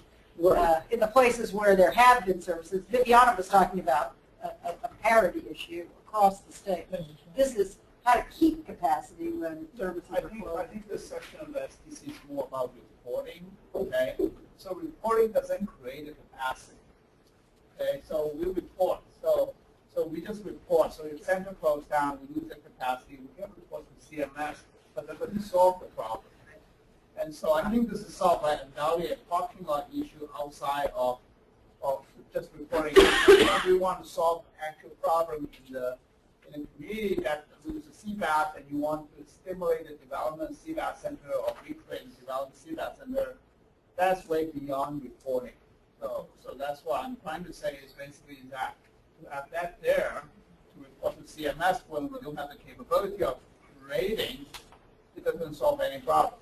S1: In the places where there have been services. Viviana was talking about a parity issue across the state, but this is how to keep capacity when services are closed.
S10: I think this section of the STC is more about reporting, okay? So reporting doesn't create a capacity, okay? So we report, so we just report. So if center closed down, we lose the capacity, we can report to CMS, but that doesn't solve the problem. And so I think this is solved by a parking lot issue outside of just reporting. We want to solve actual problem in the community that loses CBAS, and you want to stimulate the development of CBAS center or recreate the development of CBAS center. That's way beyond reporting. So that's what I'm trying to say is basically that to have that there to report to CMS when we don't have the capability of rating, it doesn't solve any problem.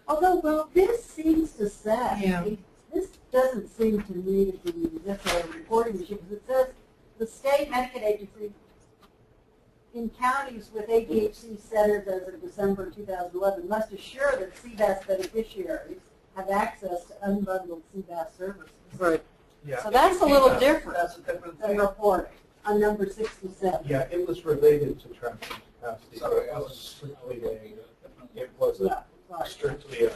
S1: Although, well, this seems to say, this doesn't seem to me to be necessarily a reporting issue, because it says the state Medicaid agency in counties with ADHD centers as of December 2011 must assure that CBAS beneficiaries have access to unbundled CBAS services.
S3: Right.
S11: Yeah.
S1: So that's a little different
S10: That's a different
S1: than
S10: thing.
S1: reporting on number 67.
S11: Yeah, it was related to tracking capacity.
S10: Sorry,
S11: It
S10: I
S11: wasn't
S10: was-
S11: strictly it wasn't
S1: Right.
S11: strictly a,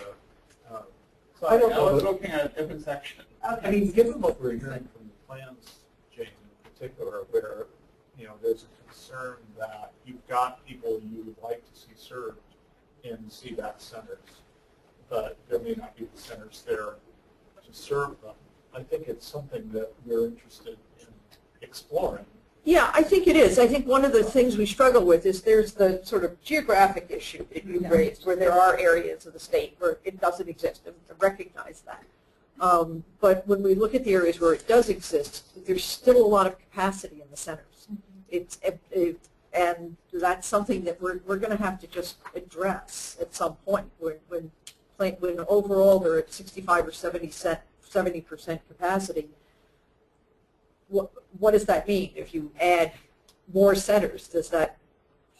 S10: Sorry, I was looking at a different section.
S11: I mean, given what we're hearing from the plans, Jane, in particular, where, there's a concern that you've got people you would like to see served in CBAS centers, but there may not be the centers there to serve them. I think it's something that we're interested in exploring.
S3: Yeah, I think it is. I think one of the things we struggle with is there's the sort of geographic issue that you raised, where there are areas of the state where it doesn't exist, and to recognize that. But when we look at the areas where it does exist, there's still a lot of capacity in the centers. And that's something that we're going to have to just address at some point. When overall they're at 65 or 70% capacity, what does that mean? If you add more centers, does that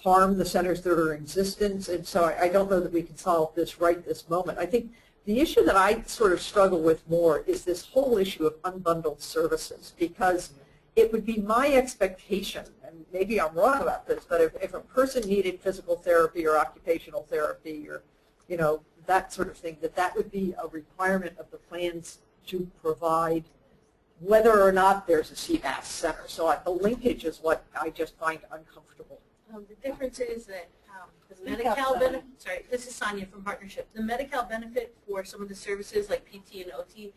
S3: harm the centers that are in existence? And so I don't know that we can solve this right this moment. I think the issue that I sort of struggle with more is this whole issue of unbundled services, because it would be my expectation, and maybe I'm wrong about this, but if a person needed physical therapy or occupational therapy or that sort of thing, that would be a requirement of the plans to provide, whether or not there's a CBAS center. So the linkage is what I just find uncomfortable.
S6: The difference is that the Medi-Cal benefit, sorry, this is Sonia from Partnership. The Medi-Cal benefit for some of the services like PT and OT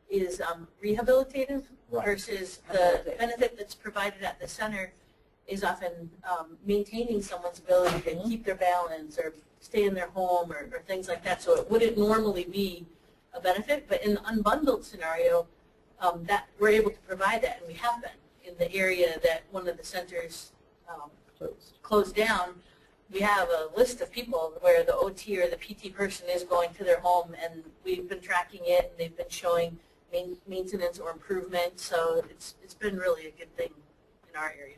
S6: is rehabilitative,
S11: Right.
S6: versus the benefit that's provided at the center is often maintaining someone's ability to keep their balance or stay in their home or things like that. So it wouldn't normally be a benefit, but in the unbundled scenario, that we're able to provide that, and we have been in the area that one of the centers closed down. We have a list of people where the OT or the PT person is going to their home, and we've been tracking it, and they've been showing maintenance or improvement. So it's been really a good thing in our area.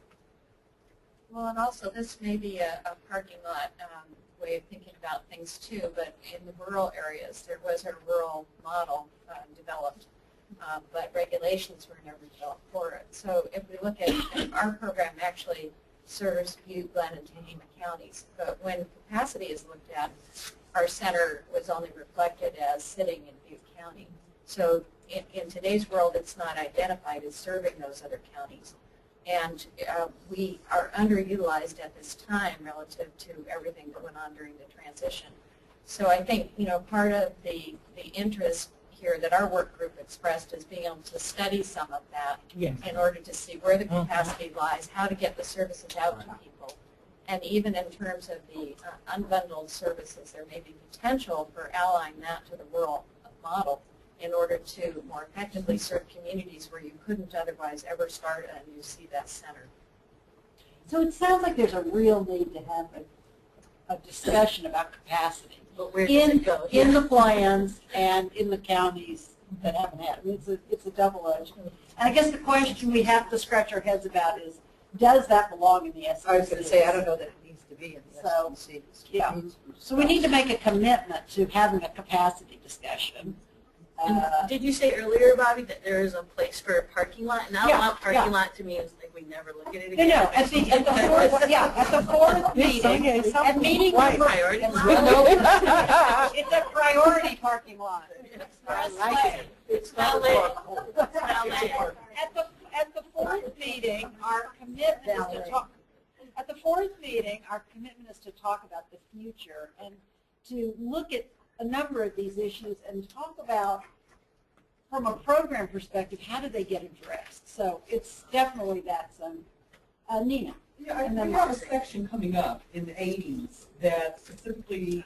S5: Well, and also this may be a parking lot way of thinking about things too, but in the rural areas, there was a rural model developed, but regulations were never developed for it. So if we look at our program actually serves Butte, Glenn, and Tehama counties, but when capacity is looked at, our center was only reflected as sitting in Butte County. So in today's world, it's not identified as serving those other counties. And we are underutilized at this time relative to everything that went on during the transition. So I think, part of the interest here that our work group expressed is being able to study some of that in order to see where the capacity lies, how to get the services out to people. And even in terms of the unbundled services, there may be potential for allying that to the rural model in order to more effectively serve communities where you couldn't otherwise ever start a new CBAS center.
S1: So it sounds like there's a real need to have a discussion about capacity
S6: But where does it go?
S1: in the plans and in the counties that haven't had it. It's a double-edged. And I guess the question we have to scratch our heads about is, does that belong in the SEC?
S3: I was going to say, I don't know that it needs to be in the
S1: So,
S3: SEC.
S1: yeah. So we need to make a commitment to having a capacity discussion.
S6: And did you say earlier, Bobby, that there is a place for a parking lot? And
S1: Yeah,
S6: parking lot to me is like we never look at it
S1: No,
S6: again.
S1: no, at the fourth meeting, at meeting number,
S6: Priority.
S1: it's a priority parking lot.
S6: It's not late. It's not late.
S1: At the fourth meeting, our commitment is to talk. At the fourth meeting, our commitment is to talk about the future and to look at a number of these issues and talk about, from a program perspective, how do they get addressed. So it's definitely that's Nina.
S9: Yeah, we have a section coming up in the 80s that specifically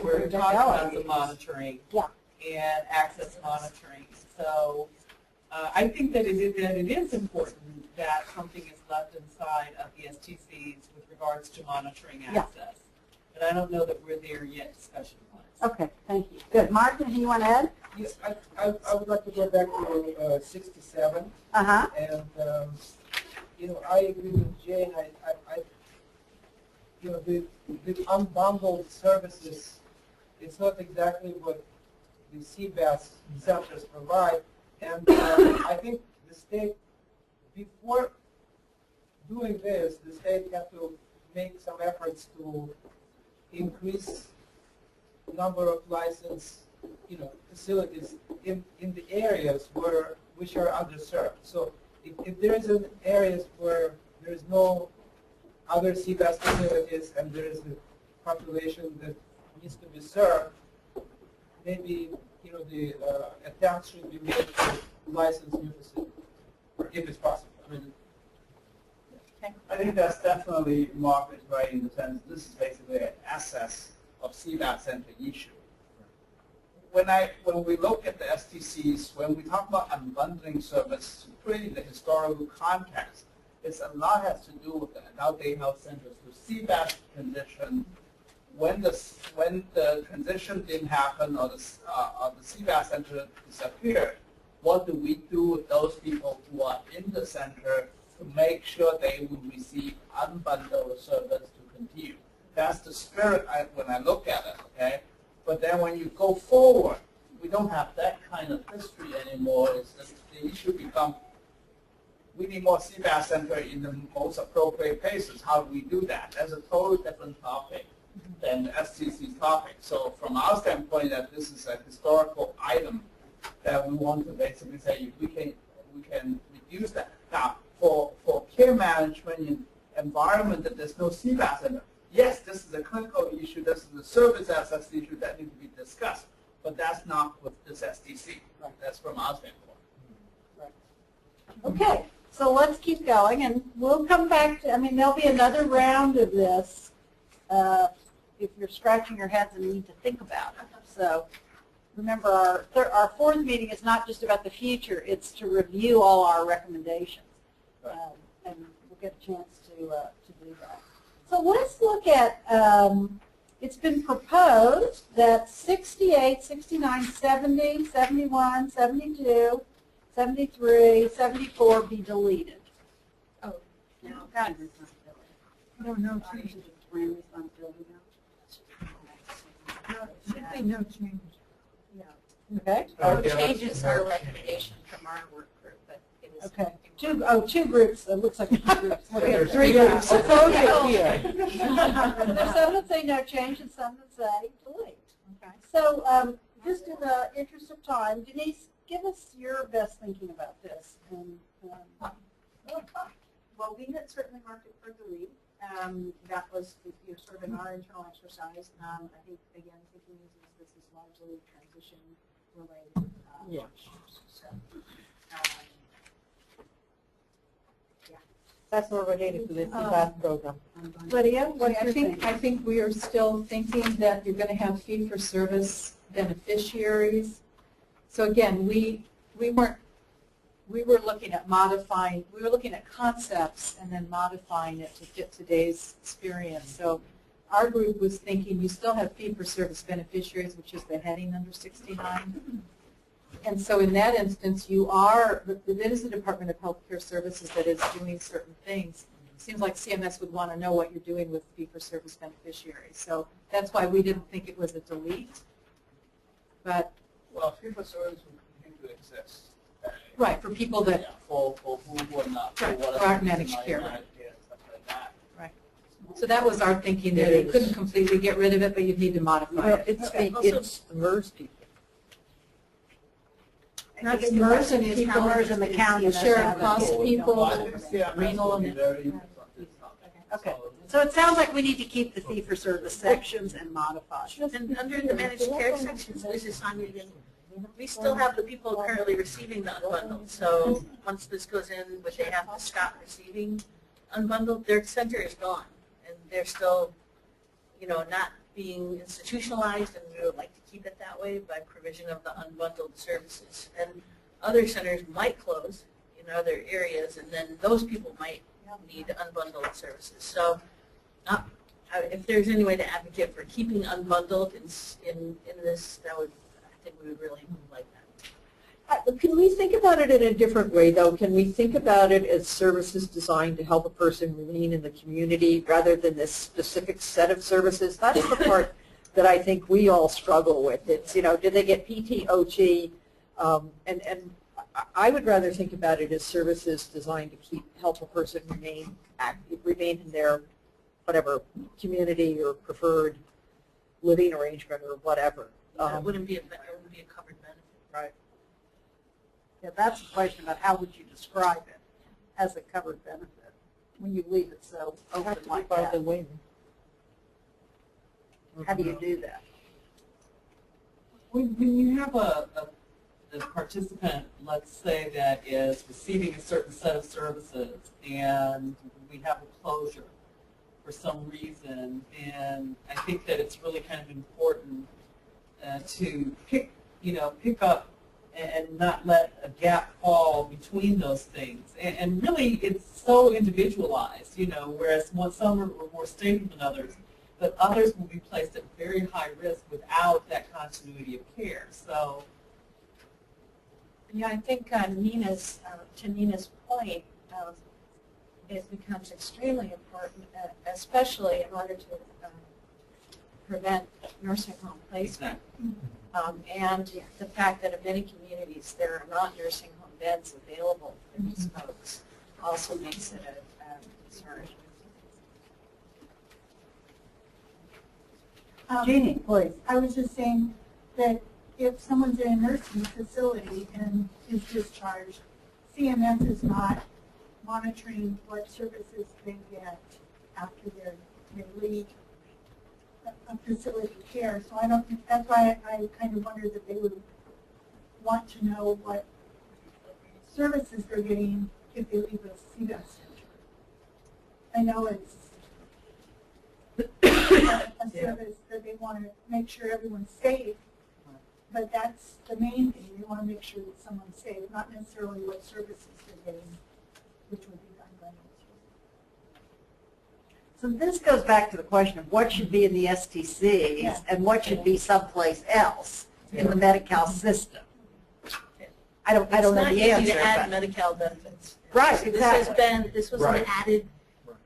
S9: where we talk about the monitoring and access monitoring. So I think that it is important that something is left inside of the STCs with regards to monitoring access. But I don't know that we're there yet discussion-wise.
S1: Okay, thank you. Good. Martin, do you want to add?
S2: Yes, I would like to go back to 67.
S1: Uh-huh.
S2: And, I agree with Jane. The unbundled services, it's not exactly what the CBAS centers provide. And I think the state, before doing this, the state have to make some efforts to increase number of licensed, facilities in the areas which are underserved. So if there is an areas where there is no other CBAS facilities and there is a population that needs to be served, maybe the attempt should be made to license new facilities, if it's possible.
S10: I think that's definitely Mark is right in the sense this is basically an access of CBAS center issue. When we look at the STCs, when we talk about unbundling service, really the historical context, a lot has to do with the adult day health centers to CBAS transition. When the transition didn't happen or the CBAS center disappeared, what do we do with those people who are in the center to make sure they will receive unbundled service to continue? That's the spirit when I look at it, okay? But then when you go forward, we don't have that kind of history anymore. It's just the issue becomes, we need more CBAS center in the most appropriate places. How do we do that? That's a totally different topic than the STC topic. So from our standpoint, that this is a historical item that we want to basically say we can reduce that. Now, for care management environment that there's no CBAS center, yes, this is a clinical issue, this is a service access issue that needs to be discussed, but that's not with this STC. Right. That's from our standpoint.
S1: Right. Okay, so let's keep going, and we'll come back to, there'll be another round of this if you're scratching your heads and need to think about it. So remember, our fourth meeting is not just about the future, it's to review all our recommendations.
S10: Right.
S1: And we'll get a chance to do that. So let's look at, it's been proposed that 68, 69, 70, 71, 72, 73, 74 be deleted.
S6: Oh,
S1: no, God.
S7: No, no change. Should be no change.
S1: Okay.
S5: No changes are a recommendation from our work group, but it is.
S1: Okay. Two groups. It looks like two groups.
S3: Okay, three groups.
S1: There's some that say no change and some that say delete. Okay. So just in the interest of time, Denise, give us your best thinking about this.
S8: Well, we had certainly marked it for delete. That was sort of in our internal exercise. I think, again, thinking this is largely transition related.
S3: Yeah.
S8: So,
S14: That's more related to the CBAS program.
S1: Lydia,
S12: I think we are still thinking that you're going to have fee-for-service beneficiaries. So again, we were looking at modifying, we were looking at concepts and then modifying it to fit today's experience. So our group was thinking you still have fee-for-service beneficiaries, which is the heading under 69. And so in that instance, it is the Department of Healthcare Services that is doing certain things. It seems like CMS would want to know what you're doing with fee-for-service beneficiaries. So that's why we didn't think it was a delete. But
S10: Well, fee-for-service will continue to exist.
S12: right, for people that
S10: Yeah, for who are not,
S12: Right,
S10: what
S12: aren't managed care.
S10: stuff like that.
S12: right. So that was our thinking that you couldn't completely get rid of it, but you'd need to modify
S3: Well,
S12: it.
S3: it's MERS people.
S1: Not the MERS and people, MERS in the county.
S12: Shared cost people,
S10: Yeah,
S12: renal
S10: will be
S12: and
S10: very interested in this topic.
S1: Okay. So it sounds like we need to keep the fee-for-service sections and modify.
S6: And under the managed care sections, this is we still have the people currently receiving the unbundled. So once this goes in, but they have to stop receiving unbundled, their center is gone. And they're still, not being institutionalized, and we would like to keep it that way by provision of the unbundled services. And other centers might close in other areas, and then those people might need unbundled services. So if there's any way to advocate for keeping unbundled in this, I think we would really like that.
S3: Can we think about it in a different way, though? Can we think about it as services designed to help a person remain in the community rather than this specific set of services? That's the part that I think we all struggle with. It's, do they get PT, OT, and I would rather think about it as services designed to help a person remain in their whatever community or preferred living arrangement or whatever.
S13: It wouldn't be a covered benefit.
S3: Right.
S7: Yeah, that's the question about how would you describe it as a covered benefit when you leave it so open like that. How do you do that?
S9: When you have a participant, let's say, that is receiving a certain set of services and we have a closure for some reason, and I think that it's really kind of important to pick up and not let a gap fall between those things. And really, it's so individualized, whereas some are more stable than others, but others will be placed at very high risk without that continuity of care. So,
S5: yeah, I think to Nina's point, it becomes extremely important, especially in order to prevent nursing home placement. And the fact that in many communities there are not nursing home beds available for these folks also makes it a concern.
S7: Jeannie, please.
S8: I was just saying that if someone's in a nursing facility and is discharged, CMS is not monitoring what services they get after they leave a facility care. So I don't think, that's why I kind of wondered that they would want to know what services they're getting if they leave a CBAS center. I know it's a service that they want to make sure everyone's safe, but that's the main thing. They want to make sure that someone's safe, not necessarily what services they're getting, which would be done by nurses.
S1: So this goes back to the question of what should be in the STCs and what should be someplace else in the Medi-Cal system. I don't know the answer.
S13: It's not easy to add Medi-Cal benefits.
S1: Right, exactly.
S13: This was an added,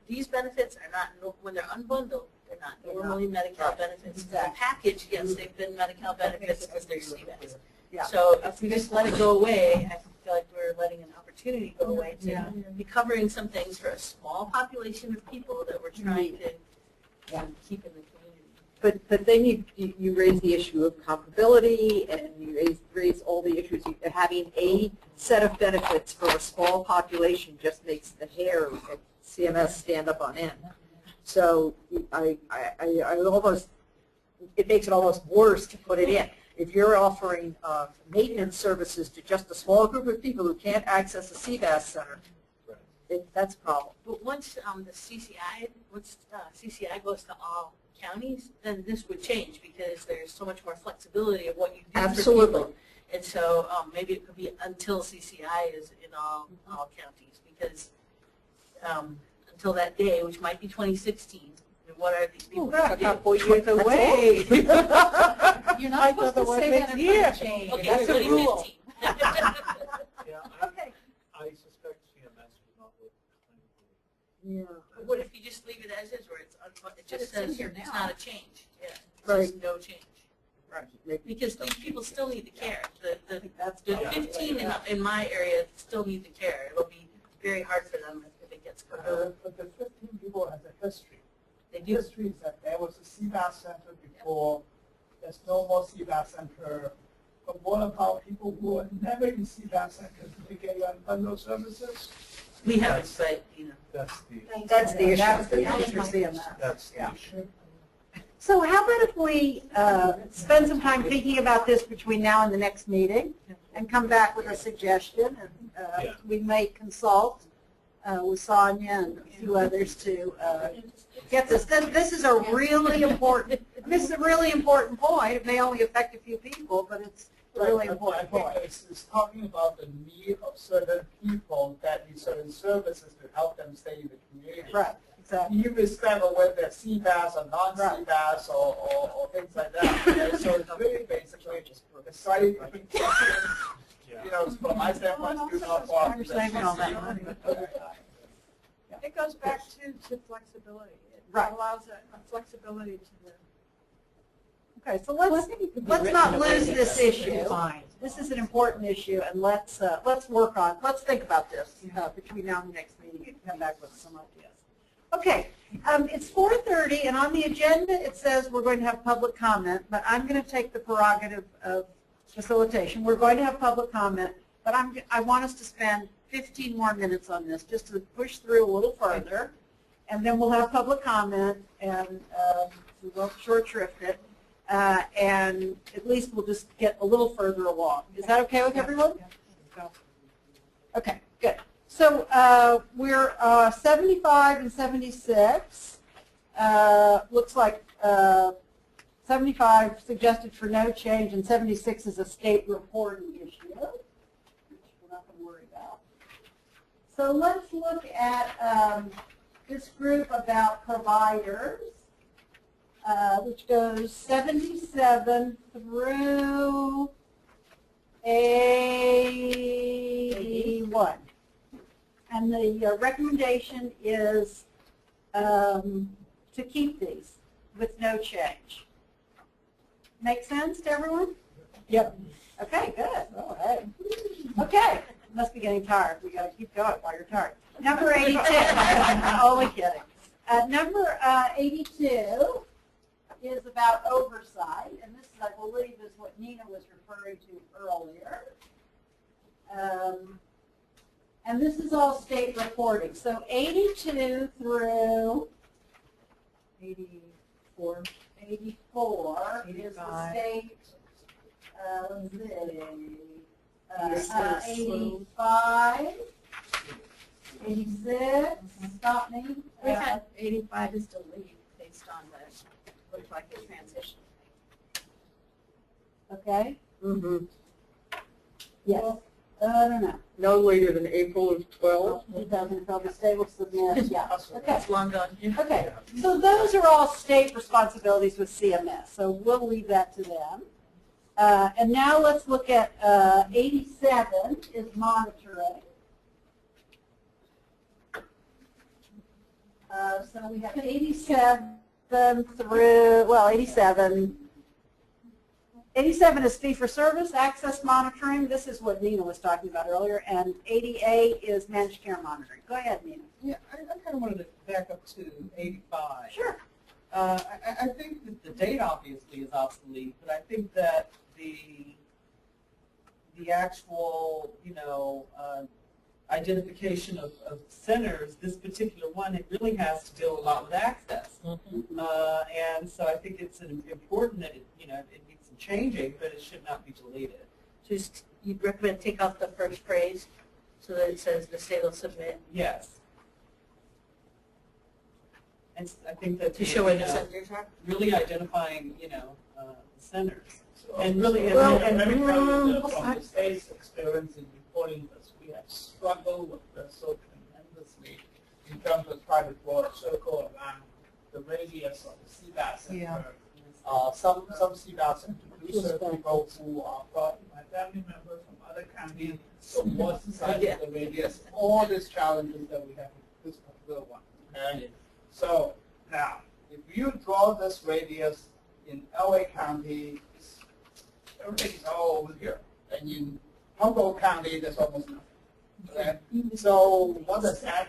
S13: these benefits are not, when they're unbundled, they're not normally Medi-Cal benefits. In the package, yes, they've been Medi-Cal benefits because they're CBAS.
S1: Yeah.
S13: So if we just let it go away, I feel like we're letting an opportunity go away to be covering some things for a small population of people that we're trying to keep in the community.
S3: But then you raise the issue of comparability, and you raise all the issues. Having a set of benefits for a small population just makes the hair at CMS stand up on end. So I almost, it makes it almost worse to put it in. If you're offering maintenance services to just a small group of people who can't access a CBAS center, that's a problem.
S13: But once CCI goes to all counties, then this would change because there's so much more flexibility of what you do for people. And so maybe it could be until CCI is in all counties, because until that day, which might be 2016, what are these people going to do?
S3: 4 years away.
S5: You're not supposed to say that in change.
S13: Okay,
S3: That's a rule.
S13: 2015.
S11: I suspect CMS would not look
S3: Yeah.
S13: But what if you just leave it as is, where it just says it's not a change? Yeah, it's
S3: Right.
S13: just no change.
S3: Right.
S13: Because these people still need the care. The 15 in my area still need the care. It'll be very hard for them if it gets cut out.
S10: But the 15 people has a history.
S13: They
S10: The
S13: do.
S10: history is that there was a CBAS center before. There's no more CBAS center. But what about people who are never in CBAS centers? Do they get unbundled services?
S13: We haven't, but
S11: That's the
S1: That's the issue.
S7: That's the issue for CMS.
S11: that's the issue.
S1: So how about if we spend some time thinking about this between now and the next meeting and come back with a suggestion, and we may consult with Sonia and a few others to get this. This is a really important point. It may only affect a few people, but it's a really important point.
S10: It's talking about the need of certain people that need certain services to help them stay in the community.
S1: Right, exactly.
S10: Irrespective of whether they're CBAS or non-CBAS or things like that. And so it's really basically a slightly different question. From my standpoint, it's not far from
S7: It goes back to flexibility. It
S1: Right.
S7: allows a flexibility to
S1: Okay, so let's not lose this issue. This is an important issue, and let's think about this between now and the next meeting and come back with some ideas. Okay, it's 4:30, and on the agenda it says we're going to have public comment, but I'm going to take the prerogative of facilitation. We're going to have public comment, but I want us to spend 15 more minutes on this just to push through a little further, and then we'll have public comment, and we won't short shrift it. And at least we'll just get a little further along. Is that okay with everyone? Okay, good. So we're 75 and 76. Looks like 75 suggested for no change, and 76 is a state reporting issue, which we're not going to worry about. So let's look at this group about providers. Which goes 77 through 81. And the recommendation is to keep these with no change. Make sense to everyone?
S3: Yep.
S1: Okay, good. Oh, hey. Okay, must be getting tired. We got to keep going while you're tired. Number 82. Only kidding. Number 82 is about oversight, and this, I believe, is what Nina was referring to earlier. And this is all state reporting. So 82 through 84 is the state, let's see, 85, 86, stop me.
S5: We had 85 is deleted based on the, looks like the transition.
S1: Okay?
S3: Mm-hmm.
S1: Yes. I don't know.
S3: No later than April of 12.
S1: 2012, the state will submit, yeah. Okay.
S5: That's long gone.
S1: Okay, so those are all state responsibilities with CMS, so we'll leave that to them. And now let's look at 87 is monitoring. So we have 87 through, well, 87. 87 is fee-for-service, access monitoring. This is what Nina was talking about earlier. And 88 is managed care monitoring. Go ahead, Nina.
S2: Yeah, I kind of wanted to back up to 85.
S1: Sure.
S2: I think that the date obviously is obsolete, but I think that the actual, identification of centers, this particular one, it really has to deal a lot with access.
S14: Mm-hmm.
S2: And so I think it's important that it needs some changing, but it should not be deleted.
S14: Just, you'd recommend take off the first phrase so that it says the state will submit.
S2: Yes. And I think that
S14: To show where the centers are?
S2: really identifying, the centers.
S10: So,
S2: And really,
S10: so
S2: and-
S10: let me tell you from the state's experience in reporting this, we have struggled with this so tremendously in terms of trying to draw a circle around the radius of the CBAS center.
S3: Yeah.
S10: Some CBAS introducers, people who are brought my family members from other counties, so what's the size of the radius, all these challenges that we have with this particular one. Okay? So now, if you draw this radius in LA County, everything's all over here. And in Humboldt County, there's almost nothing. Okay? So what does that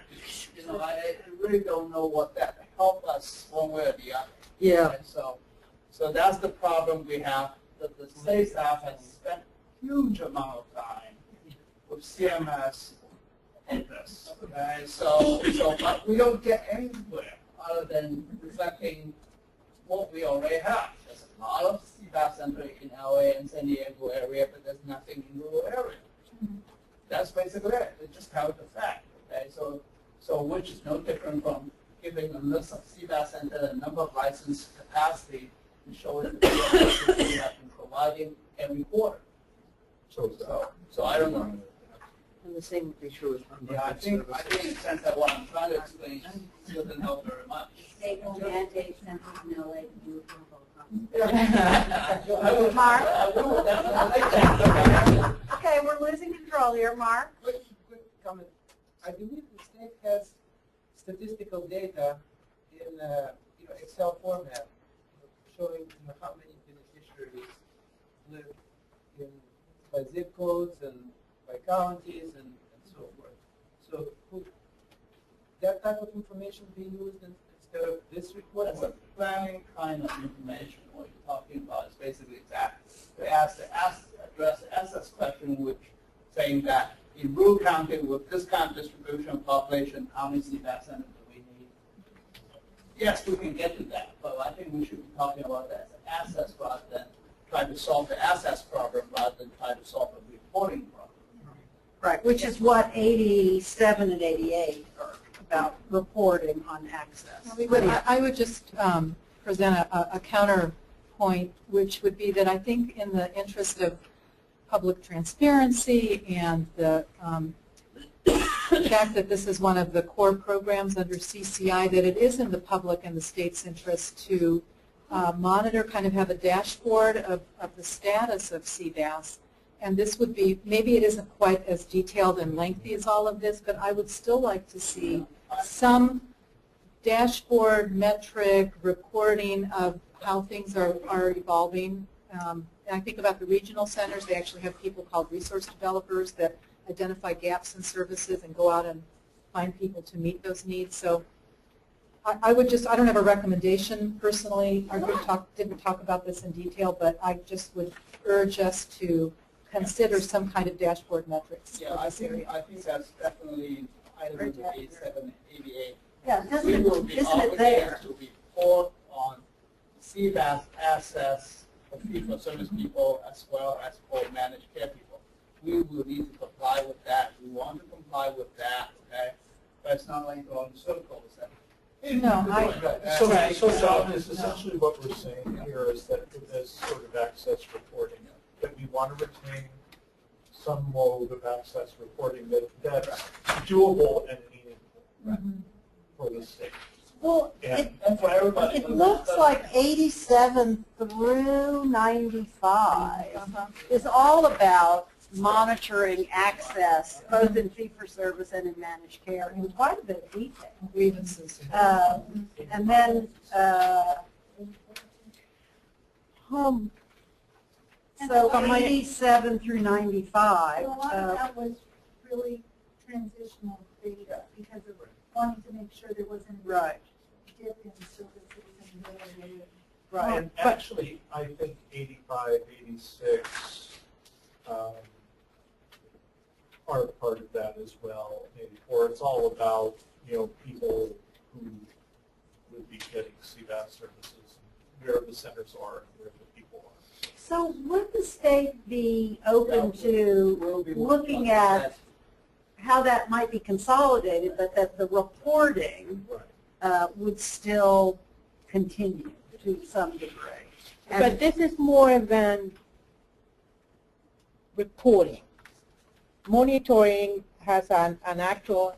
S10: do? I really don't know what that helps us one way or the other.
S3: Yeah.
S10: Okay? So that's the problem we have, that the state staff has spent a huge amount of time with CMS on this. Okay? So but we don't get anywhere other than reflecting what we already have. There's a lot of CBAS centers in LA and San Diego area, but there's nothing in rural area. That's basically it. It just tells the fact. Okay? So which is no different from giving a list of CBAS centers, a number of licensed capacity, and showing the services we have been providing every quarter. So I don't know.
S3: And the same would be true with
S10: Yeah, I think the sense that what I'm trying to explain doesn't help very much.
S6: State will mandate centers in LA to do it for both.
S1: Mark?
S10: Mark?
S1: Okay, we're losing control here, Mark.
S2: Quick comment. I believe the state has statistical data in Excel format showing how many directors live in by zip codes and by counties and so forth. So that type of information be used instead of this report?
S10: That's a planning kind of information. What you're talking about is basically exactly address the SS question, which saying that in rural county with this kind of distribution of population, how many CBAS centers do we need? Yes, we can get to that, but I think we should be talking about that as an assess rather than trying to solve the assess problem rather than trying to solve the reporting problem.
S1: Right, which is what 87 and 88 are about, reporting on access.
S12: I would just present a counterpoint, which would be that I think in the interest of public transparency and the fact that this is one of the core programs under CCI, that it is in the public and the state's interest to monitor, kind of have a dashboard of the status of CBAS. And this would be, maybe it isn't quite as detailed and lengthy as all of this, but I would still like to see some dashboard metric reporting of how things are evolving. And I think about the regional centers. They actually have people called resource developers that identify gaps in services and go out and find people to meet those needs. So I would just, I don't have a recommendation personally. Our group didn't talk about this in detail, but I just would urge us to consider some kind of dashboard metrics.
S10: Yeah, I think that's definitely item number 87, 88.
S1: Yeah,
S10: We will be
S1: isn't it there?
S10: obligated to report on CBAS access for fee-for-service people as well as for managed care people. We will need to comply with that. We want to comply with that, okay? But it's not like going to circles.
S12: No,
S11: So John, is essentially what we're saying here is that for this sort of access reporting, that we want to retain some mode of access reporting that's doable and meaningful for the state.
S1: Well,
S10: And for everybody.
S1: it looks like 87 through 95 is all about monitoring access, both in fee-for-service and in managed care, in quite a bit of detail.
S12: grievances.
S1: And then, so 87 through 95.
S7: A lot of that was really transitional data because of wanting to make sure there wasn't
S1: Right.
S7: a dip in services and availability.
S1: Right.
S11: And actually, I think 85, 86 are part of that as well. Or it's all about, people who would be getting CBAS services, where the centers are, and where the people are.
S1: So would the state be open to looking at how that might be consolidated, but that the reporting would still continue to some degree?
S14: But this is more than reporting. Monitoring has an actual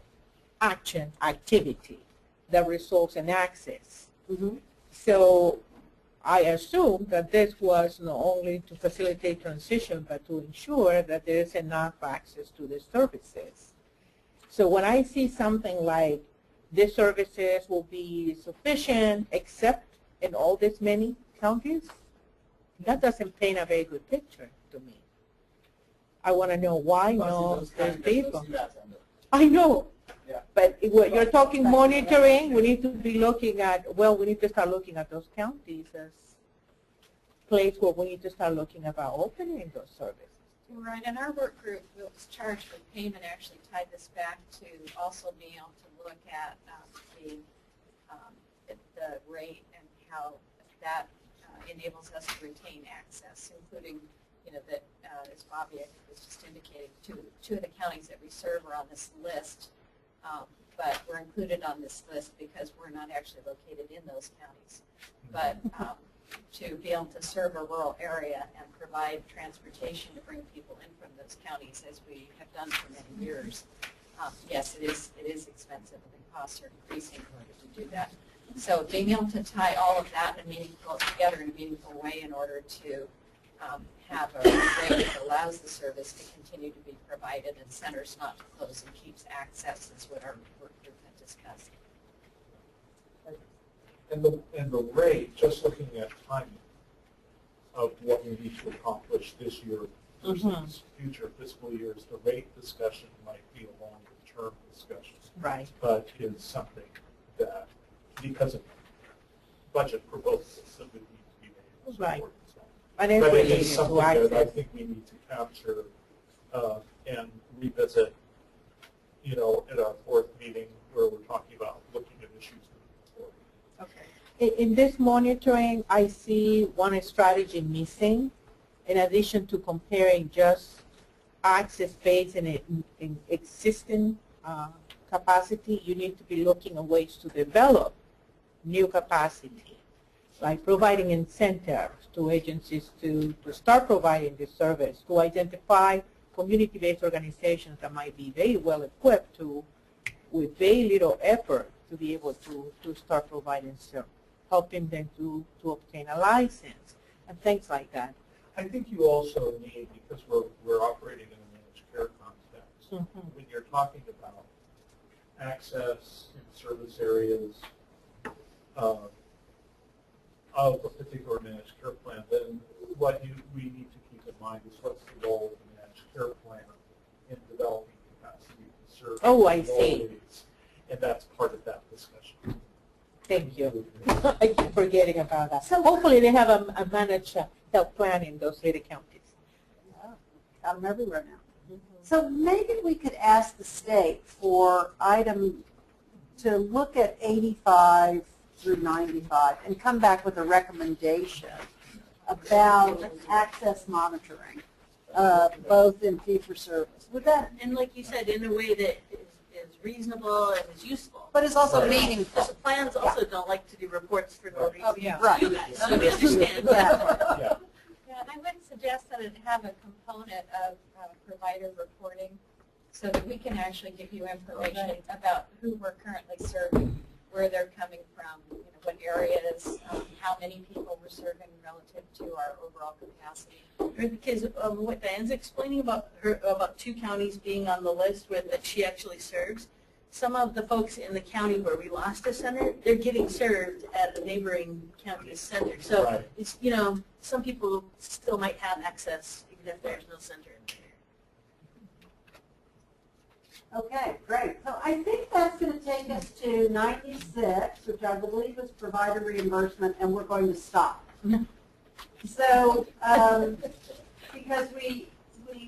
S14: action activity that results in access. So I assume that this was not only to facilitate transition, but to ensure that there is enough access to the services. So when I see something like these services will be sufficient except in all these many counties, that doesn't paint a very good picture to me. I want to know why no there's people. I know.
S10: Yeah.
S14: But when you're talking monitoring, we need to be looking at, well, we need to start looking at those counties as place where we need to start looking about opening those services.
S5: Right, and our work group was charged with payment actually tied this back to also being able to look at the rate and how that enables us to retain access, including, that as Bobby was just indicating, two of the counties that we serve are on this list, but we're included on this list because we're not actually located in those counties. But to be able to serve a rural area and provide transportation to bring people in from those counties, as we have done for many years, yes, it is expensive, and the costs are increasing in order to do that. So being able to tie all of that together in a meaningful way in order to have a rate that allows the service to continue to be provided and centers not to close and keeps access is what our work group had discussed.
S11: And the rate, just looking at timing, of what we need to accomplish this year versus future fiscal years. The rate discussion might be a longer-term discussion,
S14: Right.
S11: but is something that, because of budget proposals, that we need to be made.
S14: Right. And it's
S11: But it
S14: related
S11: is
S14: to
S11: something that I
S14: access.
S11: think we need to capture and revisit, you know, at our fourth meeting where we're talking about looking at issues moving forward.
S14: Okay. In this monitoring, I see one strategy missing. In addition to comparing just access space in existing capacity, you need to be looking at ways to develop new capacity, like providing incentives to agencies to start providing this service, to identify community-based organizations that might be very well equipped to, with very little effort, to be able to start providing service, helping them to obtain a license and things like that.
S11: I think you also need, because we're operating in a managed care context, when you're talking about access in service areas of a particular managed care plan, then what we need to keep in mind is what's the role of the managed care plan in developing capacity to serve
S14: I see.
S11: needs, and that's part of that discussion.
S14: Thank you. I keep forgetting about that. So hopefully they have a managed health plan in those little counties.
S1: Got them everywhere now. So maybe we could ask the state for item to look at 85 through 95 and come back with a recommendation about access monitoring, both in fee-for-service. Would that?
S6: And like you said, in a way that is reasonable and is useful.
S1: But it's also meaningful.
S6: Because the plans also don't like to do reports for no reason.
S1: Oh, yeah. Right.
S6: You guys, so we understand that.
S11: Yeah.
S5: Yeah, and I would suggest that it have a component of provider reporting so that we can actually give you information about who we're currently serving, where they're coming from, you know, what areas, how many people we're serving relative to our overall capacity.
S6: Because what Diane's explaining about about 2 counties being on the list that she actually serves, some of the folks in the county where we lost a center, they're getting served at a neighboring county center. So
S11: Right.
S6: it's, you know, some people still might have access even if there's no center in there.
S1: Okay, great. So I think that's going to take us to 96, which I believe is provider reimbursement, and we're going to stop. So, because we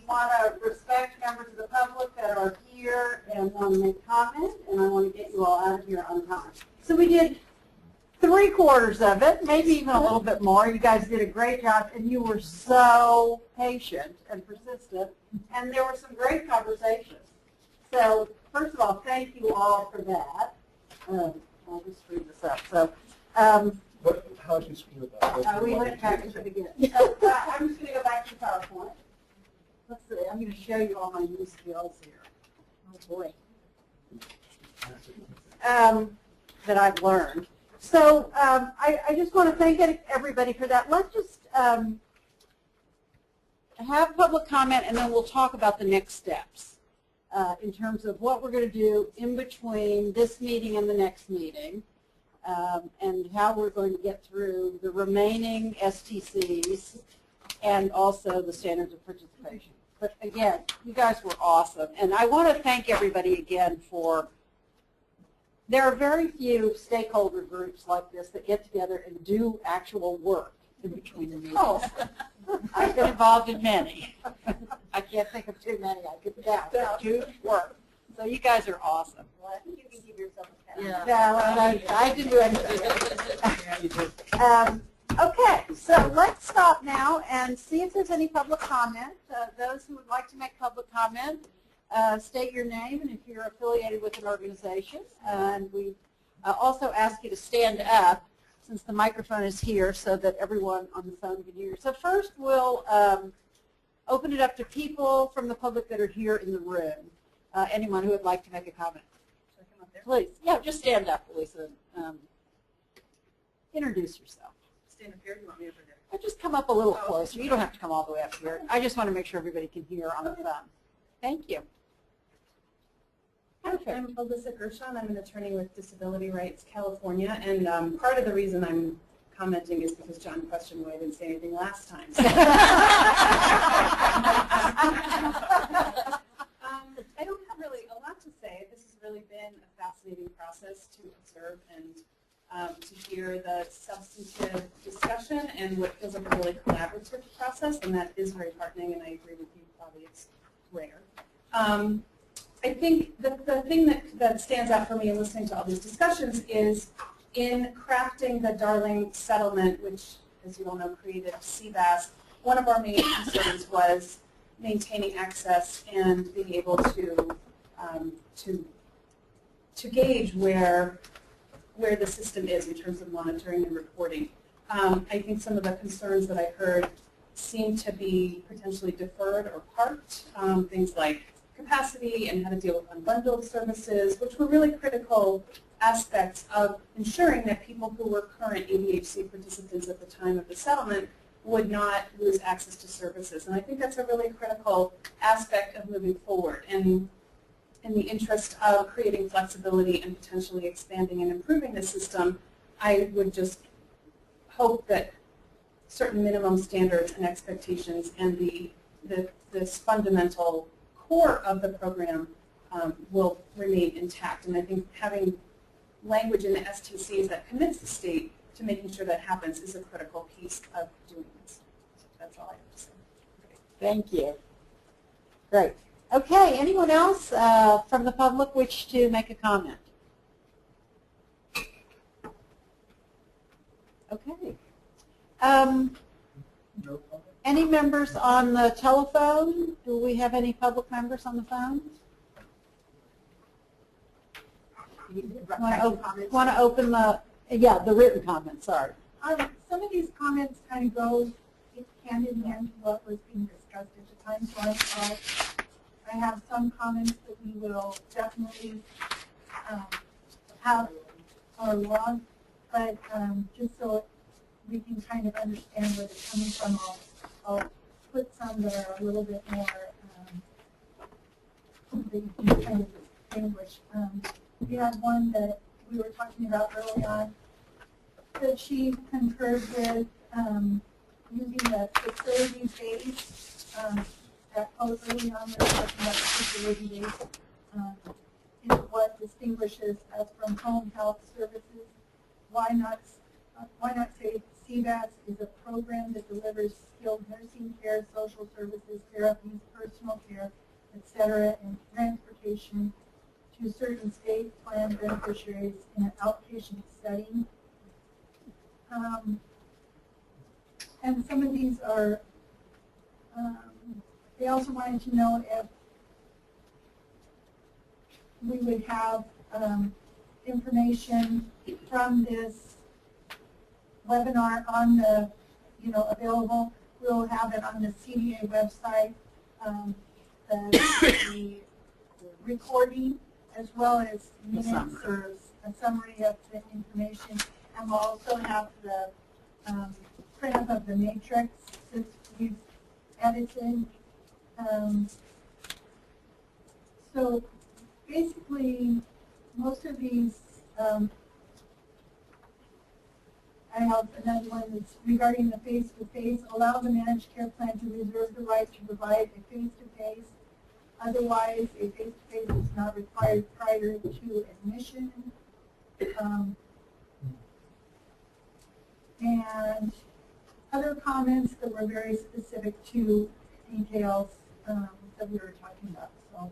S1: want to respect members of the public that are here and want to make comment, and I want to get you all out of here on time. So we did 3/4 of it, maybe even a little bit more. You guys did a great job, and you were so patient and persistent, and there were some great conversations. So, first of all, thank you all for that. I'll just screw this up. So,
S11: How did you screw it up?
S1: we went back to the beginning. So, I'm just going to go back to PowerPoint. Let's see. I'm going to show you all my new skills here. Oh, boy. That I've learned. So, I just want to thank everybody for that. Let's just have public comment, and then we'll talk about the next steps. In terms of what we're going to do in between this meeting and the next meeting, and how we're going to get through the remaining STCs and also the standards of participation. But again, you guys were awesome, and I want to thank everybody again for, there are very few stakeholder groups like this that get together and do actual work in between the meetings. Oh. I've been involved in many. I can't think of too many. I could count. They're huge work. So you guys are awesome.
S6: Well, I think you can give yourself a pat.
S1: Yeah, I didn't do anything. Okay, so let's stop now and see if there's any public comment. Those who would like to make public comment, state your name and if you're affiliated with an organization. And we also ask you to stand up since the microphone is here so that everyone on the phone can hear. So first we'll open it up to people from the public that are here in the room. Anyone who would like to make a comment. Should I come up there? Please. Yeah, just stand up, Lisa. Introduce yourself.
S6: Stand up here, you want me over there?
S1: Or just come up a little closer. You don't have to come all the way up here. I just want to make sure everybody can hear on the phone. Thank you.
S15: I'm Alyssa Gershon. I'm an attorney with Disability Rights California, and part of the reason I'm
S6: commenting is because John questioned why I didn't say anything last time. I don't have really a lot to say. This has really been a fascinating process to observe and to hear the substantive discussion and what feels like a really collaborative process, and that is very heartening, and I agree with you, Bobby, it's rare. I think the thing that stands out for me in listening to all these discussions is in crafting the Darling settlement, which, as you all know, created CBAS, one of our main concerns was maintaining access and being able to gauge where the system is in terms of monitoring and reporting. I think some of the concerns that I heard seem to be potentially deferred or parked, things like capacity and how to deal with unbundled services, which were really critical aspects of ensuring that people who were current ADHC participants at the time of the settlement would not lose access to services. And I think that's a really critical aspect of moving forward. And in the interest of creating flexibility and potentially expanding and improving the system, I would just hope that certain minimum standards and expectations and this fundamental core of the program will remain intact. And I think having language in the STCs that commits the state to making sure that happens is a critical piece of doing this. So that's all I have to say.
S1: Thank you. Great. Okay, anyone else from the public wish to make a comment? Okay.
S10: No comment?
S1: Any members on the telephone? Do we have any public members on the phone? Want to open the, the written comments, sorry.
S7: Some of these comments kind of go hand in hand to what was being discussed at the time, so I have some comments that we will definitely have or log, but just so we can kind of understand where they're coming from, I'll put some that are a little bit more that you can kind of distinguish. We had one that we were talking about early on that she concurred with using the facility-based that code early on when we were talking about facility-based is what distinguishes us from home health services. Why not say CBAS is a program that delivers skilled nursing care, social services, therapies, personal care, etc., and transportation to certain state plan beneficiaries in an outpatient setting. And some of these are, they also wanted to know if we would have information from this webinar on the, available. We'll have it on the CDA website, the recording, as well as minutes or a summary of the information. And we'll also have the print of the matrix that we've edited. So basically, most of these, I have another one that's regarding the face-to-face. Allow the managed care plan to reserve the right to provide a face-to-face. Otherwise, a face-to-face is not required prior to admission. And other comments that were very specific to details that we were talking about. So,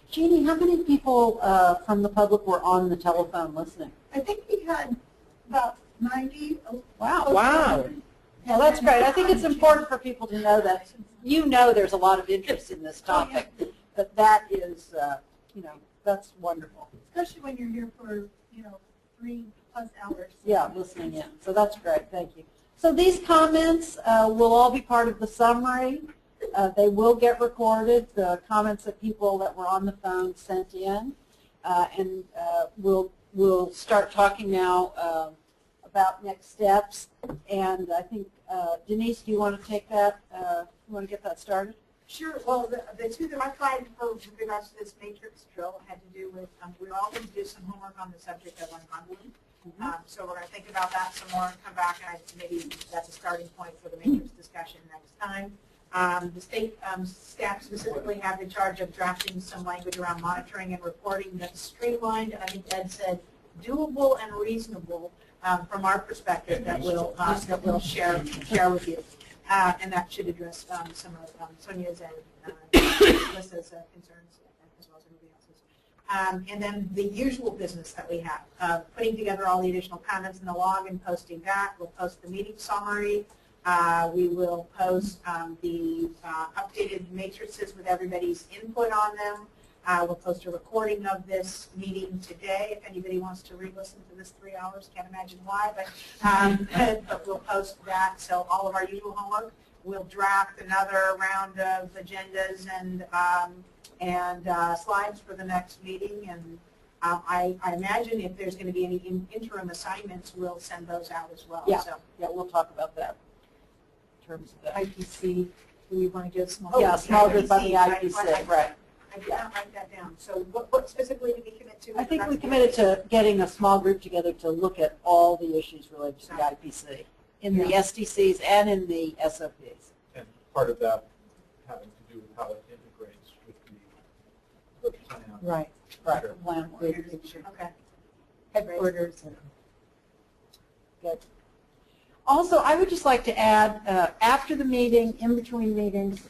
S1: Jeannie, how many people from the public were on the telephone listening?
S7: I think we had about 90.
S1: Wow. Wow. Yeah, that's great. I think it's important for people to know that. There's a lot of interest in this topic, but that is, that's wonderful.
S7: Especially when you're here for, 3+ hours.
S1: Yeah, listening in. So that's great. Thank you. So these comments will all be part of the summary. They will get recorded, the comments that people that were on the phone sent in. And we'll start talking now about next steps. And I think, Denise, do you want to take that? You want to get that started?
S8: Sure. Well, the two that I tried for with regards to this matrix drill had to do with, we all going to do some homework on the subject of unbundling. So we're going to think about that some more and come back, and maybe that's a starting point for the matrix discussion next time. The state staff specifically have in charge of drafting some language around monitoring and reporting that's streamlined, and I think Ed said doable and reasonable from our perspective that we'll share with you. And that should address some of Sonia's and Melissa's concerns, as well as everybody else's. And then the usual business that we have, putting together all the additional comments in the log and posting that. We'll post the meeting summary. We will post the updated matrices with everybody's input on them. We'll post a recording of this meeting today if anybody wants to re-listen to this 3 hours. Can't imagine why, but we'll post that. So all of our usual homework. We'll draft another round of agendas and slides for the next meeting. And I imagine if there's going to be any interim assignments, we'll send those out as well.
S3: Yeah,
S8: So,
S3: yeah, we'll talk about that in terms of the
S12: IPC, do we want to do a small?
S3: yeah, small group on the
S8: IPC,
S3: IPC, right.
S8: I did not write that down. So what specifically did we commit to?
S3: I think we committed to getting a small group together to look at all the issues related to the IPC in the SDCs and in the SOPs.
S11: And part of that having to do with how it integrates with the plan.
S12: Right.
S3: Right.
S11: Sure.
S3: Plan.
S8: Okay.
S12: Headquarters. And
S3: Good. Also, I would just like to add, after the meeting, in between meetings,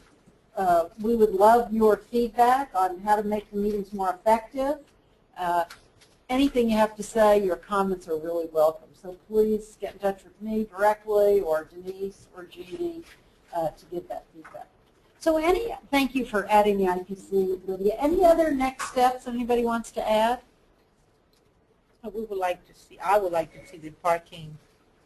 S3: we would love your feedback on how to make the meetings more effective. Anything you have to say, your comments are really welcome. So please get in touch with me directly or Denise or Jeannie to give that feedback. So thank you for adding the IPC, Lydia. Any other next steps anybody wants to add?
S14: We would like to see, I would like to see the parking.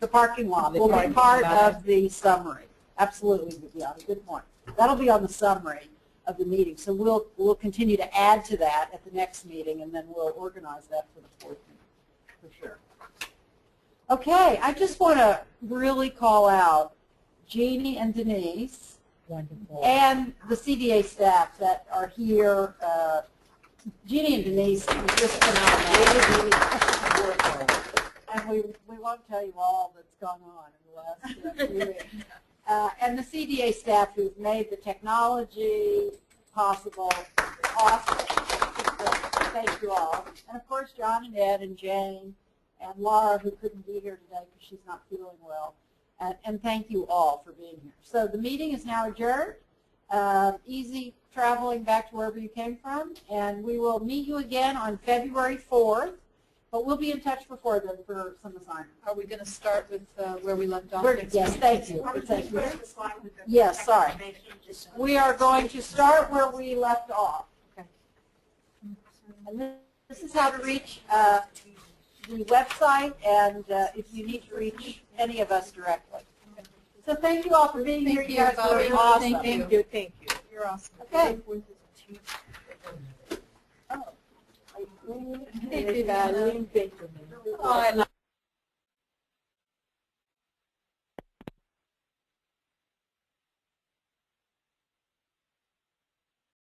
S3: The parking lot
S14: The
S3: will be
S14: parking
S3: part
S14: lot.
S3: of the summary. Absolutely, Viviana, good point. That'll be on the summary of the meeting. So we'll continue to add to that at the next meeting, and then we'll organize that for the fourth meeting, for sure. Okay, I just want to really call out Jeannie and Denise
S14: Wonderful.
S3: and the CBA staff that are here. Jeannie and Denise are just phenomenal. And we won't tell you all that's gone on in the last few weeks. And the CDA staff who've made the technology possible. Awesome. Thank you all. And of course, John and Ed and Jane and Laura, who couldn't be here today because she's not feeling well. And thank you all for being here. So the meeting is now adjourned. Easy traveling back to wherever you came from. And we will meet you again on February 4th. But we'll be in touch before then for some assignments.
S12: are we going to start with where we left off?
S3: Yes, thank you. Thank you. Yes, sorry. We are going to start where we left off.
S12: Okay.
S3: And this is how to reach the website and if you need to reach any of us directly. So thank you all for being here.
S12: Thank
S3: You
S12: you,
S3: guys
S12: Bobby.
S3: were awesome.
S12: Thank you. Thank you. You're awesome.
S3: Okay.
S12: Thank you.
S3: Oh, I